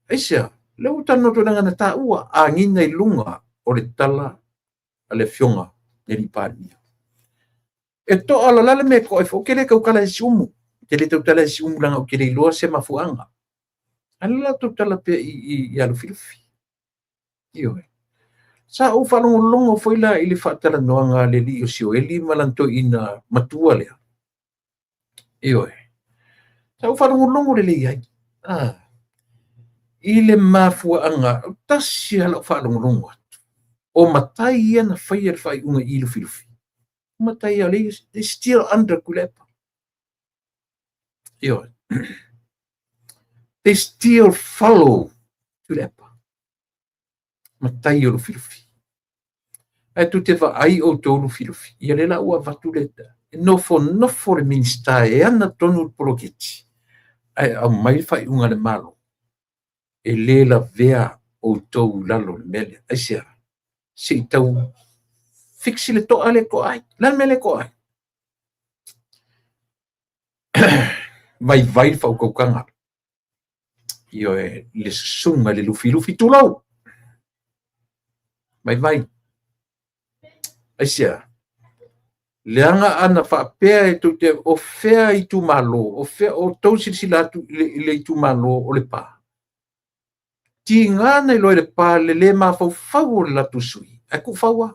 Eisia. Leo tano to nanga na ta ua. A ngina i lunga o le tala a le fionga. Neri pari. E toa la lale me koe fo. Kele kaukala e si umu. Te le tautala si umulanga o kere iloa se mafuanga. Ala tautala pe i alufilufi. Iyo e. Sa o whanongolongo foila ili whaatala noanga le li o si o eli malanto ina matua lea. Iyo e. Sa o whanongolongo le li ai. Ile mafuanga. Tasi ala o whanongolongo atu. O matai ia na whaia le whai unga i alufilufi. Matai ia le still under kulepa. They still follow Tulepa. Matai o filufi. ai tu te vaai outou lufilufi ia le la ua vatuleta nofo le minista e ana tonu poloketi ai au mai faiʻuga le malo e lē lavea outou lalo le mele ai seʻi tau fiksi le toʻa le koʻai lana mea le koʻai vaivai le faaukaukaga io e le susuga le lufilufi tulau vaivai ai leanga ana faapea e tu te ofea i tu malo ofea o tau silasila atu le i tu malo o le pā tingana i loa le pā le mafaufau o le latu sui ai kufaua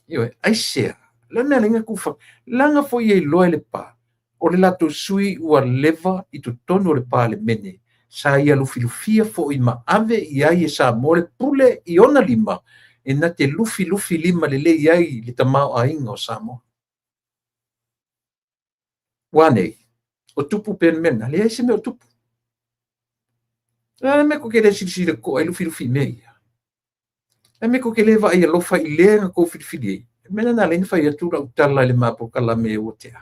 io ai lana lenga kufa langa foi e loa le pā o le latu sui ua leva i tu tonu o le pā le mene sa ia lufilufia foi ma ave i ai e sa mo le pule i ona lima e na te lufi lima le lei ai le tamao ainga o Samoa. Wanei, o tupu pen mena, le aise me o tupu. Me ko ke le silisile ko ai lufi mea. Me ko ke le va ai alofa i lenga ko filifili. Mena na leni fai atura utala le mapo kala me o tea.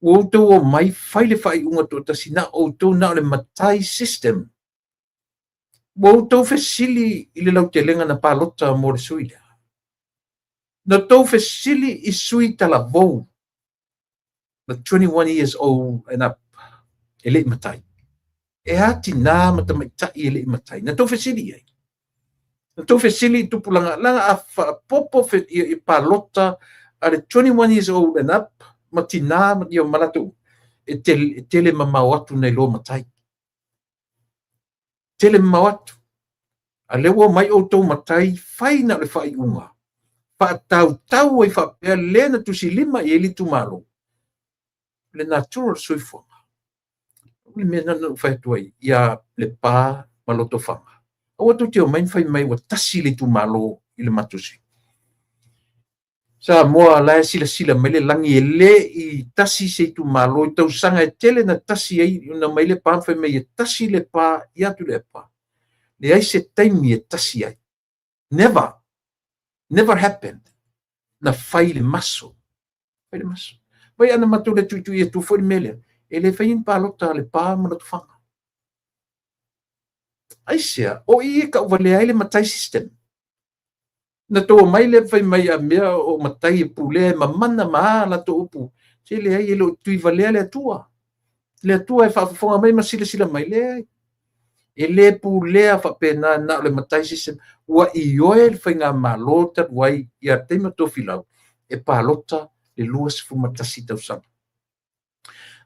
O tau o mai fai le fai unga to tasina o tau na le matai system. Wo tau fesili i le lau te lenga na palota mo le sui lea. Na tau fesili i sui tala vou. Na 21 years old and up. E le matai. E hati nā mata mai tai e le matai. Na tau fesili ai. Na tau fesili i tupulanga. Langa a popo i palota a le 21 years old and up. Mati nā mati o malatu. E tele mamau atu nei lo matai. Tele mamau atu. A lewa mai o tau matai fai na le fai unga. Pa tau ai fa pea lena tusi lima i eli tu malo. Le natural suifonga. Le mena na fai tuai ia le pā maloto fanga. Awa tu teo main fai mai wa tasi le tu malo i le matusi. Sa moa la sila mai le langi e le i tasi se tu malo i tau sanga e tele na tasi ai na mai le pā fai mai e tasi le pā i atu le pā. Le ai se taimi e tasi ai. Never happened. Na fai le maso. Fai le maso. Vai ana matu le tuitu e tu foi mele. E le fai in palota le pā mana tu fanga. Ai o i ka uvale ai le matai system. Na tō mai le fai mai a mea o matai e pule ma mana maa la tō upu. Se le ai e lo tui valea le atua. Le atua e whaafonga mai ma sila mai le ai. E le pulea whapena na le matai system. Ua i oe le whai ngā malota wai i a teima tō filau. E palota le luas fu matasi tau sama.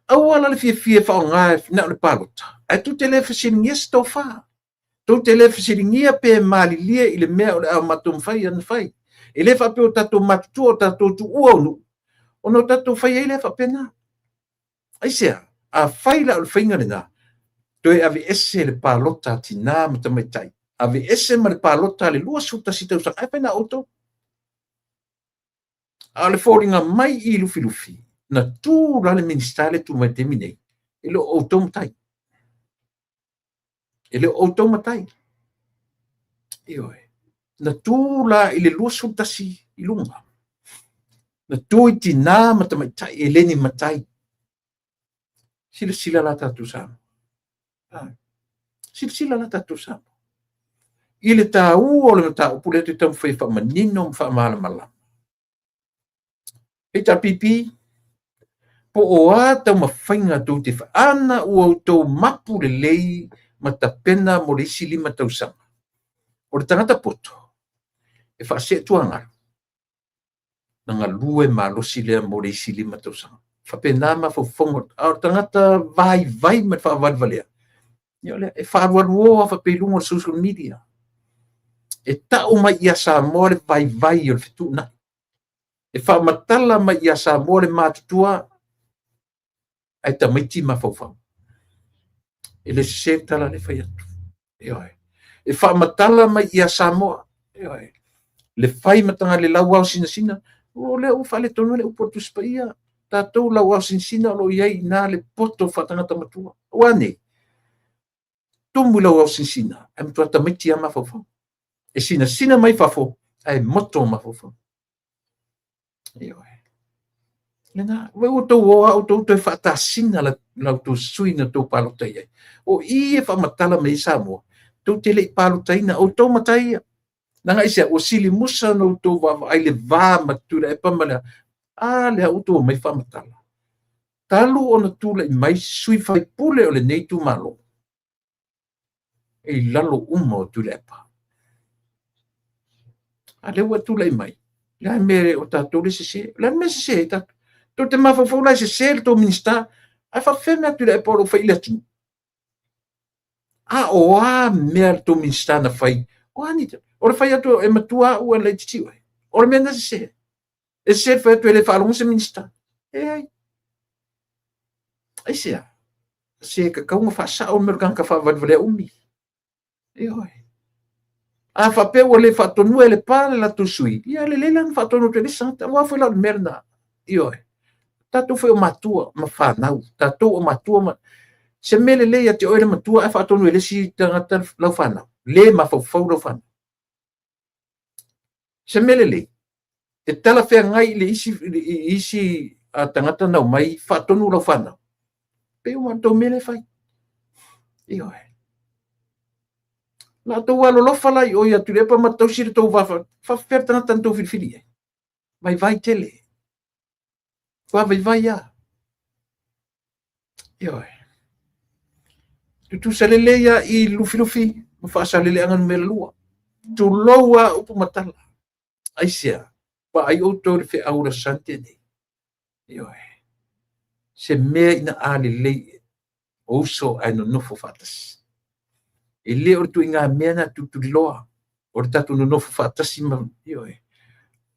Awala le fie whao ngā na le palota. Ai tu te le whasiringia sto wha. Tu te le whasiringia pe malilia i le mea o le au matum whai an whai. E le whape o tato matu o tato tu uaunu. O no tato whai e le whapena. Ai a whai la o le whainga le nā. Toi ave ese le palota tina matamaitai. Ave ese ma le palota le lua suta sita usang. Ai pena auto. A le fōringa mai i lufi. Na tū la le ministale tu mai te minei. E le auto matai. Ioi. Na tū la i le lua suta si i lunga. Na tū i tina matamaitai e leni matai. Sila la tatu sama. Sila la tatu sama. I le tāu o le tāu pule te tamu whai whamanino mwha malamala. E ta pipi, po o a tau mawhainga tau te whaana ua tau mapu le lei ma ta pena mo le isi lima tau sama. O le tangata poto, e whaase tuangaru. Nanga lue ma losi lea mo le isi lima tau sama. Whapena ma whaufongo, a o tangata vai ma whaavadvalea. E whaaruaruoa whapelunga o social media. E tau mai ia sa more vai o le fitu na. E whaamatala mai ia sa more mātutua ai ta maiti ma whauwhau. E le se tala le whai atu. E whaamatala mai ia sa more. Le whai matanga le lau au sina. O le u whale tonu le upotu spaia. Tātou lau au sina lo iai nā le poto whatangata matua. Wane. Tomu lau au sina. Am tua ta maiti ama whauwhau. e sina mai fafo ai moto mafofo io lena we o to fa ta sina la to suina to palotai o I fa matala me Samoa to tele palotai o to matai nanga isia o sili musa no to va ai le va matura e pamala le o to mai fa matala talu ona tula mai sui fai pule o le nei tu malo e lalo uma o tule pa ale wa tula mai la mere o ta to se la me se ta to te mafa fo la se to minista a fa feme tu le polo fai la tu o mer to minista na fai o anita o le fai atu e matua o le titi o le mena se e se fa tu le fa lo se minista ai se ka ka fa sa o mer kan ka fa va vale umi a fa pe o le fa tonu e le pa la tu sui ia le lan fa tonu te le santa wa fa la merna tatou foi o matua ma whanau, tatou o matua ma se mele le ia te oere matua e whaatonu e le si tangata lau whanau, le ma whau lau whanau. Se mele le, te tala whea ngai le isi a tangata nau mai whaatonu lau whanau. Pe o matou mele whai. Io la tau walo lofa lai o ia turepa matau siri tau wafa, whawhera tangata tau whirwhiri e. Vai tele. Vai ia. Tu salele ia I lufi ma fa salele anga numero lua tu loa upu matala aisia pa ai o to fe aura sante ne se me ina ale le o so ai no fo fatas ele o tu inga mena tu loa o tatu no fo fatas ma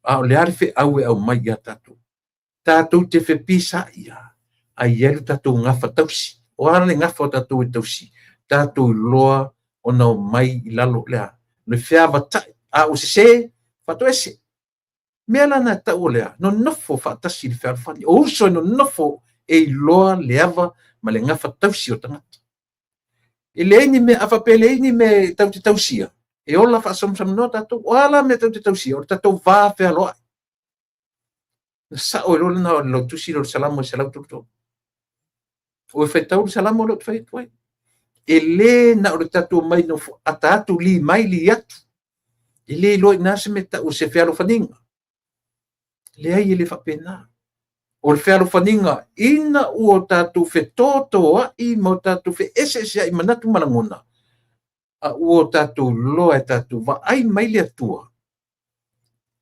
a le arfe au mai ya tatu te fe pisa ia ai elu tatu ngafa tausi o ana ngafa tatu tausi tatu loa ona mai lalo lea no fiava tai a o se fato ese mela na ta olea no nofo fatasi le fani o so no nofo e loa leava ma le ngafa tausi o tangata ele ni me afa pele ni me tausia e ola fa som no tatu wala me tausia o tatu va fe loa sa o lo lo tusi lo salamo tu o fe tau salamo lo fe ele na o tatu mai no atatu li mai li atu ele lo na se meta o se felo faninga le ai ele fa pena o felo faninga ina o tatu fe toto I mo tatu fe ese I manatu malangona a o tatu lo e tatu va ai mai le atua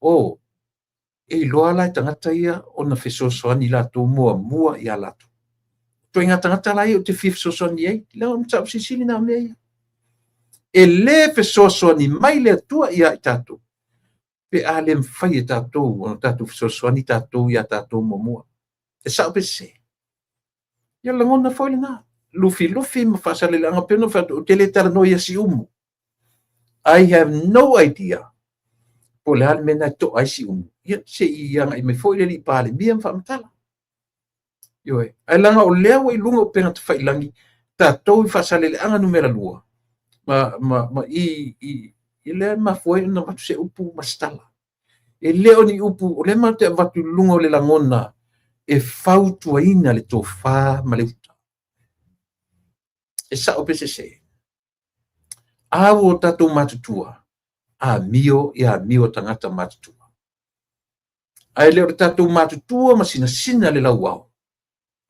o e lo ala tangata ia ona fe sosoani la tu mua ia latu to inga tangata lai o te fif sosoani ai le on tau sisili na mea e le fe sosoani mai le atua ia tatu pe ale mfai tatu o tatu fe sosoani tatu ia tatu mua e sa pe se ia langona foi na lufi ma fasale langa peno fa o tele tar no ia si umu I have no idea po le mena to ai si umu ia se ia ngai me foi le pale bia fa mtala ai langa o leo I lunga o pena te fai langi tatu fa sale le anga numera lua ma I le ma foi na matu se upu mastala e leo ni upu o le ma te vatu lunga o le langona e fautu aina le tofa ma le uta e sa o pese se awo tatu matutua a mio tangata matutua ai leo tatu matutua ma sina le lauau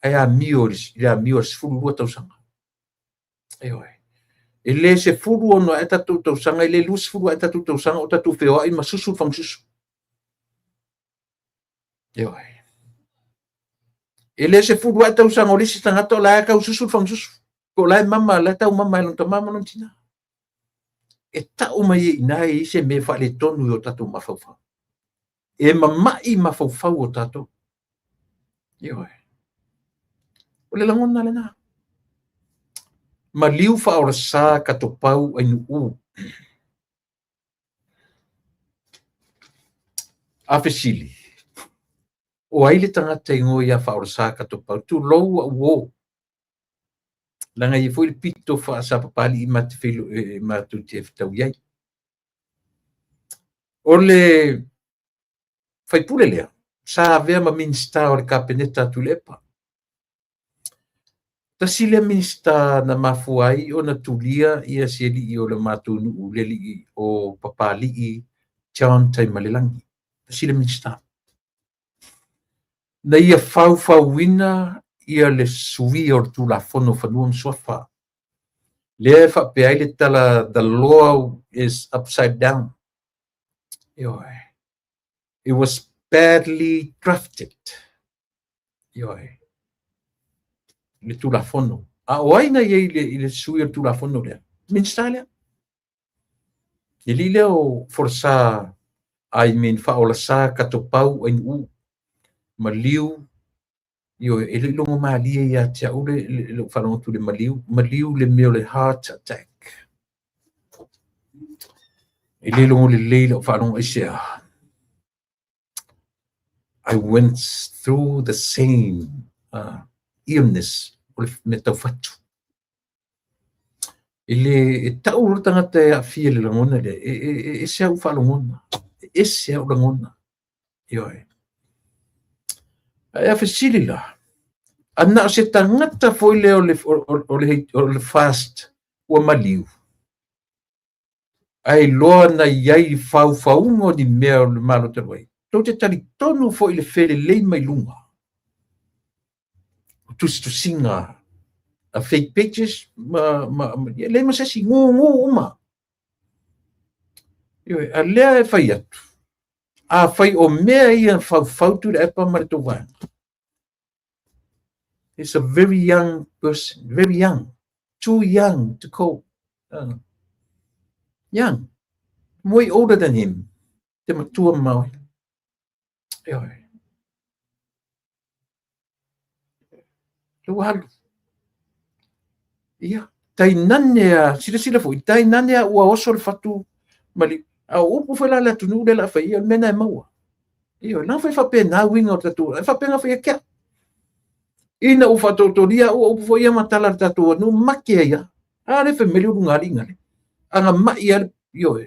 ai a mio sfulu lua tausanga e le se fulu ono e tatu tausanga e le lus fulu e tatu tausanga o tatu feo ai masusu fangsusu e le se fulu e tausanga o lisi tangata o la e kau susu fangsusu ko la e mama la tau mama e lonta mama non tina e tau mai ina e se me fa le tonu o tatu mafaufa e mamai mafaufau o tatu o le langona le na ma liu fa ora sa ka to pau ai nu a fesili o ai le tangata ingo ia fa ora sa ka to pau tu lou wo langa I foi pito fa sa papali I mat filo ma tu te tau iai o le faipule lea sa vea ma minista o le kapeneta atu le epa tasi le minista na mafuai o na tulia ia se li o le matunu le li o papali John Taimalelangi tasi le minista na ia fauwina ia le suvi o tu la fono fanua msofa le fa pe ai le tala the law is upside down it was badly drafted le tu la fono a oina ia le suvi o tu la fono le minstale ele o força ai min fa ola sa katopau en u maliu ele longo malia ia tia ule le falon tu le maliu le meo le heart attack ele longo le falon isia I went through the same illness with metafatu ele tau tangata a fia le langona le e se au falongona e se au langona ai fasili la ana se tangata foi le o le fast o maliu ai loa na iai faufaungo di mea le malo te wai tau te tali tonu foi le fele lei mai lunga tu singa a fake pages le ma se si ngu uma a lea e fai atu a fai o mea ia fautu le epa marito wai. He's a very young person, very young, too young to cope. Young, way older than him. Te matua mau. Lualu. Ia, tai nane sila foi, tai nane ua oso le fatu mali. A upu foi la tunu le la fai, mena e maua. Ia, na fai fa pena winga o tatu, fa pena fai kia. Ina u fatotoria u foi matala tatu no makia ya ale family u ngale anga mai ya yo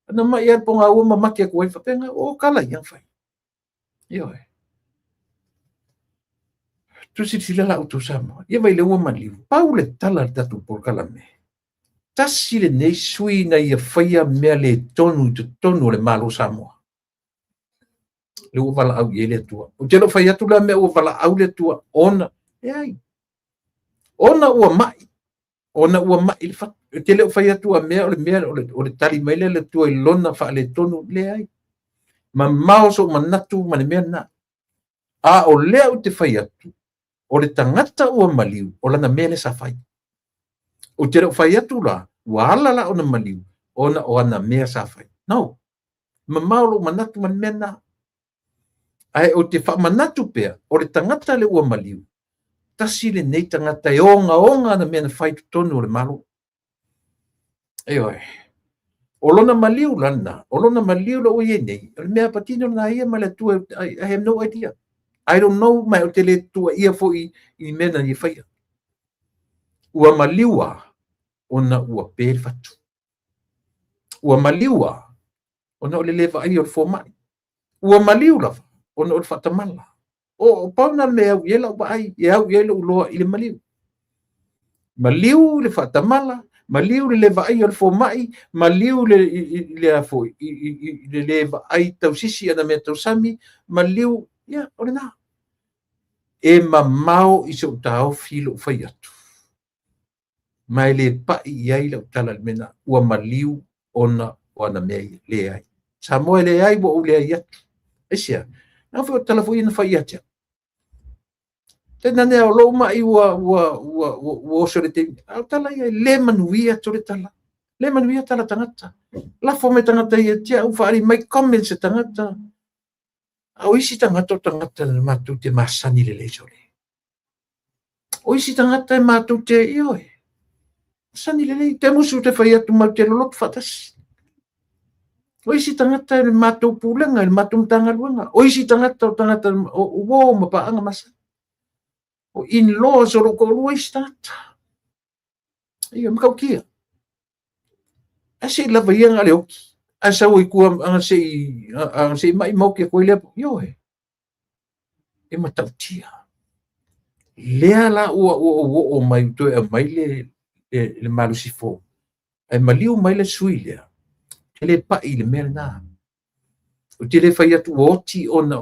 na mai ya ponga u makia ko fa penga o kala yang fai yo tu sila la tu sama ia vai le o mali paule tala tatu por kala me tasile nei sui na ia fai me le tonu le malo samo le o vala au ele tua o telo fai atu la me o vala au le tua ona ai ona ua mai le fa tele fai atu a me o le tali mai le tua i lona fa le tonu le ai ma mau so manatu ma le mena a o le au te fai atu o le tangata ua maliu o lana mele sa fai o tele fai atu la wala la ona maliu ona o ana mea sa fai no ma mau lo manatu ma le mena ai o te whamanatu pea, o le tangata le ua maliu, tasi le nei tangata e onga na mea na whai tonu o le malo. O lona maliu lana, o lona maliu la oie nei, o le mea patino na ia ma le tua, I have no idea. I don't know mai o te le tua ia fo i mea na i whaia. Ua maliua, ona ua pēr fatu. Ua maliua, ona o le lewa ai o le fōmai. Ua maliu lava. Ona o fatamala o pauna me au yela vai e au yela uloa ile maliu le fatamala maliu le vai o fomai maliu le afo le vai tausisi ana me tausami maliu ya orina e mamau iso tau filo fai atu mai le pa ia ile tala mena ua maliu ona me le ai samoe le ai bo le ai esia na foi telefone na fai atia te nane o lo mai wa sorete tala ia le manuia tore tala tangata la fo me tangata ia tia u fari mai comments tangata au isi tangata matu te masani le sore o isi tangata matu te io sani le te musu te fai atu mal te lo fatas o isi tangata le matou pulenga le matou tanga luanga o isi tangata o wo ma pa anga masa o in laws o ko lo isi tangata ia mkau kia asi la vaianga le oki asa oi kua ang sei mai mau ke koile yo e matautia lea la o mai to e mai le malusi fo e maliu mai le sui lea le pa i le merna o te le fai atu oti ona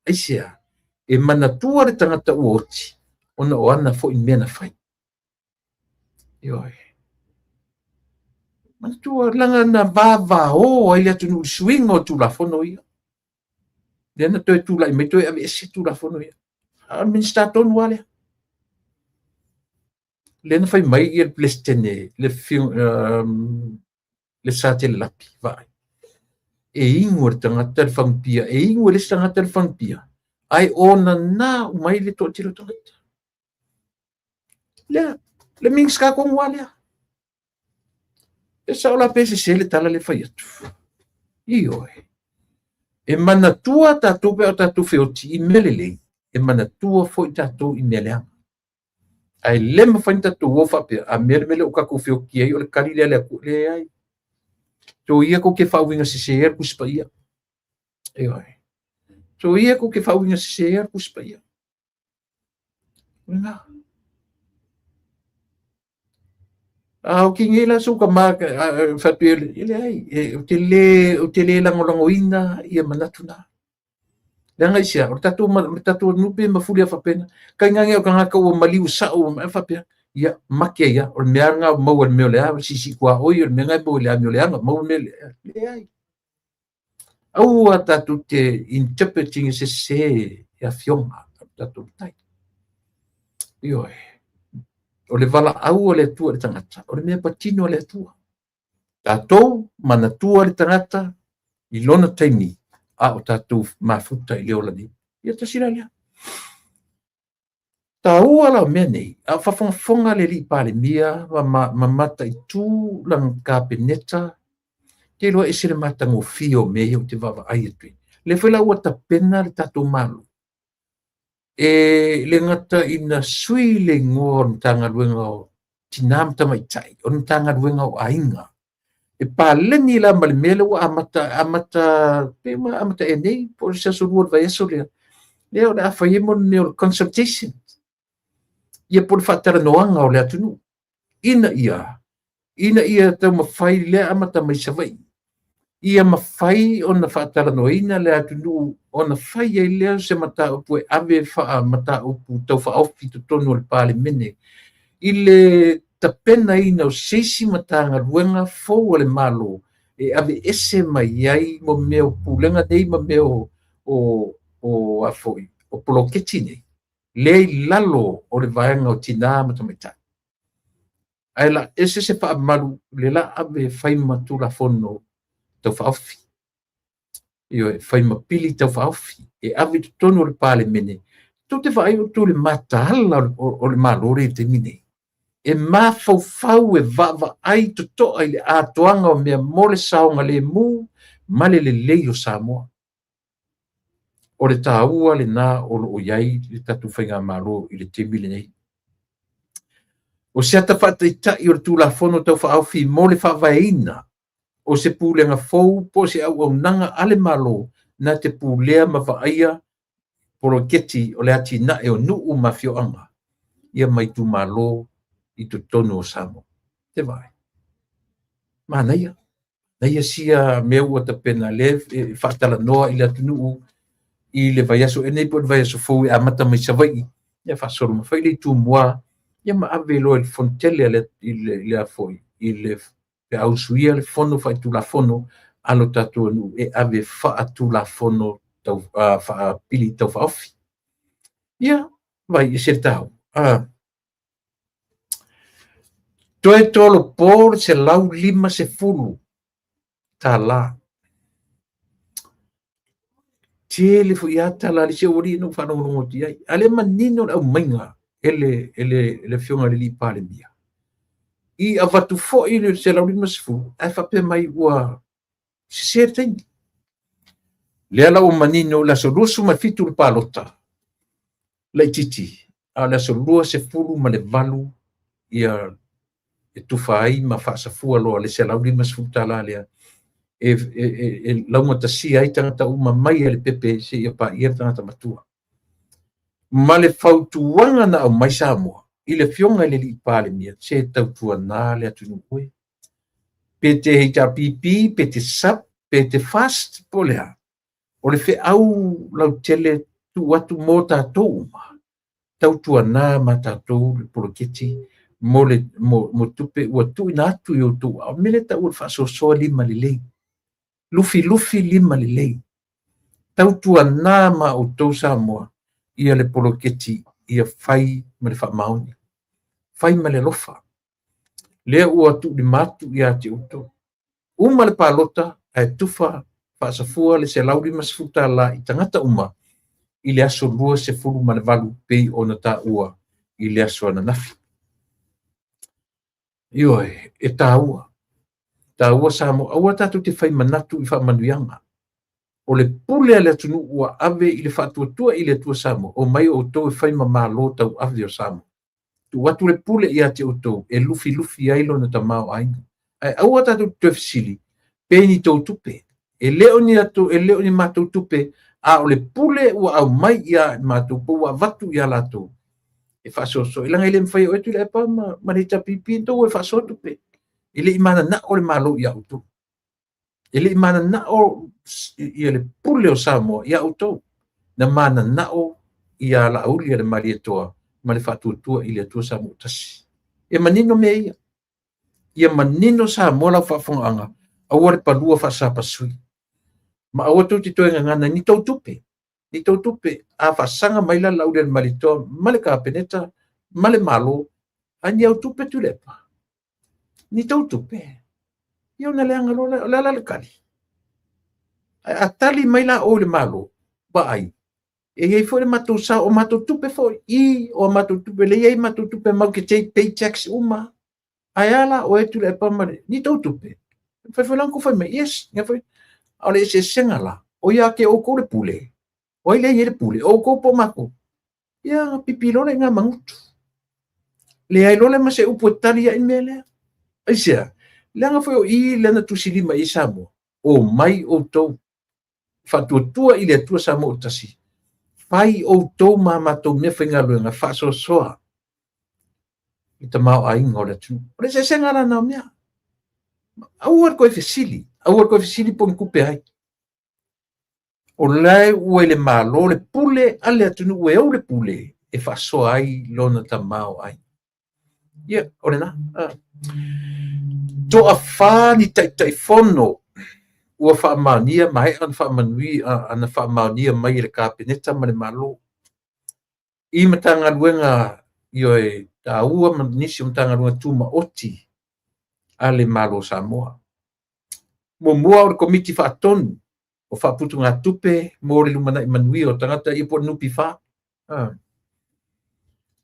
aisia e manatua le tangata oti ona o ana fo i mena fai yo manatua langa na vava o ai le atu nu swing o tu la fono ia Dena toi tu la me toi ave ese tu la fono ia. Administrator wale. Lena fai mai ia plestene le film le sate le lapi vai. E ingor tanga tel fampia e ingor le tanga tel fampia. Ai ona na mai le to tiro tanga. Le mings ka kong wale. E sa ola pese se le tala le fai atu. Io e manatua tātou pe o tātou whioti i melelei, e manatua fo i tātou i meleanga. Ai lema whain tātou wofa pe, a mele o kako whioki ai, o le kari le ai. Tō ia ko ke whauinga se seer kuspa ia. E oi. Tō ia ko ke whauinga se seer kuspa ia. Nga. O ki ngela so ka maka, whatuele, ele ai, o te le langolango ina, ia manatuna. Langa isia, o tatu nupe mafuli a whapena, kai ngange o ka ngaka o maliu sao o whapea, ia makia ia, o meanga mau al meo lea, sisi kua oi, o meanga mau lea meo leanga, mau meo lea ai. Au a tatu te interpreting se ia fionga, tatu tai. Ioi. O le vala au o le atua le tangata, o le mea patino o le atua. Tātou manatua le tangata, i lona taimi, a o tātou mafuta i leo lani. Ia tasira lea. Tā ua la mea nei, a whafonga le li pāle mia, mata i tū lang kāpeneta, ke loa esere mata ngō fio mea o te wawa ai atui. Le whela ua ta pena le tātou malu. E le ngata ina sui le ngor tanga luenga o tinam tamai tai, o tanga luenga o ainga. E pāleni la male mele wa amata e nei, po le saso ruor vai aso lea. Lea o le awhaiemo ne o consultation. Ia po le whaatara noanga o le atunu. Ina ia tau mawhai lea amata mai savai. Ia mawhai o na whaatara noina le atunu o na whai ai lea se mata upu e ave wha mata upu tau whaofi to tonu o le pāle mene. I le tapena ina o seisi matanga ruenga fōu o le malo e ave ese mai ai mo meo pulenga nei mo meo o afoi, o poloketi nei. Lei lalo o le vaenga o tina matamaitai. Ai la ese se wha malu le la ave whai matu la fono tau whaofi. Io e whai mapili tau whaofi. E ave tu tonu o le pāle mene. Tau te whai o tu le matahala o le malo re te mine. E mafau e vava ai to to ai le atoanga o mea mole saonga le mu male le lei o Samoa. O le tāua le nā o lo o iai le tatu whainga malo i le temile nei. O se ata whata i tai o le tūlafono tau whaauwhi mole whawaina. O se pūlenga fou po se au nanga ale malo na te pūlea mawaaia poro keti o le ati na e o nuu mafioanga. Ia mai tu malo i tu tono o Samoa. Te vai. Mana ia. Na ia sia meu o ta pena le whaatala noa i le atu nuu i le vaiaso e nei po le vaiaso fou e amata mai savai. Ia whaasoro mawhai le tu mua. Ia ma ave loa le fontele le afoi. I le pe au suia le fono fai tu la fono alo tatu anu e ave wha tu la fono tau wha pili tau wha ofi. Ia, vai i se tau. Toe tolo por se lau lima se fulu. Tā la. Tele fu iata la li se ori no whanau ngoti ai. Ale manino au mainga ele fionga le li pale mia. I avatu fo i le se lau lima se fulu. Ai whape mai ua se tengi. Lea lau manino la so rusu ma fitu le palota. La titi. A la so lua se fulu ma le valu ia e tufa ai ma whaasafua loa le se lau lima se fulu tala lea. launga tasi ai tangata uma mai le pepe se ia pa ia tangata matua. Ma le fautuanga na au mai Samoa, i le fionga le li pale mia, se tautua nā le atunu koe. Pe te heita pipi, pe te sap, pe te fast, po lea. O le fe au lau tele tu watu mō tātou ma. Tautua nā ma tātou le poroketi, mo tupe ua tu ina atu i o tu, au mele ta ua whasosoa lima le lei. Lufi lima le lei. Tautua nā ma o tau Samoa, ia le poroketi, ia fai ma le whamaoni. Fai ma le lofa. Lea ua tu li matu ia te uto. Uma le palota, ai tufa, whaasafua le se lauri masfuta la i tangata uma, i le aso lua se furu ma le valu pei o na tā ua, i le aso ana nafi. Ioi, e tā ua. Tā ua Samoa, aua tātou te whai manatu i whamanuianga. O le pule le atunu ua ave i le whatuatua i le atua Samoa, o mai o tau e whai mamalo tau ave o Samoa. Tu watu le pule ia te o tau, e lufi ailo na tamao ainga. Ai aua tātou te whisili, peni tau tupe. E leo ni mātou tupe, a o le pule ua au mai ia mātou, po ua vatu ia lātou. E whasoso, ilanga ile mwhai o etu le pa ma le tapipi tau e whaso tupe. Ile imana na o le malo ia utu. Ile imana na o ia le pule o Samoa ia utu. Na mana na o ia la auli ia le maria toa, ma le whatuatua i le atua Samoa tasi. E manino mea ia. Ia manino Samoa lau whafonga aua le palua whasapa sui. Ma aua tau te toenga ngana ni tau tupe. Ni tau tupe a whasanga maila laule le maritoa, male ka peneta, male malo, ani au tupe tu lepa. Ni tau tupe. Ia una leanga lola le kali. A tali maila o le malo, ba ai. E iei fo le matou sa o matou tupe fo i o matou tupe le iei matou tupe mau ke te paychecks uma. Ai ala o etu lepa mare, ni tau tupe. Fai fai lanko fai me, yes, nga fai. Ale se senga la, o ia ke o ko le pule. O ile ye le pule, o ko po mako. Ia pipilo le nga mangutu. Le ai lole ma se upo tali ya imele. Ai sia, le nga foi o i le na tusilima i Samoa. O mai o tou. Fatuatua i le atua Samoa o tasi. Fai o tou ma matou ne whainga luenga whaso soa. I ta mau a inga o le tu. O le se senga la na mea. Auar koe fesili. Auar koe fesili po nkupe ai. O lai ue le malo le pule ale atunu ue au le pule e whaso ai lona ta mau ai. Ia, ore na. To a whani tai fono ua whaamaunia mai an whaamanui ana whaamaunia mai le kāpeneta ma le malo. I matanga luenga ioe ta ua manisi o matanga luenga tuma oti ale malo Samoa. Mo mua o le komiti whaatonu o whaaputu ngā tupe mo le lumana i manui o tangata i po nupi wha.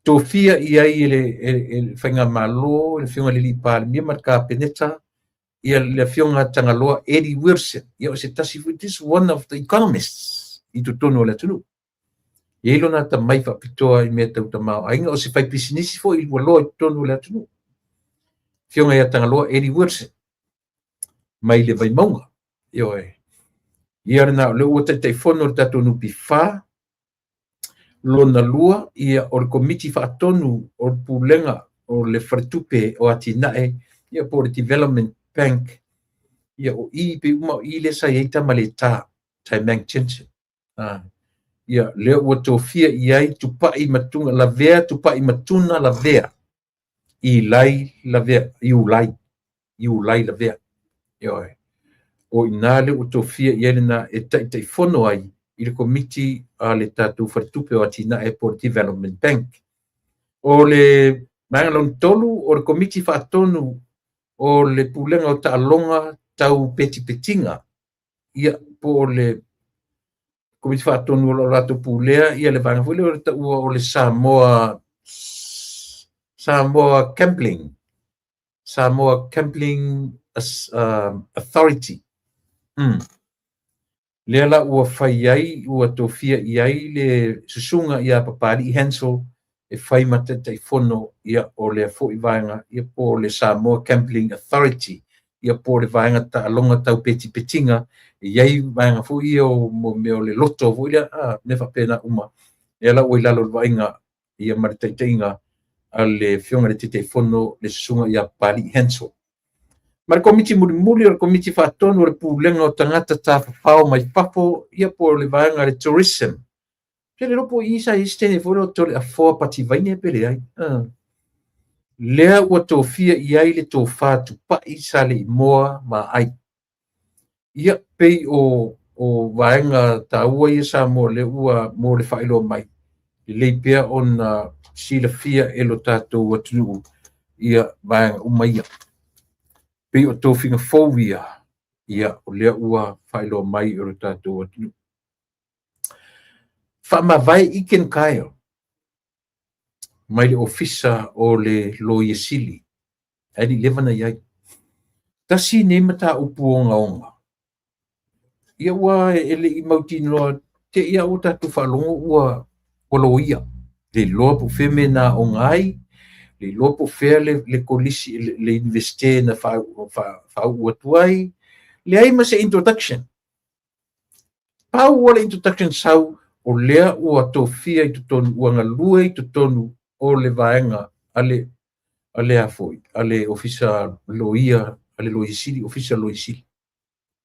Tō fia i ai le whainga malo, le whionga li pāle mia marka peneta, i le whionga tangaloa Eddie Wilson. Ia o se tasi, this is one of the economists i tu tono le tunu. I eilo nā ta mai whapitoa i mea tau ta mao. Ainga o se whai pisinisi fo i waloa i tono le tunu. Whionga ia tangaloa Eddie Wilson. Mai le vai maunga. Ioe. Ia rana le ua tai fono le tato nupi wha, lona lua, ia o le komiti whaatonu o le pulenga o le whartupe o atinae, ia po le Development Bank, ia o i pe uma o i le sa eita ma le tā, tai Mang Chenchen. Ia le ua tōwhia i ai tupai matunga la vea, tupai matuna la vea, i lai la vea, i ulai la vea. Ioe. O inale o tofia ielina e tai fono ai i le komiti a le tatu whartupe o atina e por Development Bank. O le mangalon tolu o le komiti whaatonu o le pulenga o taalonga tau petipetinga. Ia po le komiti whaatonu o lo rato pulea ia le vangafule o le tau o le Samoa Gambling Authority. Lea la ua whai ai, ua tōwhia i ai le susunga ia papari i Hansel e whai matata i whono ia o lea fo i vaenga ia po le Samoa Gambling Authority ia po le vaenga ta longa tau petinga iai vaenga fu ia mo me o le loto fu ia ne fa pena uma ia la oi lalo vaenga ia maritainga ale fionga le tite fono le sunga ia pali henso mar komiti muli o komiti fa tonu le pulenga o tangata ta fa mai papo ia po le vaenga le tourism pele lopo isa istene fu to le afo pati vaine pele ai lea ua tofia iai le tofā tupaʻi sa leʻi moa ma ai ia pei o vaega tāua ia sa mo le ua mo le faailoa mai lelei pea ona silafia e lo tatou atunuu ia vaega uma ia pei o tofiga fou ia o lea ua faailoa mai o lo tatou atunuu faamavae Iken Kyle mai le ofisa o le loiesili ai li levana iai tasi nei mataupu ogaoga ia ua e leʻi mautinoa te ia o tatou faalogo ua loia le iloa pufe me na oga ai le iloa pufea le kolisi le universite na faauʻu atu ai leai ma se introduction pau ua le introduction sau o lea ua tofia i totonu ua galua i totonu o le vaenga ale afoi ale ofisa loia ale loisili ofisa loisili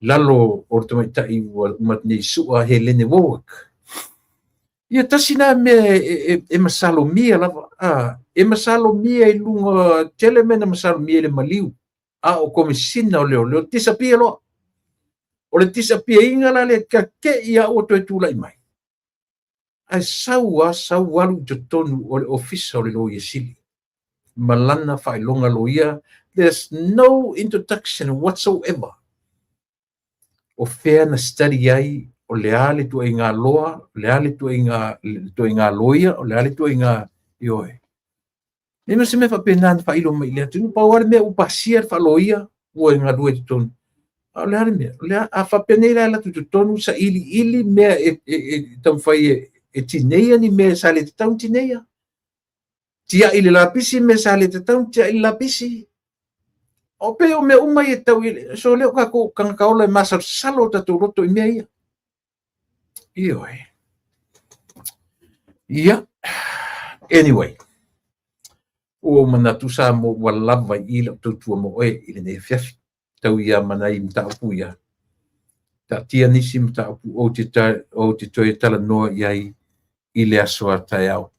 lalo o te maitai ua matnei suʻa Helene Warwick ia tasina me e masalomia lava e masalomia i luga tele mena masalomia i le maliu o komisina o leo tisapia loa o le tisapiaiga la le kakeʻi a ua toe tulaʻi mai ai sau alu i totonu o le ofisa o le loiesili ma lana faailoga loia there's no introduction whatsoever o fea na study ai o lea le tuaiga loa o lea le tuaiga loia o lea le tuaiga ioe nei ma se mea faapena na faailoa mai lea tunu pau ale mea upasia le faaloia ua galua i totonu o lea le mea lea a faapenei la latu totonu sa iliili mea e taumafai e tineia ni me sa le tatau tineia tiaʻi le lapisi me sa le tatau tiaʻi le lapisi o pe o mea uma ia tau so leo kako kagakaola e masalosalo o tatou loto i mea ia ioe ia anyway ua manatu sa mo ua lava i lau tautua mo oe i lenei afiafi tau ia manai mataupu ia taatia nisi mataupu o te toe talanoa iai i le aso a taeao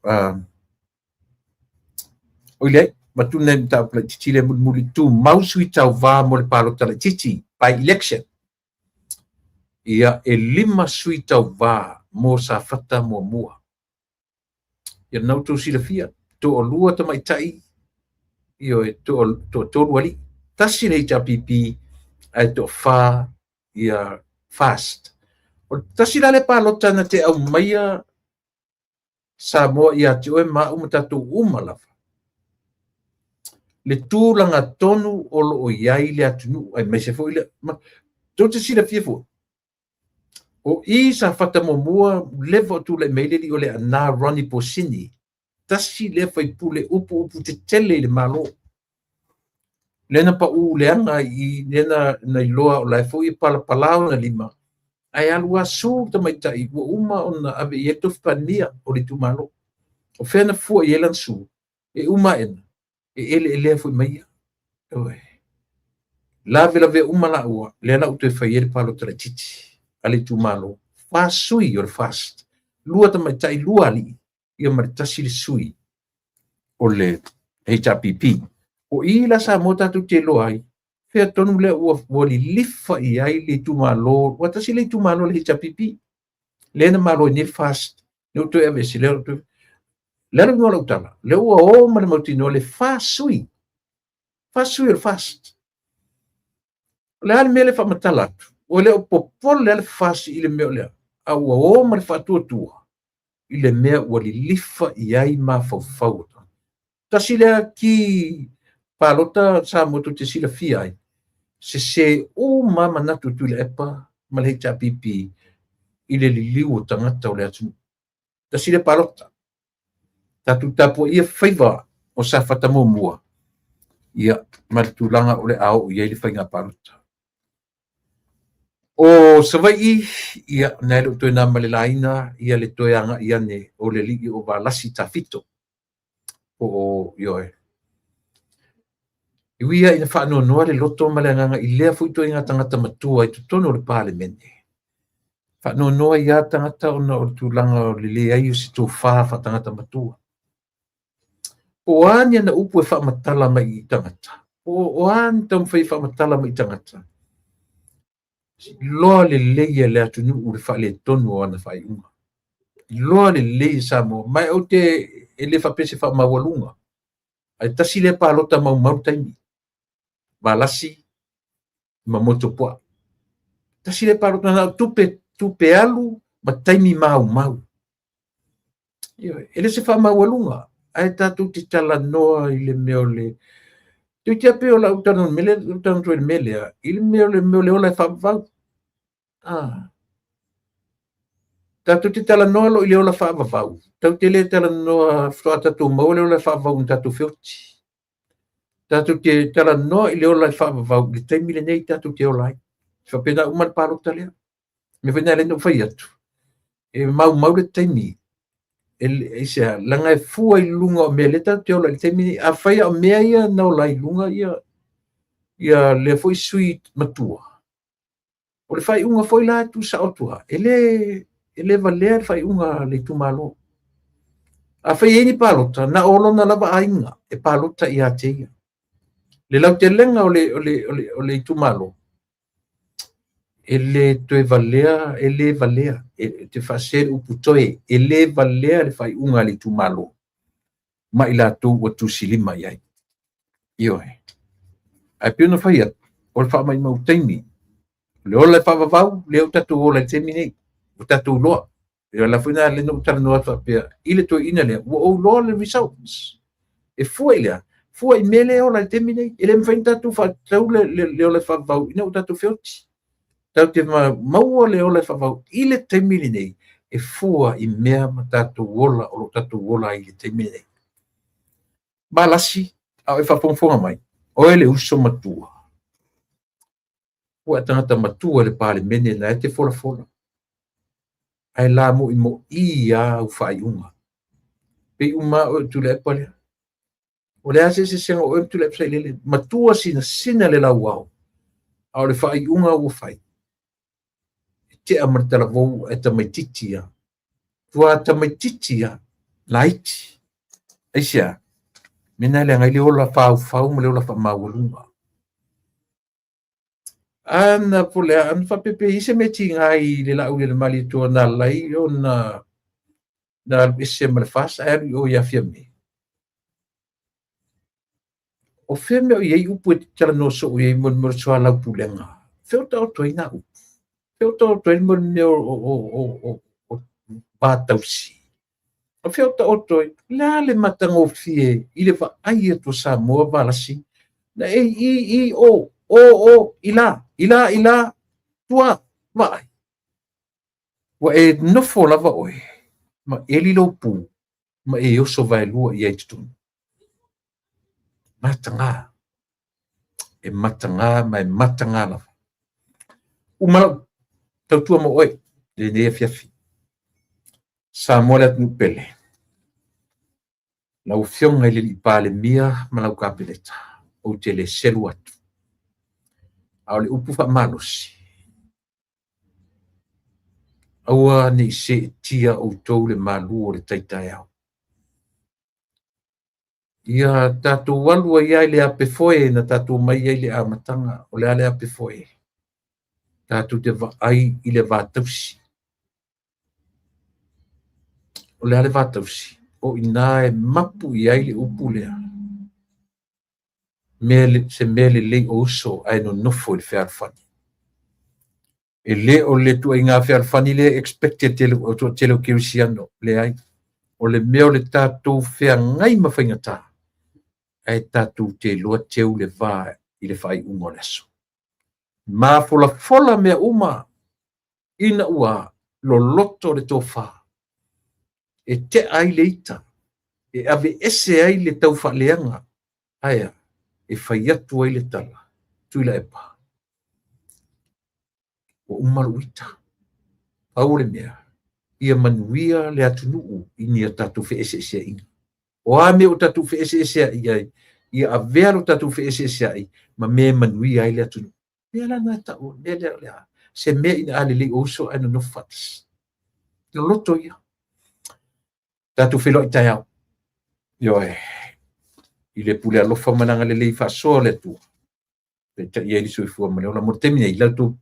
o leai matuna i mataupu laʻitiiti le mulimuli tumau sui tauvā mo le palota laʻitiiti by election ia e 5 sui tauvā mo sa fata muamua ia nau tou silafia toʻalua tamaitaʻi ioe toʻatolu alii tasi le HRPP ae toʻafā ia fast o tasi la le palota na te au maia sa moa ia te oe maʻu tatou uma lava le tulaga tonu o loo iai le atunuu ai maise foʻi le tou te silafia foʻi o i sa fatamuamua leva o tulaʻi mai le lii o le anā Ronnie Posini tasi le faipule upu tetele i le malo lena paʻuleaga i lena na iloa o lae foʻi palapalao na 5 ai alu asu tamaitaʻi ua uma ona ave i e tofipania o le tumalo o fea na fua i e lansu e uma ena e eleelea foʻi maia oe lavelave uma laʻua lea laʻu toe faia le palota laʻitiiti a le tumalo fasui o le fast 2 tamaitaʻi 2 alii ia ma le tasi le sui o le HRPP o i la sa mo tatou te loa ai fea tonu lea ua lilifa i ai le tumalo ua tasi le tumalo le HRPP lena malo ni fast le toe avesi le toe le no la utala le ua o ma le mautino le fasui o le fast le al mele fa matala o le popol le fast i le mea le a ua o ma le fatuatua i le mea ua lilifa i ai ma faufau tasi lea ki palota sa moto te silafia ai se uma manatu tu le epa ma le HRPP i le liliu o tangata o le atu tasi le palota tatu tapo ia faiva o sa fatamomua ia matulanga ole au ia le fainga paruta o savai ia na le to na malelaina ia le toyanga ia ne o le ligi o valasi tafito o yoe ia ina fa no no le loto malanga i le fu to inga tangata matua i tono le parliamente fa no no ia tangata ona o tulanga o le ai si to fa tangata matua o ania na upu e fa matala mai tangata o an tam fa matala mai tangata loa le leia le atunu u le fa le tonu ana fa iunga loa le leia sa mo mai o te ele fa pese fa mawalunga ai tasi le palota mau taimi balasi mamoto poa tasi le palota na tupe alu ma taimi mau ele se fa mawalunga ai tatu ti tala noa i le meole tu te apeo la utano mele il meole ola fa va tatu te tala noa lo i le ola fa va tau te le tala noa fa tatu mo le ola fa va un tatu fioti tatu te tala noa i le ola fa va le taimi le nei tatu te ola fa pena uma palota le me vena le no fai atu e mau le taimi ese langa e fua i lunga o mea leta te ola i taimi a fai a mea ia na ola i lunga ia le foi sui matua o le fai unga foi la tu sa otua ele valea fai unga le tu malo a fai eni palota na olo na lava ainga e palota ia teia le lau te lenga o le tu malo ele te valea te facer uputoe ele valea le fai unga le tu malo ma ila tu o tu silima iai io ai più no fai o le fa mai mau taimi le ola fa vau le o tatu ola taimi nei o tatu loa e la fina le no tala no fa pe ile to ina le o lo le results e foi mele ola taimi nei ele me tatu fa tau le ola fa vau ina o tatu fioti tau te mau le ola fa vau ile taimi nei e fua i mea matatu ola o tatu ola ile taimi nei balasi au e fa fonfonga mai o ele uso matua o tangata matua le pale mene na te fola ai la mo ia u fai unga pe uma o tu le pale o le ase se sengo o tu le pse le matua sina le la wow au le fai unga o fai te amartala vo e tamaititia tua tamaititia laiti aisia mena le ngai le ola fau mo le ola fa mawulunga ana pole an fa pepe ise meti ngai le la le mali to na lai ona na ise mal fas ai o ya fiame o fiame o ye upu tala no so ye mon so la pulenga felta o toina u felta o toina mon me o batausi o felta o toi la le matango fie ile fa ai to sa mo balasi na i o ila tua vai wa e no fola va oi ma eli lo pu ma e oso vai lua i aitu matanga la uma tau tua mo oi le ne fiafi sa mola tu pele na ufionga ile pale mia ma la kapeleta o tele selu atu au le upu fa malosi aua ni se tia o tau le malu o le taitai au ia tatu walu ia le ape foe na tatu mai ia le amatanga o le ale ape foe tatu te va ai ile va tausi o le ale va tausi o ina e mapu ia le upu lea mele le oso ai no nofo le fearfani e le o le tu inga fearfani le expected tele kirisiano le ai o le meo le tatu fea ngai mawhaingata ai tatu te loa teu le va i le fai ungo leso ma fola mea uma ina ua lo loto le tofa e te ai le ita e ave ese ai le tau fa leanga aia e whai atu ai le tala, tui la epa. O umaru ita. Au le mea, ia manuia le atunuu i ni a tatu fe ese inga. O ame o tatu fe ese ia a vea lo tatu fe ese ai, ma me manuia ai le atunuu. Mea la na ta o, mea lea, se mea ina ale le oso ana no fatis. Te loto ia. Tatu fe lo i tai au. Yo i le pule alofa mananga le lei whaasoa le tu. Pe ta ia li sui fua mane, ona mo temine i lautu.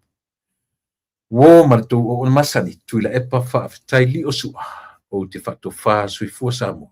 Wo martu o masani, tui la epa wha tai li o sua. O te whato wha sui fua Samoa.